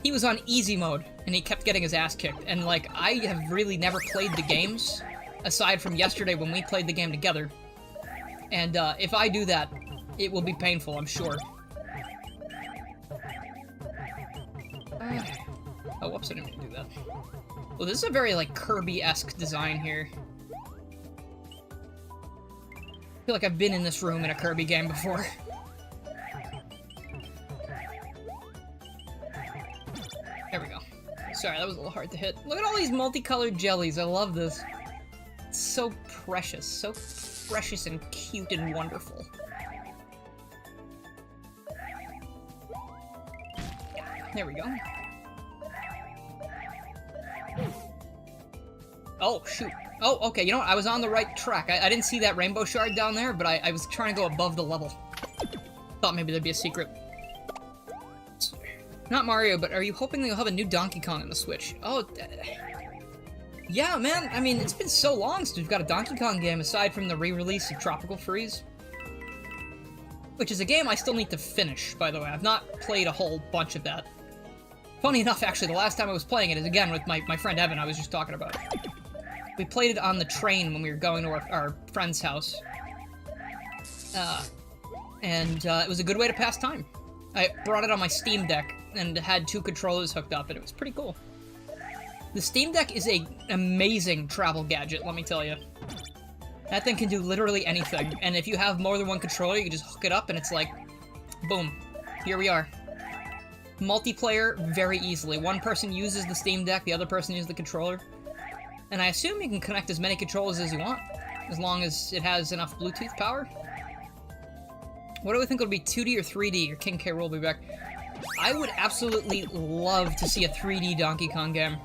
he was on easy mode, and he kept getting his ass kicked. And, like, I have really never played the games, aside from yesterday when we played the game together. And, if I do that, it will be painful, I'm sure. Oh, whoops, I didn't mean to do that. Well, this is a very, like, Kirby-esque design here. I feel like I've been in this room in a Kirby game before. There we go. Sorry, that was a little hard to hit. Look at all these multicolored jellies. I love this. It's so precious. So precious and cute and wonderful. There we go. Oh, shoot. Oh, okay, you know what? I was on the right track. I didn't see that rainbow shard down there, but I was trying to go above the level. Thought maybe there'd be a secret. Not Mario, but are you hoping they'll have a new Donkey Kong on the Switch? Oh, yeah, man. I mean, it's been so long since we've got a Donkey Kong game, aside from the re-release of Tropical Freeze. Which is a game I still need to finish, by the way. I've not played a whole bunch of that. Funny enough, actually, the last time I was playing it is, again, with my friend Evan I was just talking about. We played it on the train when we were going to our friend's house. It was a good way to pass time. I brought it on my Steam Deck and had 2 controllers hooked up, and it was pretty cool. The Steam Deck is an amazing travel gadget, let me tell you. That thing can do literally anything, and if you have more than one controller, you can just hook it up, and it's like, boom, here we are. Multiplayer, very easily. One person uses the Steam Deck, the other person uses the controller. And I assume you can connect as many controllers as you want, as long as it has enough Bluetooth power. What do we think it'll be, 2D or 3D? Or King K. Rool will be back. I would absolutely love to see a 3D Donkey Kong game.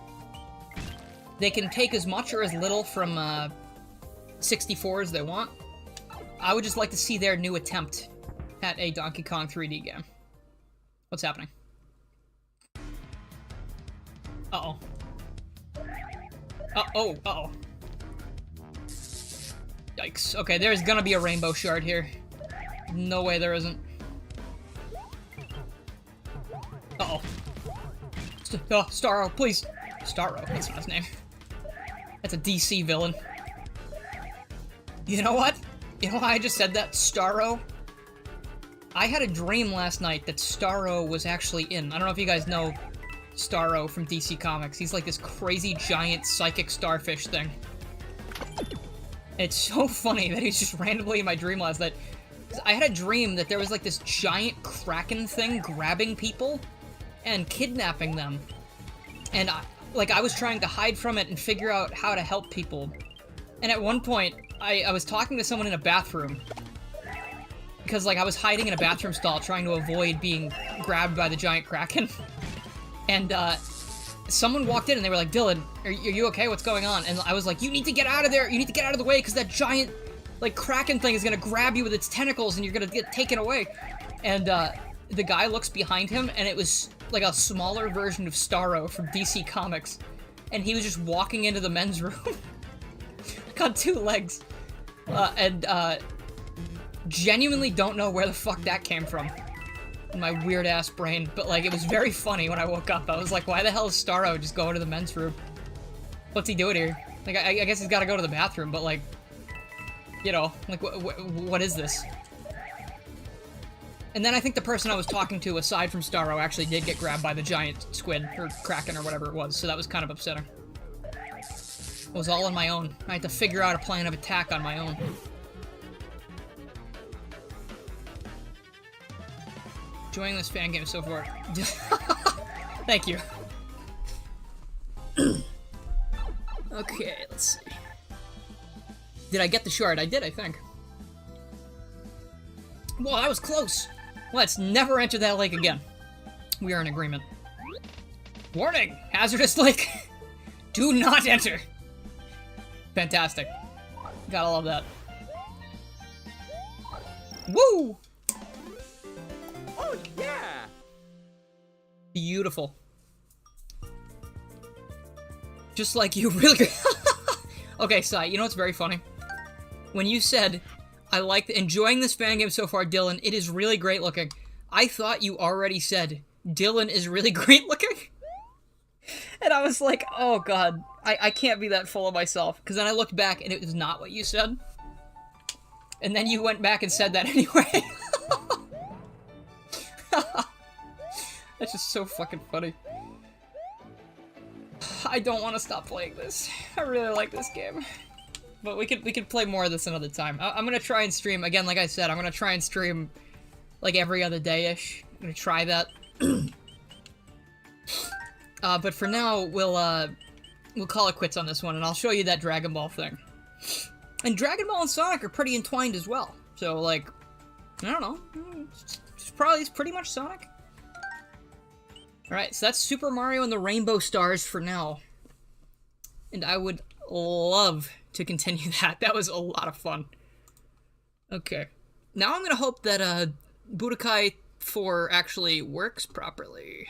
They can take as much or as little from 64 as they want. I would just like to see their new attempt at a Donkey Kong 3D game. What's happening? Uh-oh. Uh-oh. Yikes. Okay, there's gonna be a rainbow shard here. No way there isn't. Uh-oh. Starro, please. Starro, that's not his name. That's a DC villain. You know what? You know why I just said that? Starro? I had a dream last night that Starro was actually in. I don't know if you guys know Starro from DC Comics. He's like this crazy giant psychic starfish thing. It's so funny that he's just randomly in my dream last night. I had a dream that there was like this giant kraken thing grabbing people and kidnapping them. And I was trying to hide from it and figure out how to help people. And at one point, I was talking to someone in a bathroom. Because, like, I was hiding in a bathroom stall trying to avoid being grabbed by the giant kraken. And, someone walked in and they were like, Dylan, are you okay? What's going on? And I was like, you need to get out of there! You need to get out of the way, because that giant, like, kraken thing is gonna grab you with its tentacles and you're gonna get taken away. And, the guy looks behind him and it was, like, a smaller version of Starro from DC Comics. And he was just walking into the men's room. On 2 legs. Genuinely don't know where the fuck that came from. In my weird-ass brain. But, like, it was very funny when I woke up. I was like, why the hell is Starro just going to the men's room? What's he doing here? Like, I guess he's gotta go to the bathroom, but, like... You know, like, what is this? And then I think the person I was talking to, aside from Starro, actually did get grabbed by the giant squid, or kraken, or whatever it was, so that was kind of upsetting. It was all on my own. I had to figure out a plan of attack on my own. Enjoying this fan game so far. Thank you. Okay, let's see. Did I get the shard? I did, I think. Well, that was close. Let's never enter that lake again. We are in agreement. Warning! Hazardous lake! Do not enter! Fantastic. Gotta love that. Woo! Oh, yeah! Beautiful. Just like you really... Okay, Sai, you know what's very funny? When you said, I like enjoying this fan game so far, Dylan, it is really great looking. I thought you already said, Dylan is really great looking. And I was like, oh god, I can't be that full of myself. Because then I looked back and it was not what you said. And then you went back and said that anyway. That's just so fucking funny. I don't want to stop playing this. I really like this game. But we could play more of this another time. I'm gonna try and stream, again, like I said, I'm gonna try and stream like every other day-ish. I'm gonna try that. But for now, we'll call it quits on this one, and I'll show you that Dragon Ball thing. And Dragon Ball and Sonic are pretty entwined as well. So, like, I don't know. It's pretty much Sonic. Alright, so that's Super Mario and the Rainbow Stars for now. And I would love to continue that. That was a lot of fun. Okay. Now I'm gonna hope that, Budokai 4 actually works properly.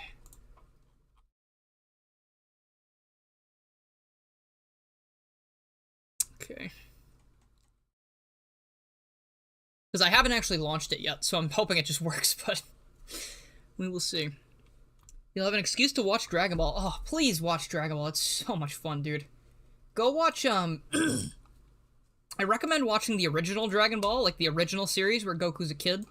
Okay. Because I haven't actually launched it yet, so I'm hoping it just works, but we will see. You'll have an excuse to watch Dragon Ball. Oh, please watch Dragon Ball. It's so much fun, dude. Go watch, I recommend watching the original Dragon Ball, like the original series where Goku's a kid,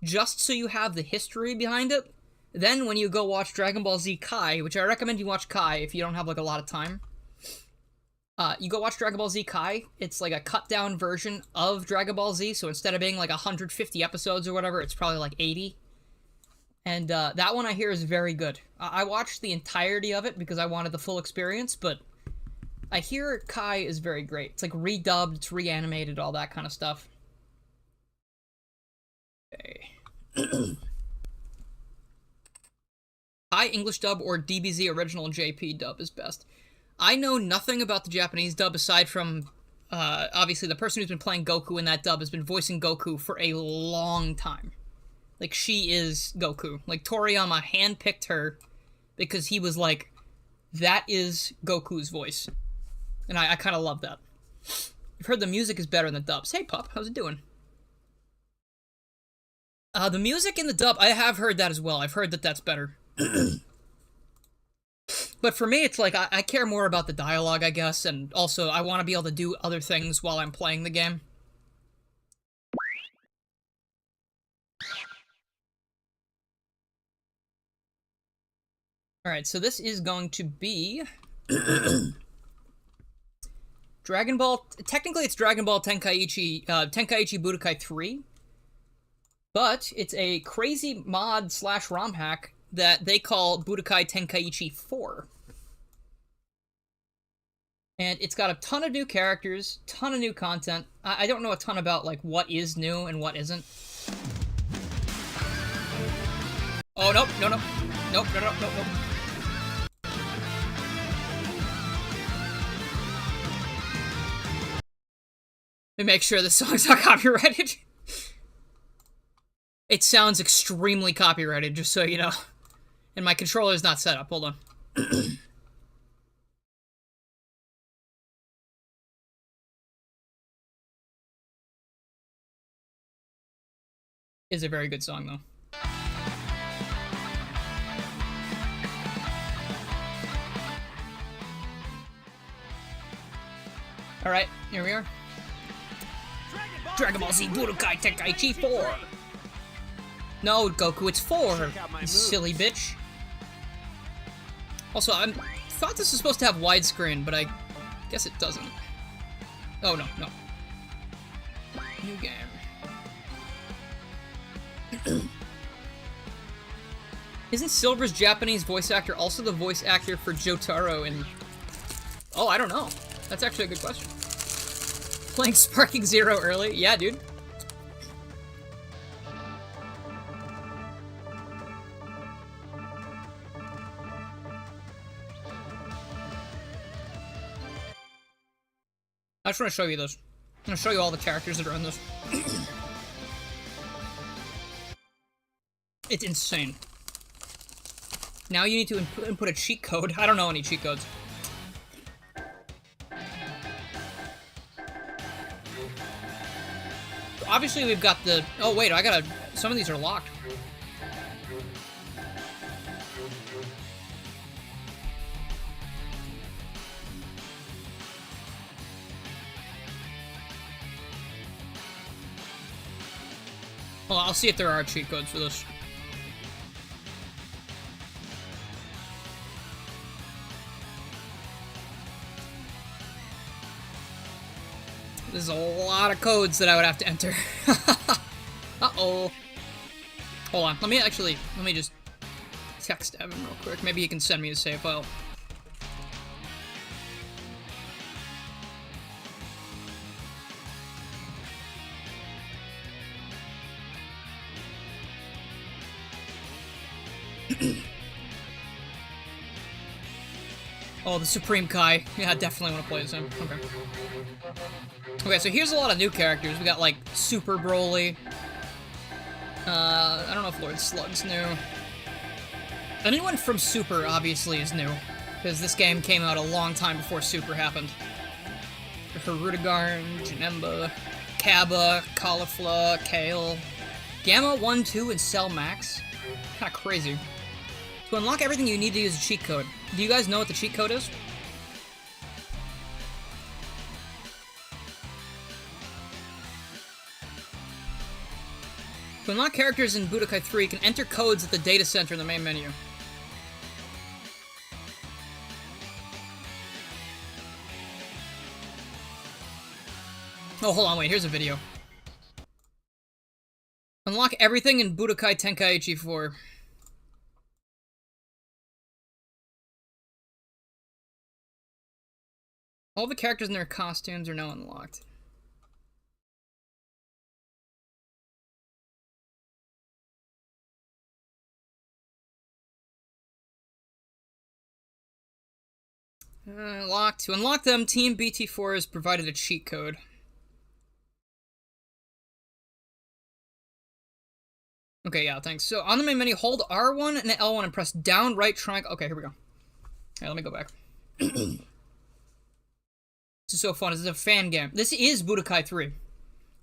just so you have the history behind it. Then when you go watch Dragon Ball Z Kai, which I recommend you watch Kai if you don't have, like, a lot of time, you go watch Dragon Ball Z Kai. It's like a cut-down version of Dragon Ball Z, so instead of being like 150 episodes or whatever, it's probably like 80. And that one I hear is very good. I watched the entirety of it because I wanted the full experience, but I hear Kai is very great. It's like redubbed, it's reanimated, all that kind of stuff. Okay. Kai English dub or DBZ original JP dub is best. I know nothing about the Japanese dub aside from, obviously the person who's been playing Goku in that dub has been voicing Goku for a long time. Like, she is Goku. Like, Toriyama handpicked her because he was like, that is Goku's voice. And I kind of love that. I've heard the music is better in the dubs. Hey, pup, how's it doing? The music in the dub, I have heard that as well. I've heard that that's better. But for me, it's like, I care more about the dialogue, I guess, and also I want to be able to do other things while I'm playing the game. Alright, so this is going to be... Dragon Ball... Technically, it's Dragon Ball Tenkaichi, Tenkaichi Budokai 3. But it's a crazy mod slash ROM hack that they call Budokai Tenkaichi 4. And it's got a ton of new characters, ton of new content. I don't know a ton about, like, what is new and what isn't. Oh, nope, no, no. Nope, no, no, no, no. Let me make sure this song's not copyrighted. It sounds extremely copyrighted, just so you know. And my controller's not set up. Hold on. Is a very good song, though. Alright, here we are. Dragon Ball Z Budokai Tenkaichi 4! No, Goku, it's 4, you silly bitch. Also, I thought this was supposed to have widescreen, but I guess it doesn't. Oh, no, no. New game. Isn't Silver's Japanese voice actor also the voice actor for Jotaro in... Oh, I don't know. That's actually a good question. Playing Sparking Zero early? Yeah, dude. I just want to show you those. I'm going to show you all the characters that are in this. It's insane. Now you need to input a cheat code. I don't know any cheat codes. Obviously we've got the... Oh wait, I gotta... Some of these are locked. Well, I'll see if there are cheat codes for this. There's a lot of codes that I would have to enter. Uh-oh. Hold on, let me just text Evan real quick. Maybe he can send me a save file. Oh, the Supreme Kai. Yeah, I definitely want to play as him. Okay. Okay, so here's a lot of new characters. We got, like, Super Broly. I don't know if Lord Slug's new. Anyone from Super, obviously, is new. Because this game came out a long time before Super happened. Hirudegarn, Janemba, Kaba, Caulifla, Kale, Gamma 1, 2, and Cell Max. Kinda crazy. To unlock everything, you need to use a cheat code. Do you guys know what the cheat code is? To unlock characters in Budokai 3, you can enter codes at the data center in the main menu. Oh, hold on, wait, here's a video. Unlock everything in Budokai Tenkaichi 4. All the characters and their costumes are now unlocked. Locked. To unlock them, Team BT4 has provided a cheat code. Okay, yeah, thanks. So, on the main menu, hold R1 and L1 and press down right triangle. Okay, here we go. Okay, let me go back. This is so fun. This is a fan game. This is Budokai 3.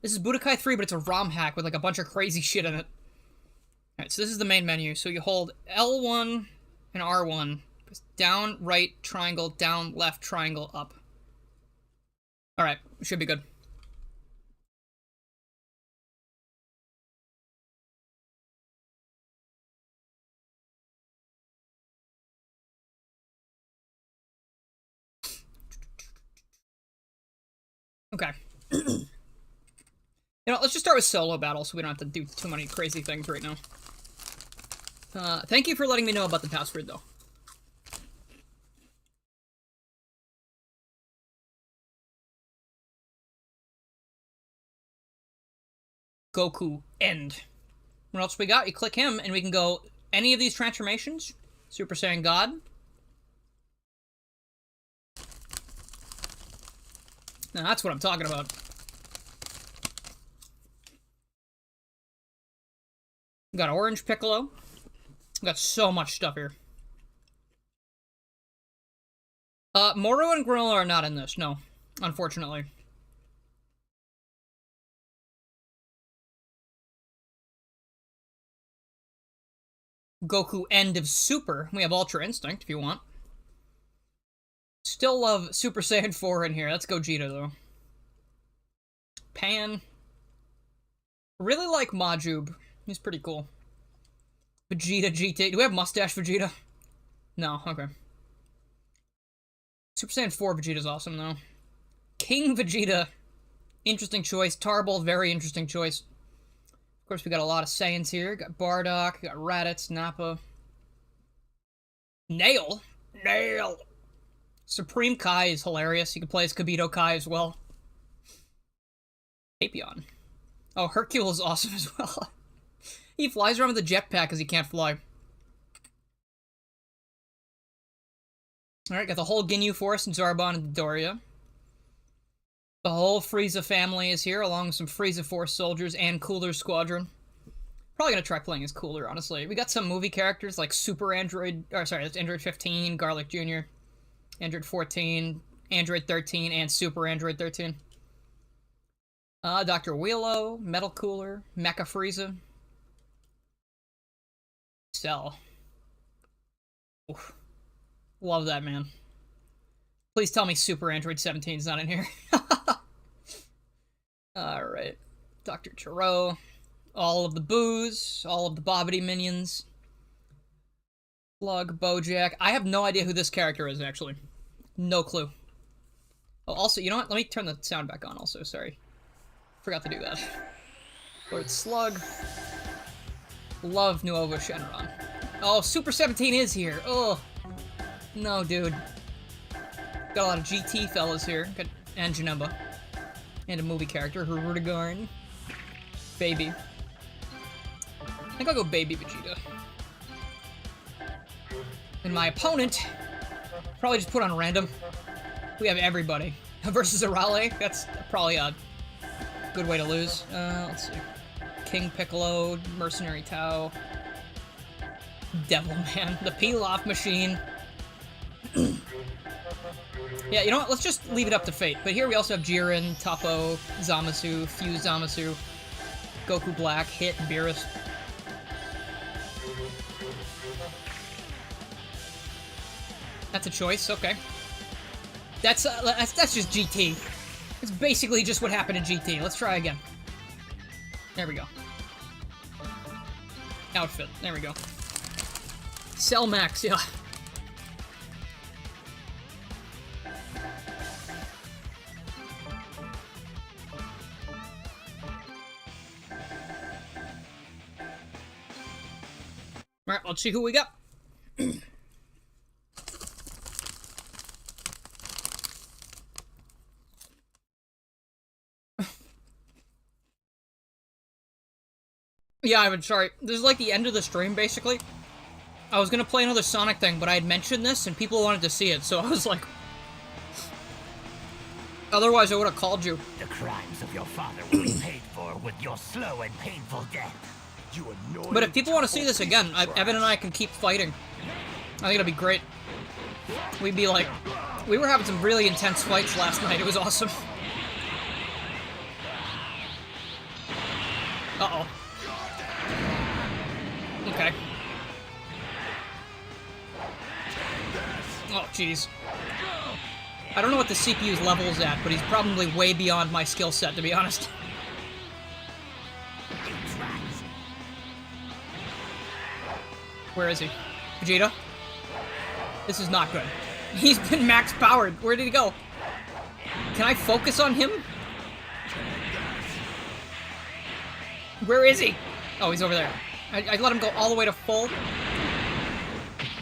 This is Budokai 3, but it's a ROM hack with, like, a bunch of crazy shit in it. Alright, so this is the main menu. So you hold L1 and R1. Press down, right, triangle, down, left, triangle, up. Alright, should be good. Okay. You know, let's just start with solo battle so we don't have to do too many crazy things right now. Thank you for letting me know about the password, though. Goku, end. What else we got? You click him, and we can go any of these transformations. Super Saiyan God. Now, that's what I'm talking about. We got Orange Piccolo. We got so much stuff here. Moro and Granola are not in this, no. Unfortunately. Goku, end of Super. We have Ultra Instinct, if you want. Still love Super Saiyan 4 in here. That's Gogeta, though. Pan. Really like Majub. He's pretty cool. Vegeta GT. Do we have Mustache Vegeta? No, okay. Super Saiyan 4 Vegeta's awesome, though. King Vegeta. Interesting choice. Tarball, very interesting choice. Of course, we got a lot of Saiyans here. Got Bardock, got Raditz, Nappa. Nail? Nail! Supreme Kai is hilarious. You can play as Kibito Kai as well. Apion. Oh, Hercule is awesome as well. He flies around with a jetpack because he can't fly. Alright, got the whole Ginyu Force and Zarbon and Doria. The whole Frieza family is here, along with some Frieza Force soldiers and Cooler Squadron. Probably gonna try playing as Cooler, honestly. We got some movie characters like Super Android, or sorry, that's Android 15, Garlic Jr., Android 14, Android 13, and Super Android 13. Dr. Wheelo, Metal Cooler, Mecha Frieza. Cell. Oof. Love that, man. Please tell me Super Android 17 is not in here. Alright. Dr. Chiro. All of the Boos. All of the Bobbity minions. Slug, Bojack. I have no idea who this character is, actually. No clue. Oh, also, you know what? Let me turn the sound back on, also. Sorry. Forgot to do that. Lord Slug. Love Nuovo Shenron. Oh, Super 17 is here. Oh. No, dude. Got a lot of GT fellas here. Got and Janemba. And a movie character, Hirudegarn. Baby. I think I'll go Baby Vegeta. And my opponent, probably just put on random. We have everybody. Versus Arale, that's probably a good way to lose. Let's see. King Piccolo, Mercenary Tao. Devilman, the Pilaf Machine. Yeah, you know what? Let's just leave it up to fate. But here we also have Jiren, Toppo, Zamasu, Fuse Zamasu, Goku Black, Hit, Beerus. That's a choice, okay. That's just GT. It's basically just what happened in GT. Let's try again. There we go. Outfit, there we go. Cell Max, yeah. Alright, let's see who we got. Yeah, I'm sorry. This is like the end of the stream, basically. I was gonna play another Sonic thing, but I had mentioned this, and people wanted to see it, so I was like... Otherwise, I would have called you. The crimes of your father will be paid for with your slow and painful death. You annoying. But if people want to see this again, Evan and I can keep fighting. I think it'll be great. We'd be like... We were having some really intense fights last night. It was awesome. Uh-oh. Okay. Oh, jeez. I don't know what the CPU's level is at, but he's probably way beyond my skill set, to be honest. Where is he? Vegeta? This is not good. He's been max powered. Where did he go? Can I focus on him? Where is he? Oh, he's over there. I let him go all the way to full.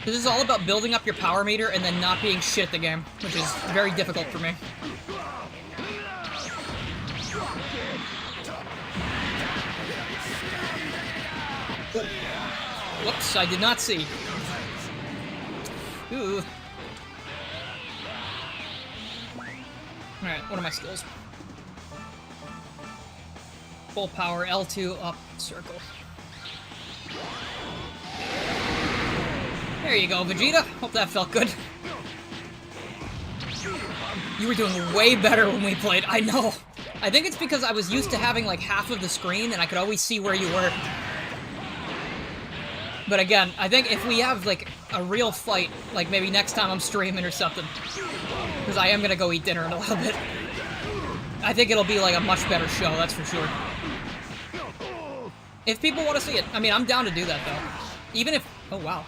This is all about building up your power meter and then not being shit at the game, which is very difficult for me. Whoops, I did not see. Ooh. Alright, what are my skills? Full power, L2, up, circle. There you go, Vegeta. Hope that felt good. You were doing way better when we played. I know. I think it's because I was used to having like half of the screen and I could always see where you were. But again, I think if we have like a real fight, like maybe next time I'm streaming or something, because I am gonna go eat dinner in a little bit, I think it'll be like a much better show, that's for sure. If people want to see it. I mean, I'm down to do that though. Even if... Oh, wow.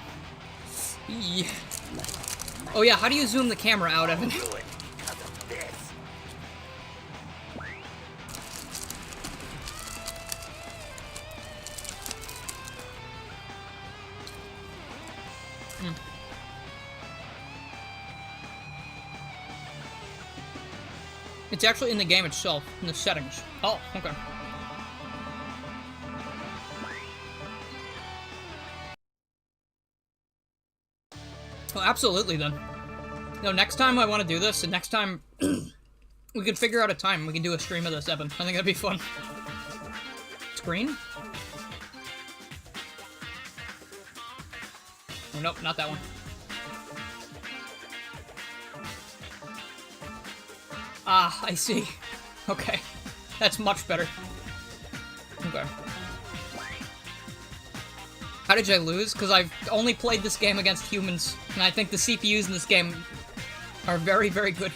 Yeah. Oh yeah, how do you zoom the camera out, Evan? It's actually in the game itself, in the settings. Oh, okay. Well, absolutely then. No, next time I want to do this, and next time we can figure out a time, we can do a stream of this, Evan. I think that'd be fun. Screen? Oh, nope, not that one. Ah, I see. Okay. That's much better. Okay. How did I lose? Because I've only played this game against humans, and I think the CPUs in this game are very, very good.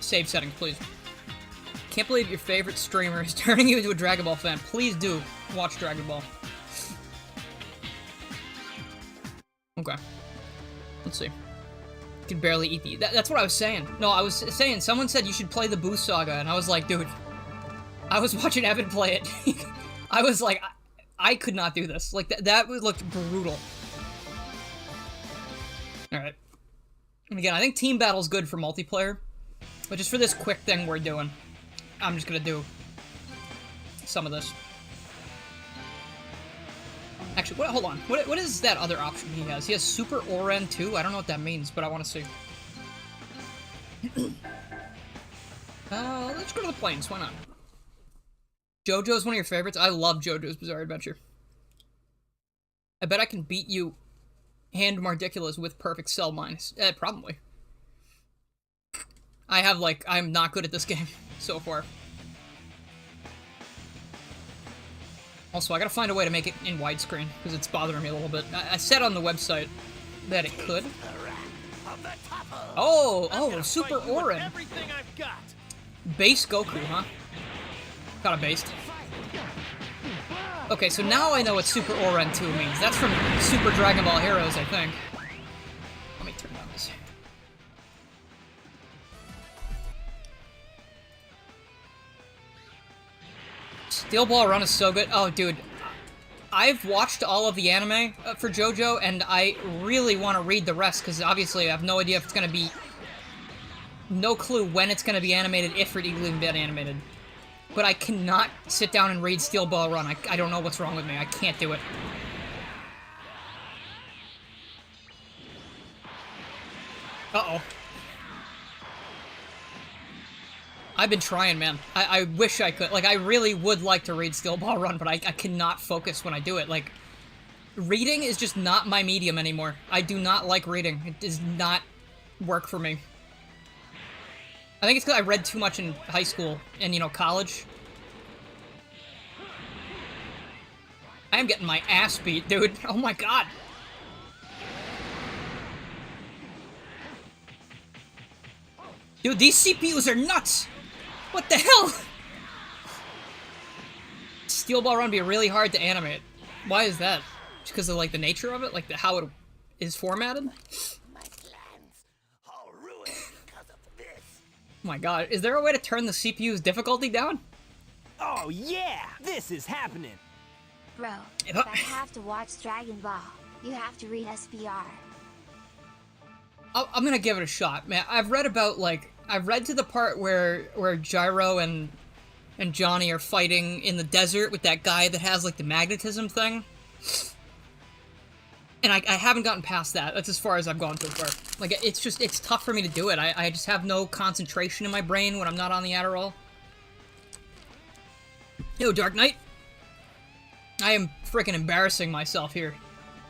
Save settings, please. Can't believe your favorite streamer is turning you into a Dragon Ball fan. Please do watch Dragon Ball. Okay. Let's see. Can barely eat the... That's what I was saying. No, I was saying, someone said you should play the Boo Saga, and I was like, dude... I was watching Evan play it. I was like, I could not do this. Like, that looked brutal. Alright. And again, I think Team Battle's good for multiplayer. But just for this quick thing we're doing, I'm just gonna do some of this. Actually, hold on. What is that other option he has? He has Super Oren 2? I don't know what that means, but I want to see. Let's go to the plains. Why not? JoJo's one of your favorites? I love JoJo's Bizarre Adventure. I bet I can beat you hand Mardiculas with perfect cell mines. Probably. I'm not good at this game so far. Also, I gotta find a way to make it in widescreen, because it's bothering me a little bit. I said on the website that it could. Oh, Super Oren. Base Goku, huh? Got a based. Okay, so now I know what Super Oren 2 means. That's from Super Dragon Ball Heroes, I think. Let me turn down this. Steel Ball Run is so good. Oh, dude. I've watched all of the anime for JoJo, and I really want to read the rest, because obviously I have no idea if it's going to be... No clue when it's going to be animated, if it's even been animated. But I cannot sit down and read Steel Ball Run. I don't know what's wrong with me. I can't do it. Uh-oh. I've been trying, man. I wish I could. Like, I really would like to read Steel Ball Run, but I cannot focus when I do it. Like, reading is just not my medium anymore. I do not like reading. It does not work for me. I think it's because I read too much in high school and, you know, college. I am getting my ass beat, dude. Oh my god. Dude, these CPUs are nuts! What the hell? Steel Ball Run would be really hard to animate. Why is that? Just because of, like, the nature of it? Like, how it is formatted? my god, is there a way to turn the CPU's difficulty down? Oh yeah, this is happening. Bro, If if I have to watch Dragon Ball, you have to read SPR. I'm gonna give it a shot, man. I've read to the part where Gyro and Johnny are fighting in the desert with that guy that has, like, the magnetism thing. And I haven't gotten past that. That's as far as I've gone so far. Like, it's tough for me to do it. I just have no concentration in my brain when I'm not on the Adderall. Yo, Dark Knight. I am freaking embarrassing myself here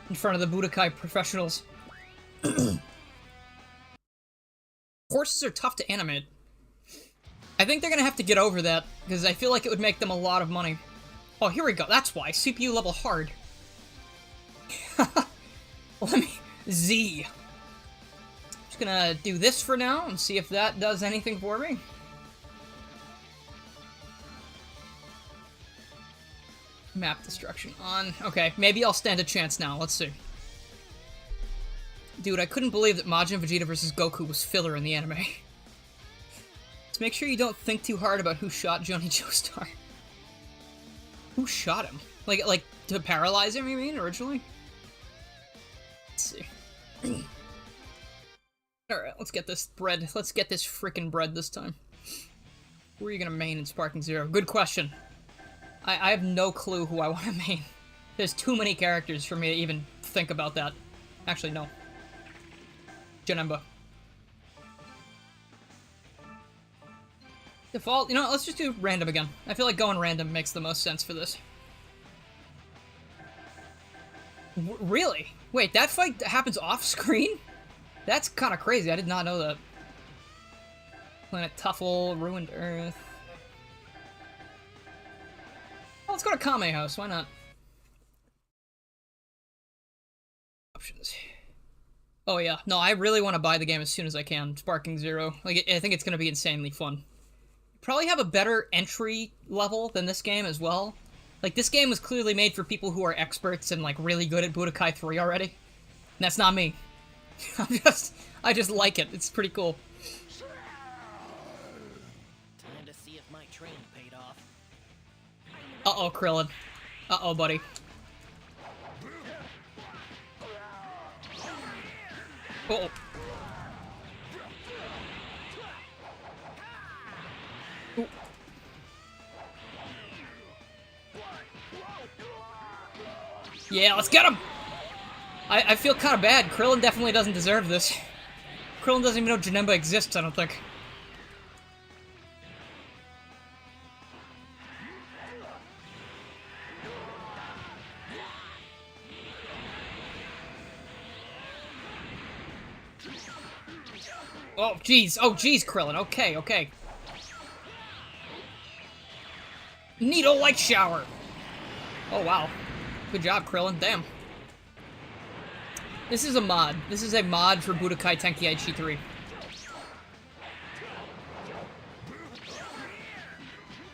in front of the Budokai professionals. Horses are tough to animate. I think they're gonna have to get over that, because I feel like it would make them a lot of money. Oh, here we go. That's why. CPU level hard. Let me... Z. Just gonna do this for now and see if that does anything for me. Map destruction on. Okay, maybe I'll stand a chance now. Let's see. Dude, I couldn't believe that Majin Vegeta vs. Goku was filler in the anime. Just make sure you don't think too hard about who shot Johnny Joestar. Who shot him? Like to paralyze him, you mean, originally? Let's see. Alright, let's get this bread. Let's get this frickin' bread this time. Who are you gonna main in Sparking Zero? Good question. I have no clue who I want to main. There's too many characters for me to even think about that. Actually, no. Janemba. Default, you know, let's just do random again. I feel like going random makes the most sense for this. Really? Wait, that fight happens off-screen? That's kind of crazy, I did not know that. Planet Tuffle, Ruined Earth... Well, let's go to Kame House, why not? Options. Oh yeah, no, I really want to buy the game as soon as I can. Sparking Zero. Like, I think it's gonna be insanely fun. Probably have a better entry level than this game as well. Like, this game was clearly made for people who are experts and, like, really good at Budokai 3 already. And that's not me. I just like it. It's pretty cool. Time to see if my training paid off. Uh-oh, Krillin. Uh-oh, buddy. Uh-oh. Ooh. Yeah, let's get him! I feel kind of bad. Krillin definitely doesn't deserve this. Krillin doesn't even know Janemba exists, I don't think. Oh, jeez. Oh, jeez, Krillin. Okay, okay. Needle light shower. Oh, wow. Good job, Krillin. Damn. This is a mod. This is a mod for Budokai Tenkaichi 3.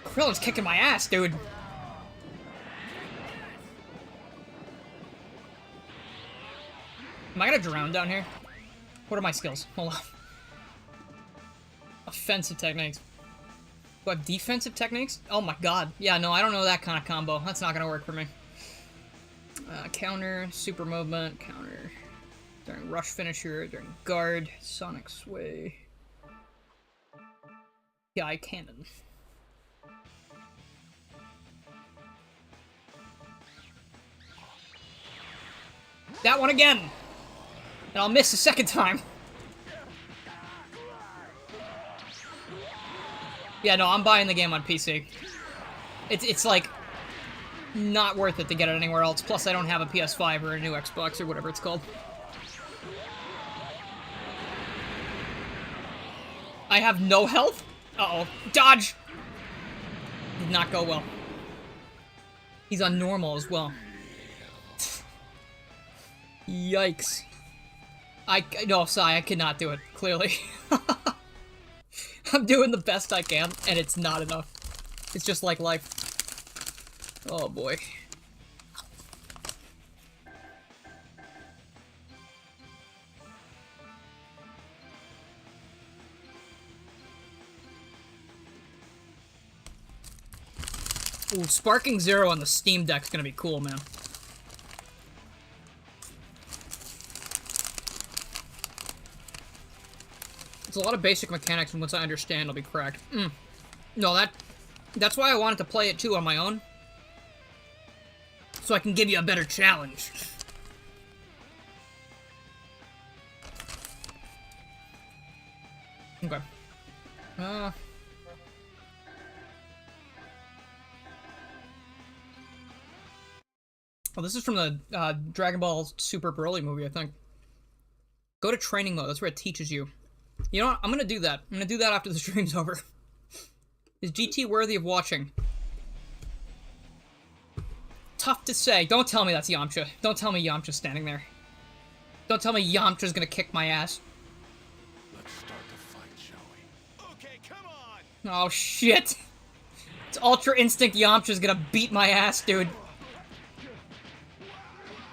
Krillin's kicking my ass, dude. Am I gonna drown down here? What are my skills? Hold on. Offensive techniques. Do I have defensive techniques? Oh my god. Yeah, no, I don't know that kind of combo. That's not gonna work for me. Counter, super movement, counter. During rush finisher, during guard, sonic sway. Guy cannon. That one again! And I'll miss a second time. Yeah, no, I'm buying the game on PC. It's like, not worth it to get it anywhere else. Plus, I don't have a PS5 or a new Xbox or whatever it's called. I have no health? Uh-oh. Dodge! Did not go well. He's on normal as well. Yikes. No, Sai, I cannot do it, clearly. I'm doing the best I can, and it's not enough. It's just like life. Oh boy. Ooh, Sparking Zero on the Steam Deck's gonna be cool, man. It's a lot of basic mechanics, and once I understand, it'll be cracked. No, that's why I wanted to play it, too, on my own. So I can give you a better challenge. Okay. Oh, this is from the Dragon Ball Super Broly movie, I think. Go to training mode. That's where it teaches you. You know what? I'm gonna do that. I'm gonna do that after the stream's over. Is GT worthy of watching? Tough to say. Don't tell me that's Yamcha. Don't tell me Yamcha's standing there. Don't tell me Yamcha's gonna kick my ass. Let's start the fight, shall we? Okay, come on! Oh, shit. It's Ultra Instinct Yamcha's gonna beat my ass, dude.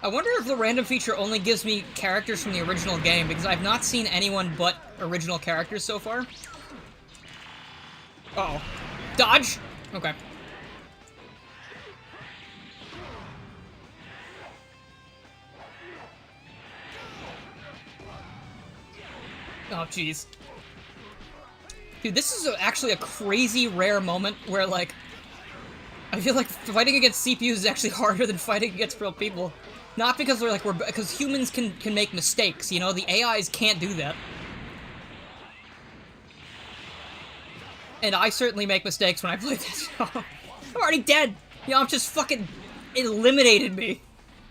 I wonder if the random feature only gives me characters from the original game, because I've not seen anyone but original characters so far. Uh-oh. Dodge! Okay. Oh, jeez. Dude, this is actually a crazy rare moment where, like, I feel like fighting against CPUs is actually harder than fighting against real people. Not because they're like, because humans can make mistakes, you know? The AIs can't do that. And I certainly make mistakes when I play this. I'm already dead! Yamcha just fucking eliminated me.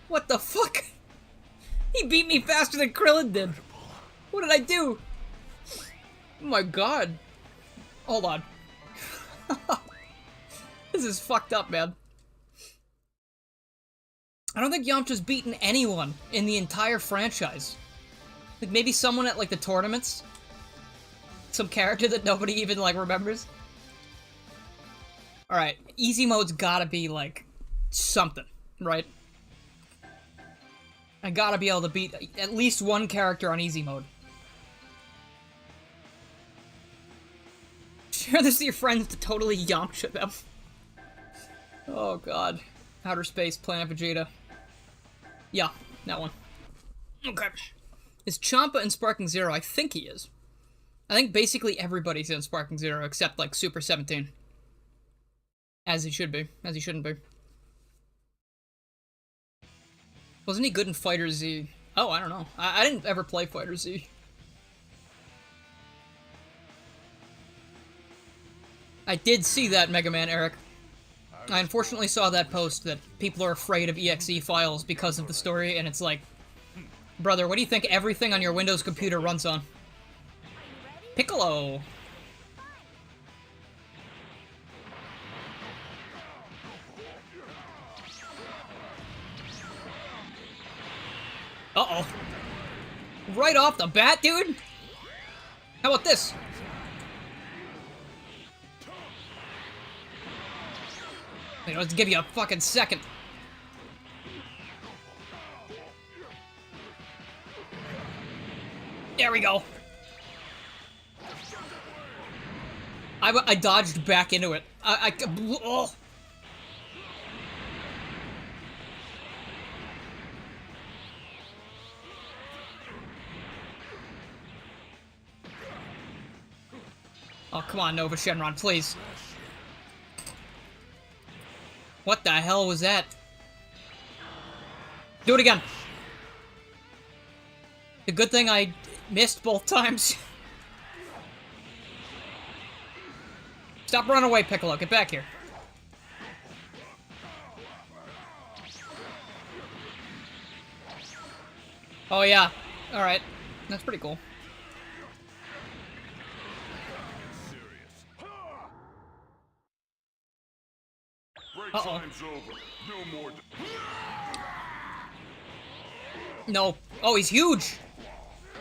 What the fuck? He beat me faster than Krillin did. What did I do? Oh my god. Hold on. This is fucked up, man. I don't think Yamcha's beaten anyone in the entire franchise. Like, maybe someone at, like, the tournaments? Some character that nobody even, like, remembers? Alright, easy mode's gotta be, like, something, right? I gotta be able to beat at least one character on easy mode. Share this with your friends to totally Yamcha them. Oh god. Outer Space, Planet Vegeta. Yeah, that one. Okay. Is Champa in Sparking Zero? I think he is. I think basically everybody's in Sparking Zero except, like, Super 17. As he should be. As he shouldn't be. Wasn't he good in Fighter Z? Oh, I don't know. I didn't ever play Fighter Z. I did see that, Mega Man, Eric. I unfortunately saw that post that people are afraid of EXE files because of the story, and it's like, brother, what do you think everything on your Windows computer runs on? Piccolo! Uh-oh. Right off the bat, dude? How about this? Wait, let's give you a fucking second. There we go. I dodged back into it. Oh. Oh, come on, Nova Shenron, please. What the hell was that? Do it again. The good thing I missed both times. Stop running away, Piccolo. Get back here. Oh, yeah. Alright. That's pretty cool. Uh-oh. No. Oh, he's huge!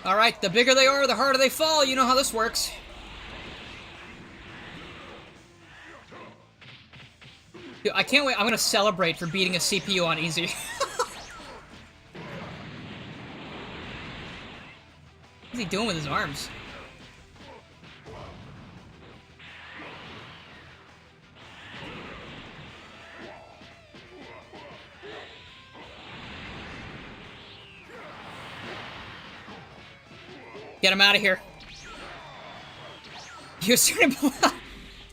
Alright, the bigger they are, the harder they fall. You know how this works. Dude, I can't wait. I'm gonna celebrate for beating a CPU on easy. What's he doing with his arms? Get him out of here. You're certain.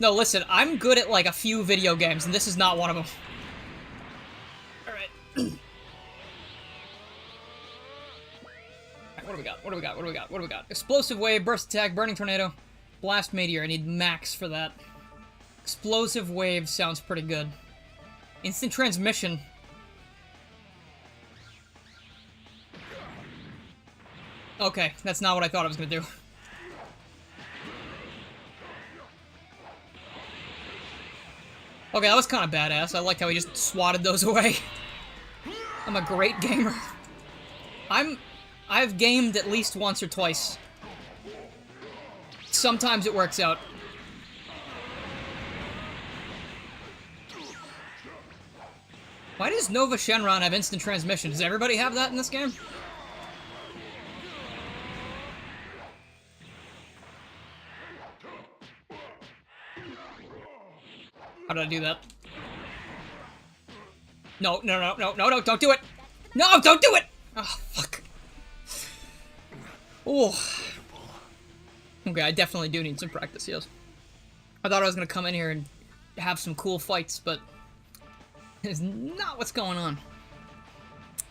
No, listen, I'm good at like a few video games, and this is not one of them. Alright. Alright, what do we got? What do we got? What do we got? What do we got? Explosive wave, burst attack, burning tornado, blast meteor. I need max for that. Explosive wave sounds pretty good. Instant transmission. Okay, that's not what I thought I was gonna do. Okay, that was kind of badass. I like how he just swatted those away. I'm a great gamer. I've gamed at least once or twice. Sometimes it works out. Why does Nova Shenron have instant transmission? Does everybody have that in this game? How did I do that? No, no, no, no, no, no, don't do it! No, don't do it! Oh, fuck. Oh. Okay, I definitely do need some practice, yes. I thought I was gonna come in here and have some cool fights, but it's not what's going on.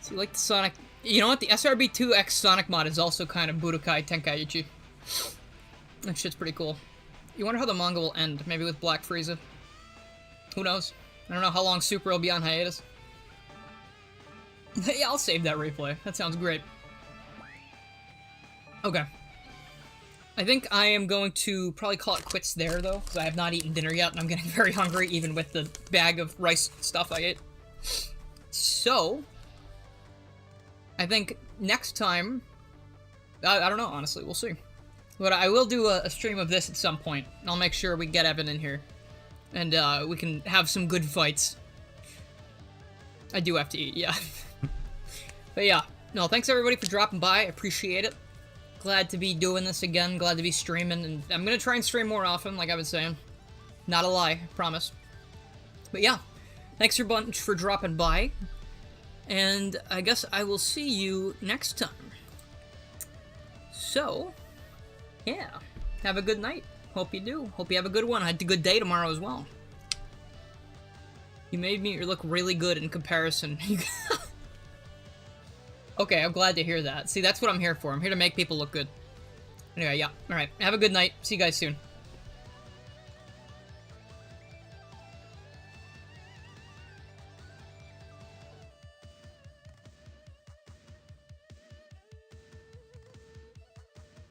So you like the Sonic... You know what? The SRB2X Sonic mod is also kind of Budokai Tenkaichi. That shit's pretty cool. You wonder how the manga will end. Maybe with Black Frieza. Who knows? I don't know how long Super will be on hiatus. Yeah, I'll save that replay. That sounds great. Okay. I think I am going to probably call it quits there, though, because I have not eaten dinner yet, and I'm getting very hungry, even with the bag of rice stuff I ate. So, I think next time... I don't know, honestly. We'll see. But I will do a stream of this at some point, and I'll make sure we get Evan in here. And, we can have some good fights. I do have to eat, yeah. But yeah, no, thanks everybody for dropping by, I appreciate it. Glad to be doing this again, glad to be streaming, and I'm gonna try and stream more often, like I've been saying. Not a lie, I promise. But yeah, thanks a bunch for dropping by, and I guess I will see you next time. So, yeah, have a good night. Hope you do. Hope you have a good one. I had a good day tomorrow as well. You made me look really good in comparison. Okay, I'm glad to hear that. See, that's what I'm here for. I'm here to make people look good. Anyway, yeah. Alright, have a good night. See you guys soon.